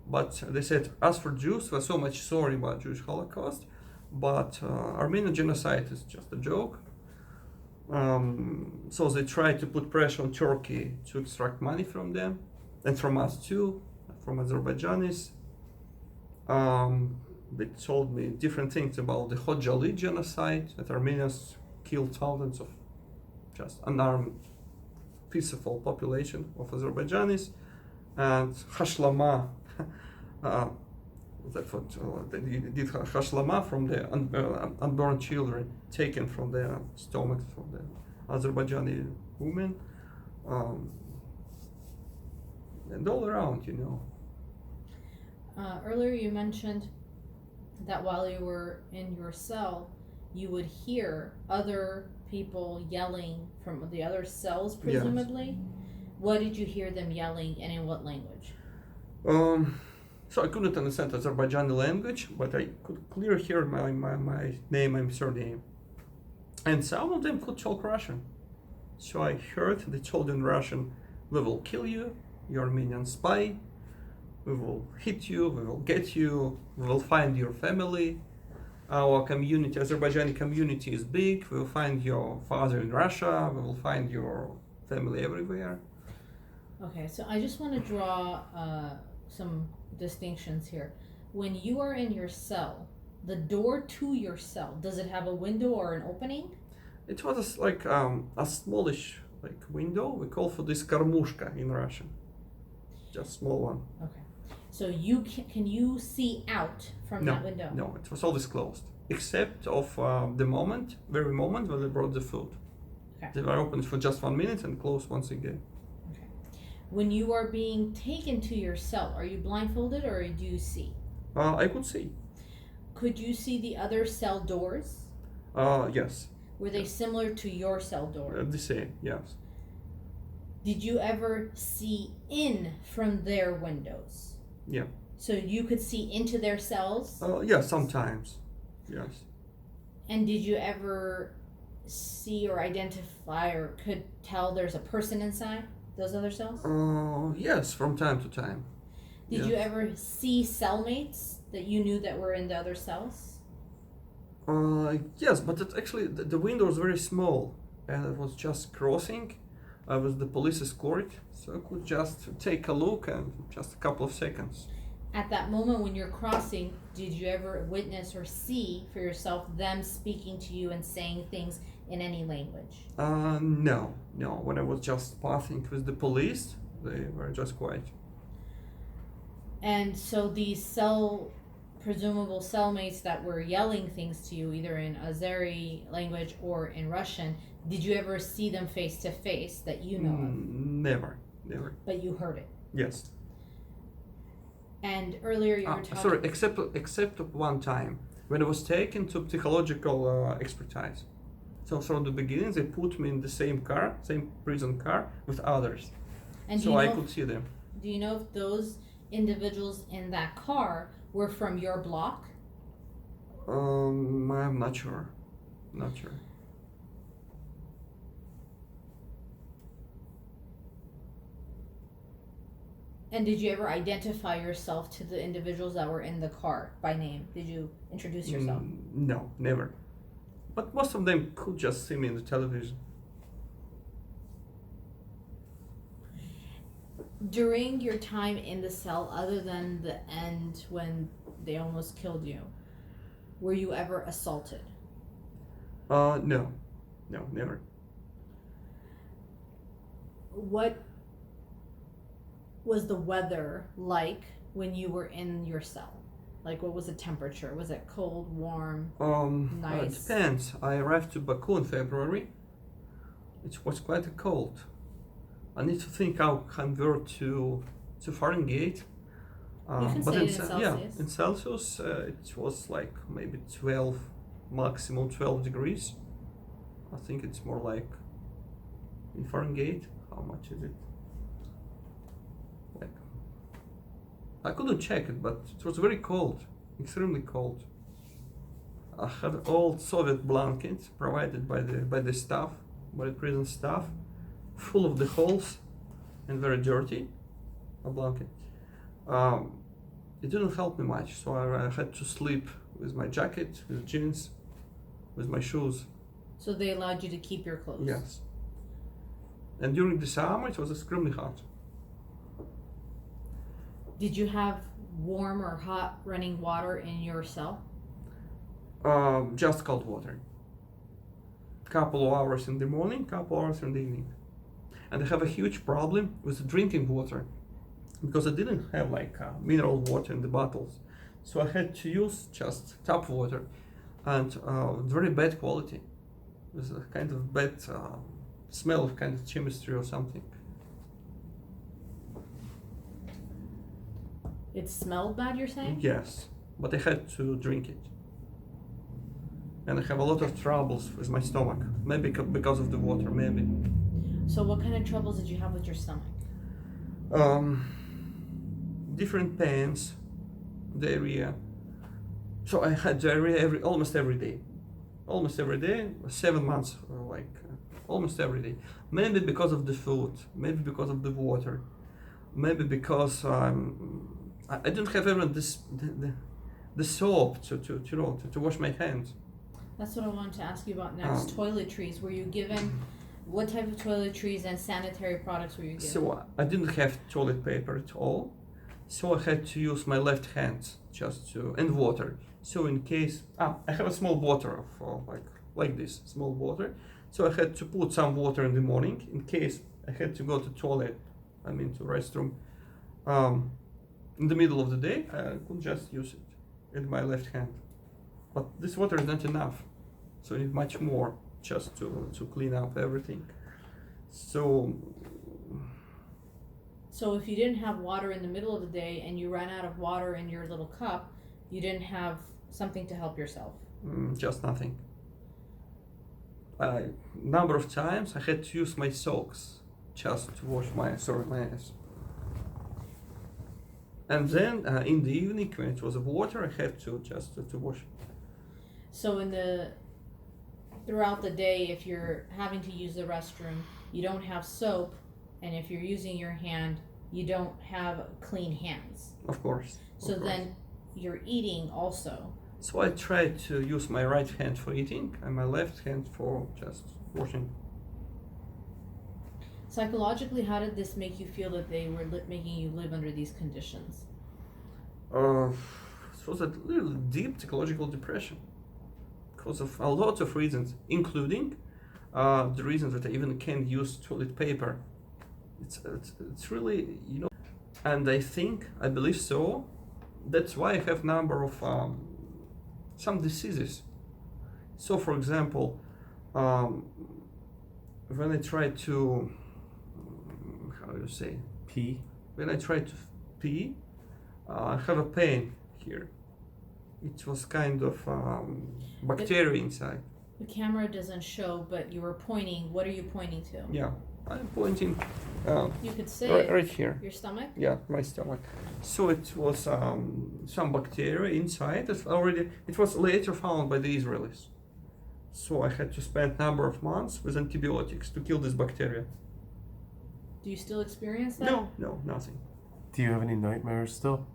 but they said, as for Jews, we're so much sorry about Jewish Holocaust, but Armenian genocide is just a joke. So they tried to put pressure on Turkey to extract money from them, and from us too, from Azerbaijanis. They told me different things about the Khojaly genocide, that Armenians killed thousands of just unarmed, peaceful population of Azerbaijanis, and Hashlama, that's what they did Hashlama from the unborn children taken from their stomachs from the Azerbaijani women, and all around, you know. Earlier you mentioned that while you were in your cell, you would hear other people yelling from the other cells, presumably. What did you hear them yelling, and in what language? So I couldn't understand Azerbaijani language, but I could clearly hear my name and surname. And some of them could talk Russian. So I heard they told in Russian, "We will kill you, you're Armenian spy. We will hit you, we will get you, we will find your family. Our community, Azerbaijani community is big. We will find your father in Russia, we will find your family everywhere." Okay, so I just want to draw some distinctions here. When you are in your cell, the door to your cell, does it have a window or an opening? It was like a smallish like window. We call for this karmushka in Russian. Just small one. Okay. So you can you see out from that window? No, it was always closed. Except of the very moment when they brought the food. Okay. They were open for just 1 minute and closed once again. Okay. When you are being taken to your cell, are you blindfolded or do you see? I could see. Could you see the other cell doors? Yes. Were they similar to your cell door? The same, yes. Did you ever see in from their windows? Yeah. So you could see into their cells? Yeah, sometimes. Yes. And did you ever see or identify or could tell there's a person inside those other cells? Yes, from time to time. Did you ever see cellmates that you knew that were in the other cells? Yes, but it actually the window was very small, and it was just crossing. I was the police escort, so I could just take a look and just a couple of seconds. At that moment when you're crossing, did you ever witness or see for yourself them speaking to you and saying things in any language? No. When I was just passing with the police, they were just quiet. And so these presumable cellmates that were yelling things to you, either in Azeri language or in Russian, did you ever see them face to face that you know of? Never. But you heard it. Yes. And earlier you were talking. Sorry, except one time when I was taken to psychological expertise. So from the beginning, they put me in the same prison car with others, And so I could see them. Do you know if those individuals in that car were from your block? I'm not sure. And did you ever identify yourself to the individuals that were in the car by name? Did you introduce yourself? No, never. But most of them could just see me in the television. During your time in the cell, other than the end when they almost killed you, were you ever assaulted? No, never. What was the weather like when you were in your cell? Like, what was the temperature? Was it cold, warm, nice? It depends. I arrived to Baku in February. It was quite cold. I need to think how convert to Fahrenheit. You can but say in, it in Celsius. Yeah, in Celsius it was like maybe 12, maximum 12 degrees. I think it's more like in Fahrenheit. How much is it? Like, I couldn't check it, but it was very cold, extremely cold. I had old Soviet blankets provided by the staff, by the prison staff, full of the holes and very dirty. A blanket. It didn't help me much, so I had to sleep with my jacket, with jeans, with my shoes. So they allowed you to keep your clothes? Yes. And during the summer, it was extremely hot. Did you have warm or hot running water in your cell? Just cold water. Couple of hours in the morning, couple hours in the evening. And I have a huge problem with drinking water, because I didn't have like mineral water in the bottles. So I had to use just tap water, and very bad quality. With a kind of bad smell of kind of chemistry or something. It smelled bad, you're saying? Yes, but I had to drink it. and I have a lot of troubles with my stomach. Maybe because of the water, maybe. So what kind of troubles did you have with your stomach? Different pains, diarrhea. So I had diarrhea almost every day, 7 months, almost every day. Maybe because of the food, maybe because of the water, maybe because I didn't have even the soap to wash my hands. That's what I wanted to ask you about next. Toiletries. Were you given what type of toiletries and sanitary products were you given? So I didn't have toilet paper at all. So I had to use my left hand and water. So in case I have a small bottle of like this small water. So I had to put some water in the morning in case I had to go to toilet. I mean to restroom. In the middle of the day, I could just use it in my left hand. But this water is not enough. So you need much more just to clean up everything. So if you didn't have water in the middle of the day and you ran out of water in your little cup, you didn't have something to help yourself. Just nothing. Number of times I had to use my socks just to wash my ass. And then in the evening when it was water, I had to just to wash. So throughout the day, if you're having to use the restroom, you don't have soap, and if you're using your hand, you don't have clean hands. Of course. So then you're eating also. So I tried to use my right hand for eating and my left hand for just washing. Psychologically, how did this make you feel that they were making you live under these conditions? It was a little deep psychological depression because of a lot of reasons, including the reasons that I even can't use toilet paper. It's really, and I believe so. That's why I have number of some diseases. So, for example, when I try to, how do you say? Pee. When I try to pee, I have a pain here. It was kind of bacteria inside. The camera doesn't show, but you were pointing. What are you pointing to? Yeah, I'm pointing. You could say right here. Your stomach? Yeah, my stomach. So it was some bacteria inside. It was later found by the Israelis. So I had to spend number of months with antibiotics to kill this bacteria. Do you still experience that? No, nothing. Do you have any nightmares still?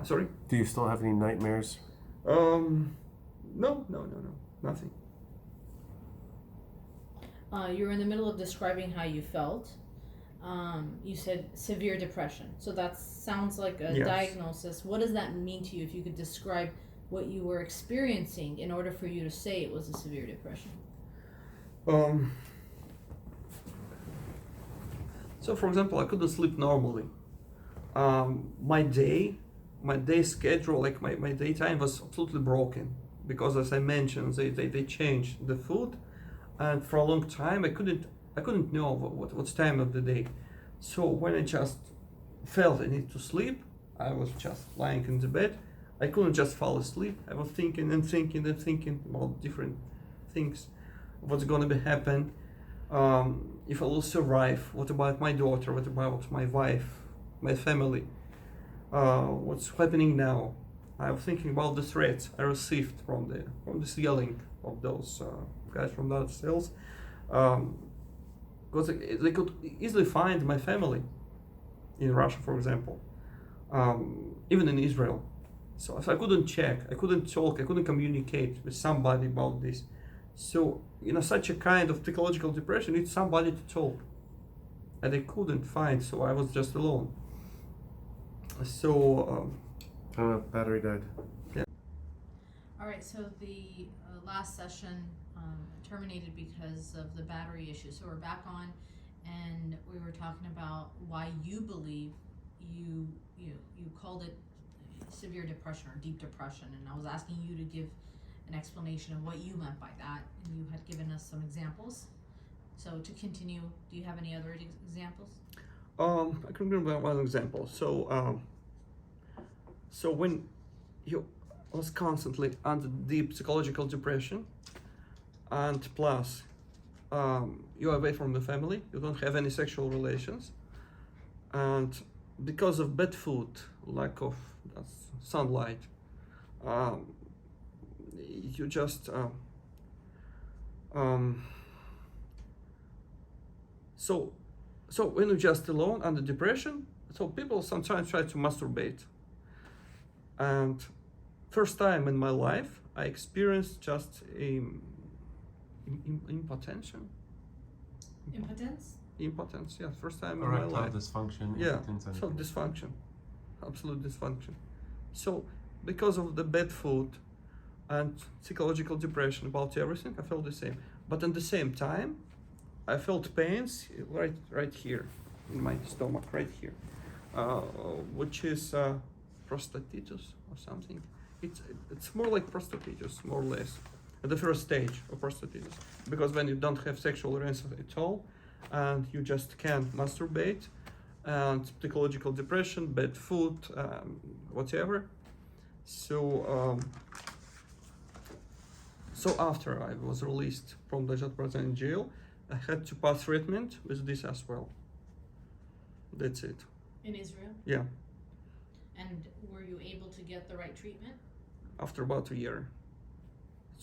Sorry? Do you still have any nightmares? No, nothing. You were in the middle of describing how you felt. You said severe depression. So that sounds like a Yes. diagnosis. What does that mean to you if you could describe what you were experiencing in order for you to say it was a severe depression? So for example, I couldn't sleep normally. My day schedule, like my daytime was absolutely broken because, as I mentioned, they changed the food, and for a long time I couldn't know what's time of the day. So when I just felt I need to sleep, I was just lying in the bed. I couldn't just fall asleep. I was thinking about different things, what's gonna be happen, if I will survive, what about my daughter, what about my wife, my family, what's happening now. I was thinking about the threats I received from this yelling of those guys from the cells, because they could easily find my family in Russia, for example, even in Israel. So I couldn't check, I couldn't talk, I couldn't communicate with somebody about this. So, such a kind of psychological depression needs somebody to talk. And I couldn't find, so I was just alone. So, Battery died. Yeah. All right, so the last session terminated because of the battery issue. So we're back on, and we were talking about why you believe you called it severe depression or deep depression, and I was asking you to give an explanation of what you meant by that, and you had given us some examples. So to continue, do you have any other examples? I can remember one example. So when was constantly under deep psychological depression, and plus you're away from the family, you don't have any sexual relations, and because of bad food, lack of sunlight, you just so when you're just alone under depression, so people sometimes try to masturbate. And first time in my life I experienced just impotence. Impotence, yeah, first time in my Erectile life. dysfunction. Yeah, impotence, and- so dysfunction, absolute dysfunction. So because of the bad food and psychological depression about everything, I felt the same. But at the same time, I felt pains right here in my stomach, right here, which is prostatitis or something. It's more like prostatitis, more or less, at the first stage of prostatitis, because when you don't have sexual relations at all, and you just can't masturbate, and psychological depression, bad food, whatever. So after I was released from the Azerbaijan jail, I had to pass treatment with this as well. That's it. In Israel? Yeah, And were you able to get the right treatment? after about a year.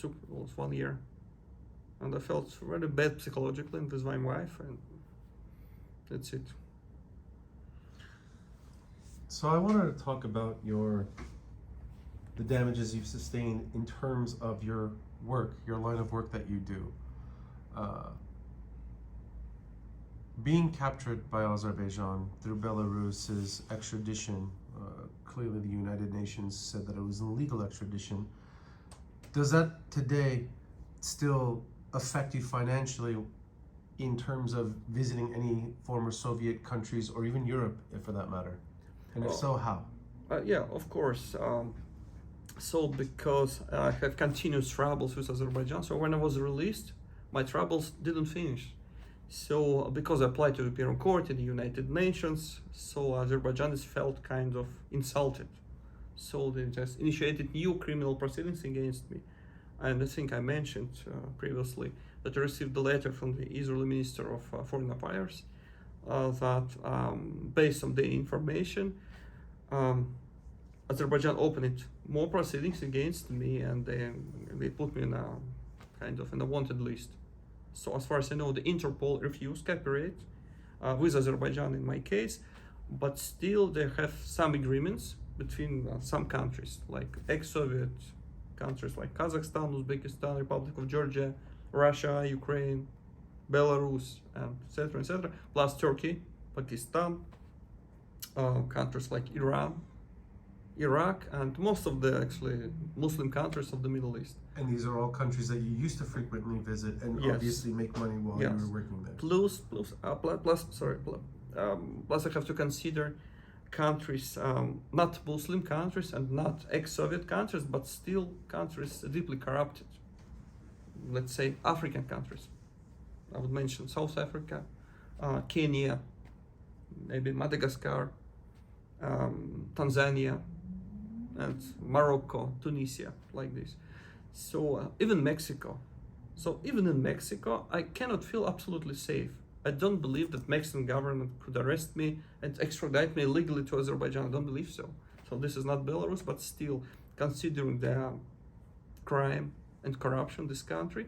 It was 1 year. And I felt very bad psychologically with my wife, and that's it. So I wanted to talk about the damages you've sustained in terms of your work, your line of work that you do. Being captured by Azerbaijan through Belarus's extradition, clearly the United Nations said that it was an illegal extradition. Does that today still affect you financially in terms of visiting any former Soviet countries or even Europe, if for that matter? And if so, how? Yeah, of course. So because I have continuous troubles with Azerbaijan, so when I was released, my troubles didn't finish. So because I applied to the European Court in the United Nations, so Azerbaijanis felt kind of insulted. So they just initiated new criminal proceedings against me. And I think I mentioned previously that I received a letter from the Israeli Minister of Foreign Affairs that based on the information, Azerbaijan opened more proceedings against me, and they put me in a kind of in a wanted list. So as far as I know, the Interpol refused cooperate with Azerbaijan in my case, but still they have some agreements between some countries, like ex-Soviet countries like Kazakhstan, Uzbekistan, Republic of Georgia, Russia, Ukraine, Belarus, and etc., plus Turkey, Pakistan, countries like Iran, Iraq, and most of the actually Muslim countries of the Middle East. And these are all countries that you used to frequently visit and Yes. obviously make money while Yes. you were working there. Plus I have to consider countries, not Muslim countries and not ex-Soviet countries, but still countries deeply corrupted. Let's say African countries. I would mention South Africa, Kenya, maybe Madagascar, Tanzania, and Morocco, Tunisia, like this. So even Mexico. So even in Mexico, I cannot feel absolutely safe. I don't believe that Mexican government could arrest me and extradite me illegally to Azerbaijan. I don't believe so. So this is not Belarus, but still, considering the crime and corruption in this country,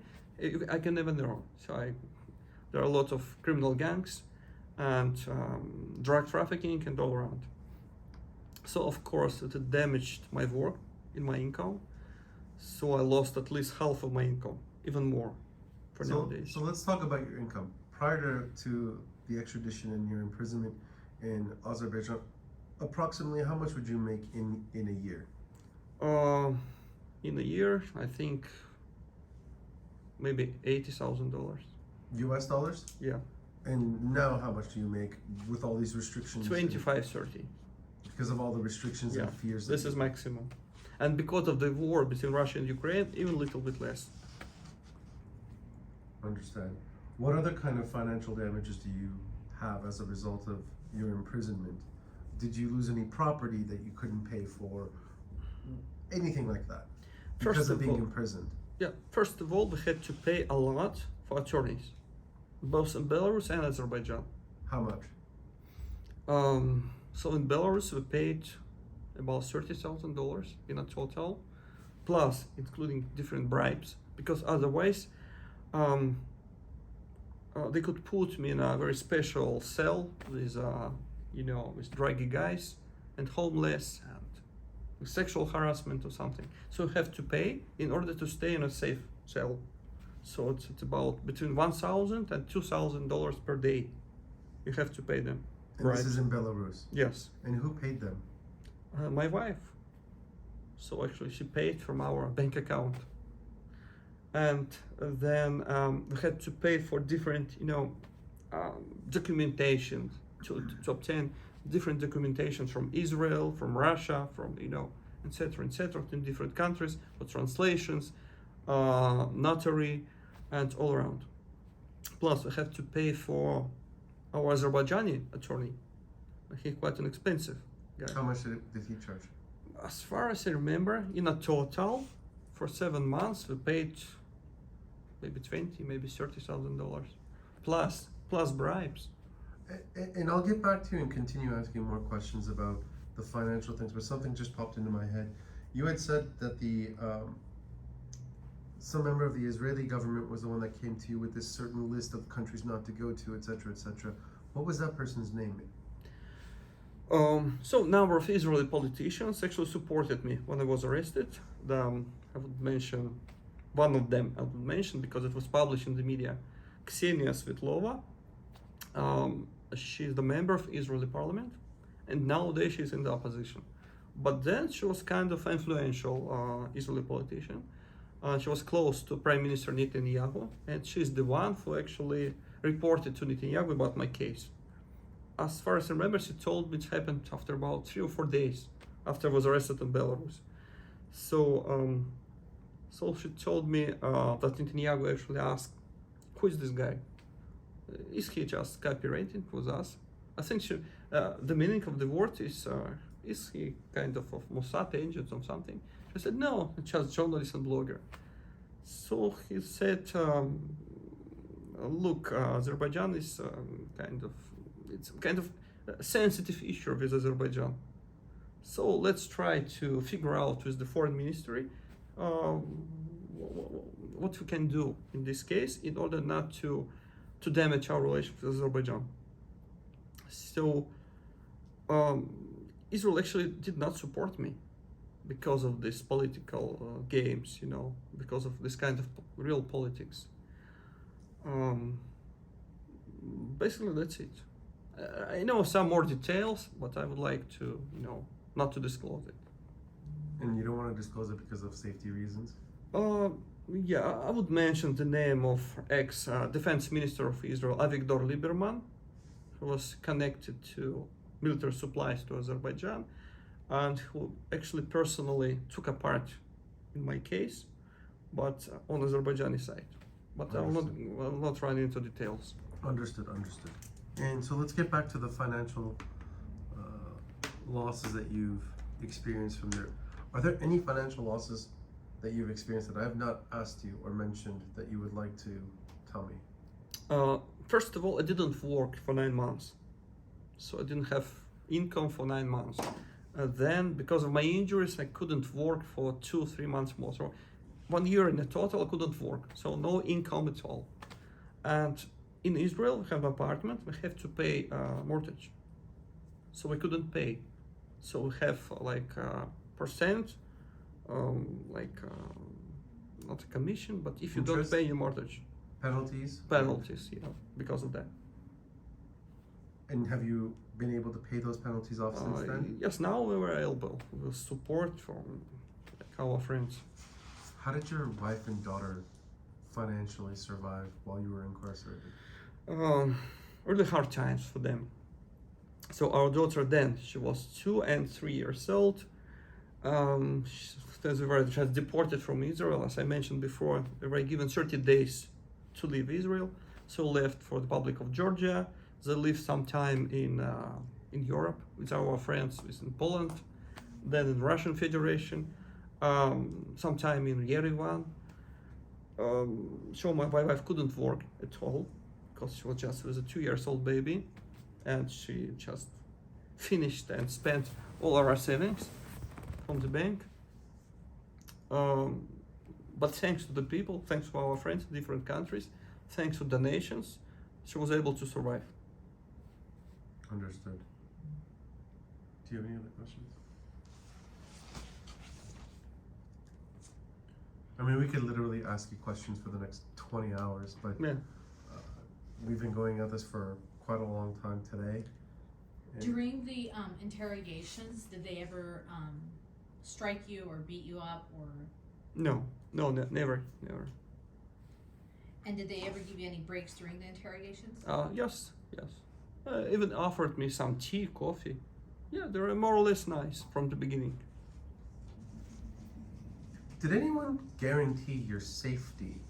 I can never know. So there are a lot of criminal gangs and drug trafficking and all around. So of course it damaged my work in my income. So I lost at least half of my income, even more for nowadays. So let's talk about your income. Prior to the extradition and your imprisonment in Azerbaijan, approximately how much would you make in a year? In a year, I think maybe $80,000. US dollars? Yeah, And now how much do you make with all these restrictions? 25, 30. Because of all the restrictions Yeah, and fears. this is maximum. And because of the war between Russia and Ukraine, even a little bit less. Understand. What other kind of financial damages do you have as a result of your imprisonment? Did you lose any property that you couldn't pay for? anything like that First because of of being all- imprisoned? Yeah, first of all, we had to pay a lot for attorneys, both in Belarus and Azerbaijan. How much? So in Belarus, we paid about $30,000 in a total, plus including different bribes, because otherwise, they could put me in a very special cell with, with druggy guys and homeless and with sexual harassment or something. So you have to pay in order to stay in a safe cell. So it's about between $1,000 and $2,000 per day. You have to pay them. And this is in Belarus. Yes. And who paid them? My wife. So actually, she paid from our bank account, and then we had to pay for different, documentation to obtain different documentation from Israel, from Russia, from etc., in different countries for translations, notary, and all around. Plus, we have to pay for our Azerbaijani attorney. He's quite an expensive guy. How much did he charge? As far as I remember, in a total, for 7 months, we paid maybe maybe $30,000, plus bribes. And I'll get back to you and continue asking more questions about the financial things, but something just popped into my head. You had said that some member of the Israeli government was the one that came to you with this certain list of countries not to go to, etc., etc. What was that person's name? So number of Israeli politicians actually supported me when I was arrested. I would mention one of them. I would mention because it was published in the media. Ksenia Svetlova. She's the member of Israeli parliament, and nowadays she's in the opposition. But then she was kind of influential Israeli politician. She was close to Prime Minister Netanyahu, and she's the one who actually reported to Netanyahu about my case. As far as I remember, she told me it happened after about 3 or 4 days after I was arrested in Belarus. So she told me that Netanyahu actually asked, who is this guy? Is he just cooperating with us? I think the meaning of the word is he kind of Mossad agent or something? She said, no, just journalist and blogger. So he said, look, Azerbaijan is it's kind of a sensitive issue with Azerbaijan. So let's try to figure out with the foreign ministry what we can do in this case in order not to damage our relations with Azerbaijan. So Israel actually did not support me because of these political games, because of this kind of real politics. Basically, that's it. I know some more details, but I would like to, not to disclose it. And you don't want to disclose it because of safety reasons? Yeah, I would mention the name of ex-defense minister of Israel, Avigdor Lieberman, who was connected to military supplies to Azerbaijan, and who actually personally took a part in my case, but on Azerbaijani side. But I will not run into details. Understood. And so let's get back to the financial losses that you've experienced from there. Are there any financial losses that you've experienced that I have not asked you or mentioned that you would like to tell me? First of all, I didn't work for 9 months. So I didn't have income for 9 months. Then, because of my injuries, I couldn't work for 2-3 months more. So 1 year in a total, I couldn't work. So no income at all. And in Israel, we have an apartment, we have to pay mortgage. So we couldn't pay. So we have like percent, not a commission, but if you Interest? don't pay your mortgage. Penalties, because of that. And have you been able to pay those penalties off since then? Yes, now we were able with support from our friends. How did your wife and daughter financially survive while you were incarcerated? Really hard times for them. So our daughter then, she was 2 and 3 years old. They were just deported from Israel, as I mentioned before. They were given 30 days to leave Israel. So left for the Republic of Georgia. They lived some time in Europe with our friends in Poland, then in Russian Federation. sometime in Yerevan. So my wife couldn't work at all because she was just with a 2 years old baby, and she just finished and spent all our savings from the bank. But thanks to the people, thanks to our friends in different countries, thanks to donations, she was able to survive. Understood. Do you have any other questions? I mean, we could literally ask you questions for the next 20 hours, but Yeah. we've been going at this for quite a long time today. And During the interrogations, did they ever strike you or beat you up, or No, never. and did they ever give you any breaks during the interrogations? Yes. Even offered me some tea, coffee. Yeah, they were more or less nice from the beginning. Did anyone guarantee your safety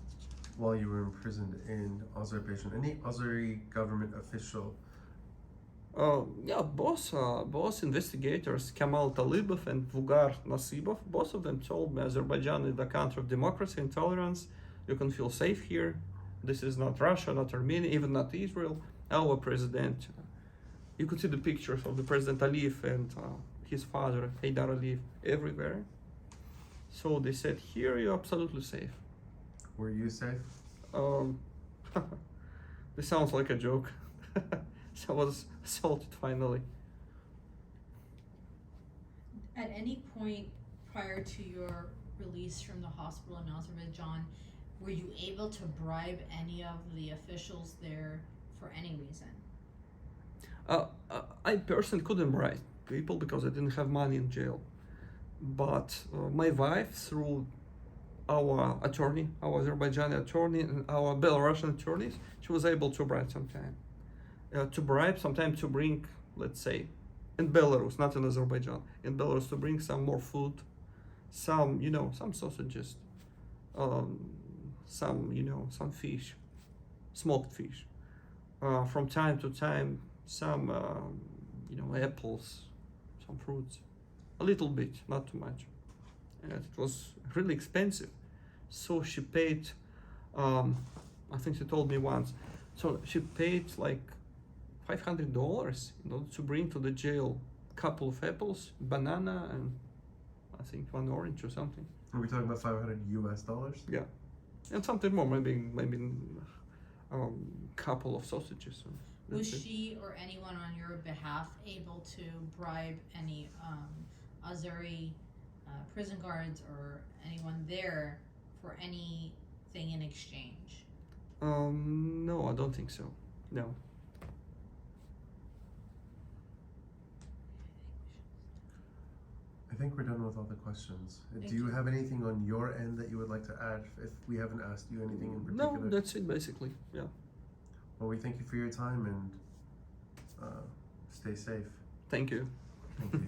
while you were imprisoned in Azerbaijan? Any Azeri government official? Both investigators, Kamal Talibov and Vugar Nasibov, both of them told me Azerbaijan is the country of democracy and tolerance. You can feel safe here. This is not Russia, not Armenia, even not Israel. Our president, you could see the pictures of the President Aliyev and his father, Haydar Aliyev, everywhere. So they said, here you're absolutely safe. Were you safe? This sounds like a joke. So I was assaulted finally. At any point prior to your release from the hospital in Azerbaijan, were you able to bribe any of the officials there for any reason? I personally couldn't bribe people because I didn't have money in jail. But my wife, through our attorney, our Azerbaijani attorney, and our Belarusian attorneys, she was able to bribe sometime. To bring, let's say, in Belarus, not in Azerbaijan, in Belarus, to bring some more food, some sausages, some fish, smoked fish. From time to time, some, apples, some fruits, a little bit, not too much. And it was really expensive. So she paid, I think she told me once, so she paid like $500 in order to bring to the jail a couple of apples, banana, and I think one orange or something. Are we talking about $500 US? Yeah, and something more, maybe couple of sausages. Was she or anyone on your behalf able to bribe any Azeri prison guards or anyone there for anything in exchange? No, I don't think so. No. I think we're done with all the questions. Thank Do you you. have anything on your end that you would like to add if we haven't asked you anything in particular? No, that's it basically. Yeah. Well, we thank you for your time and stay safe. Thank you. Thank you.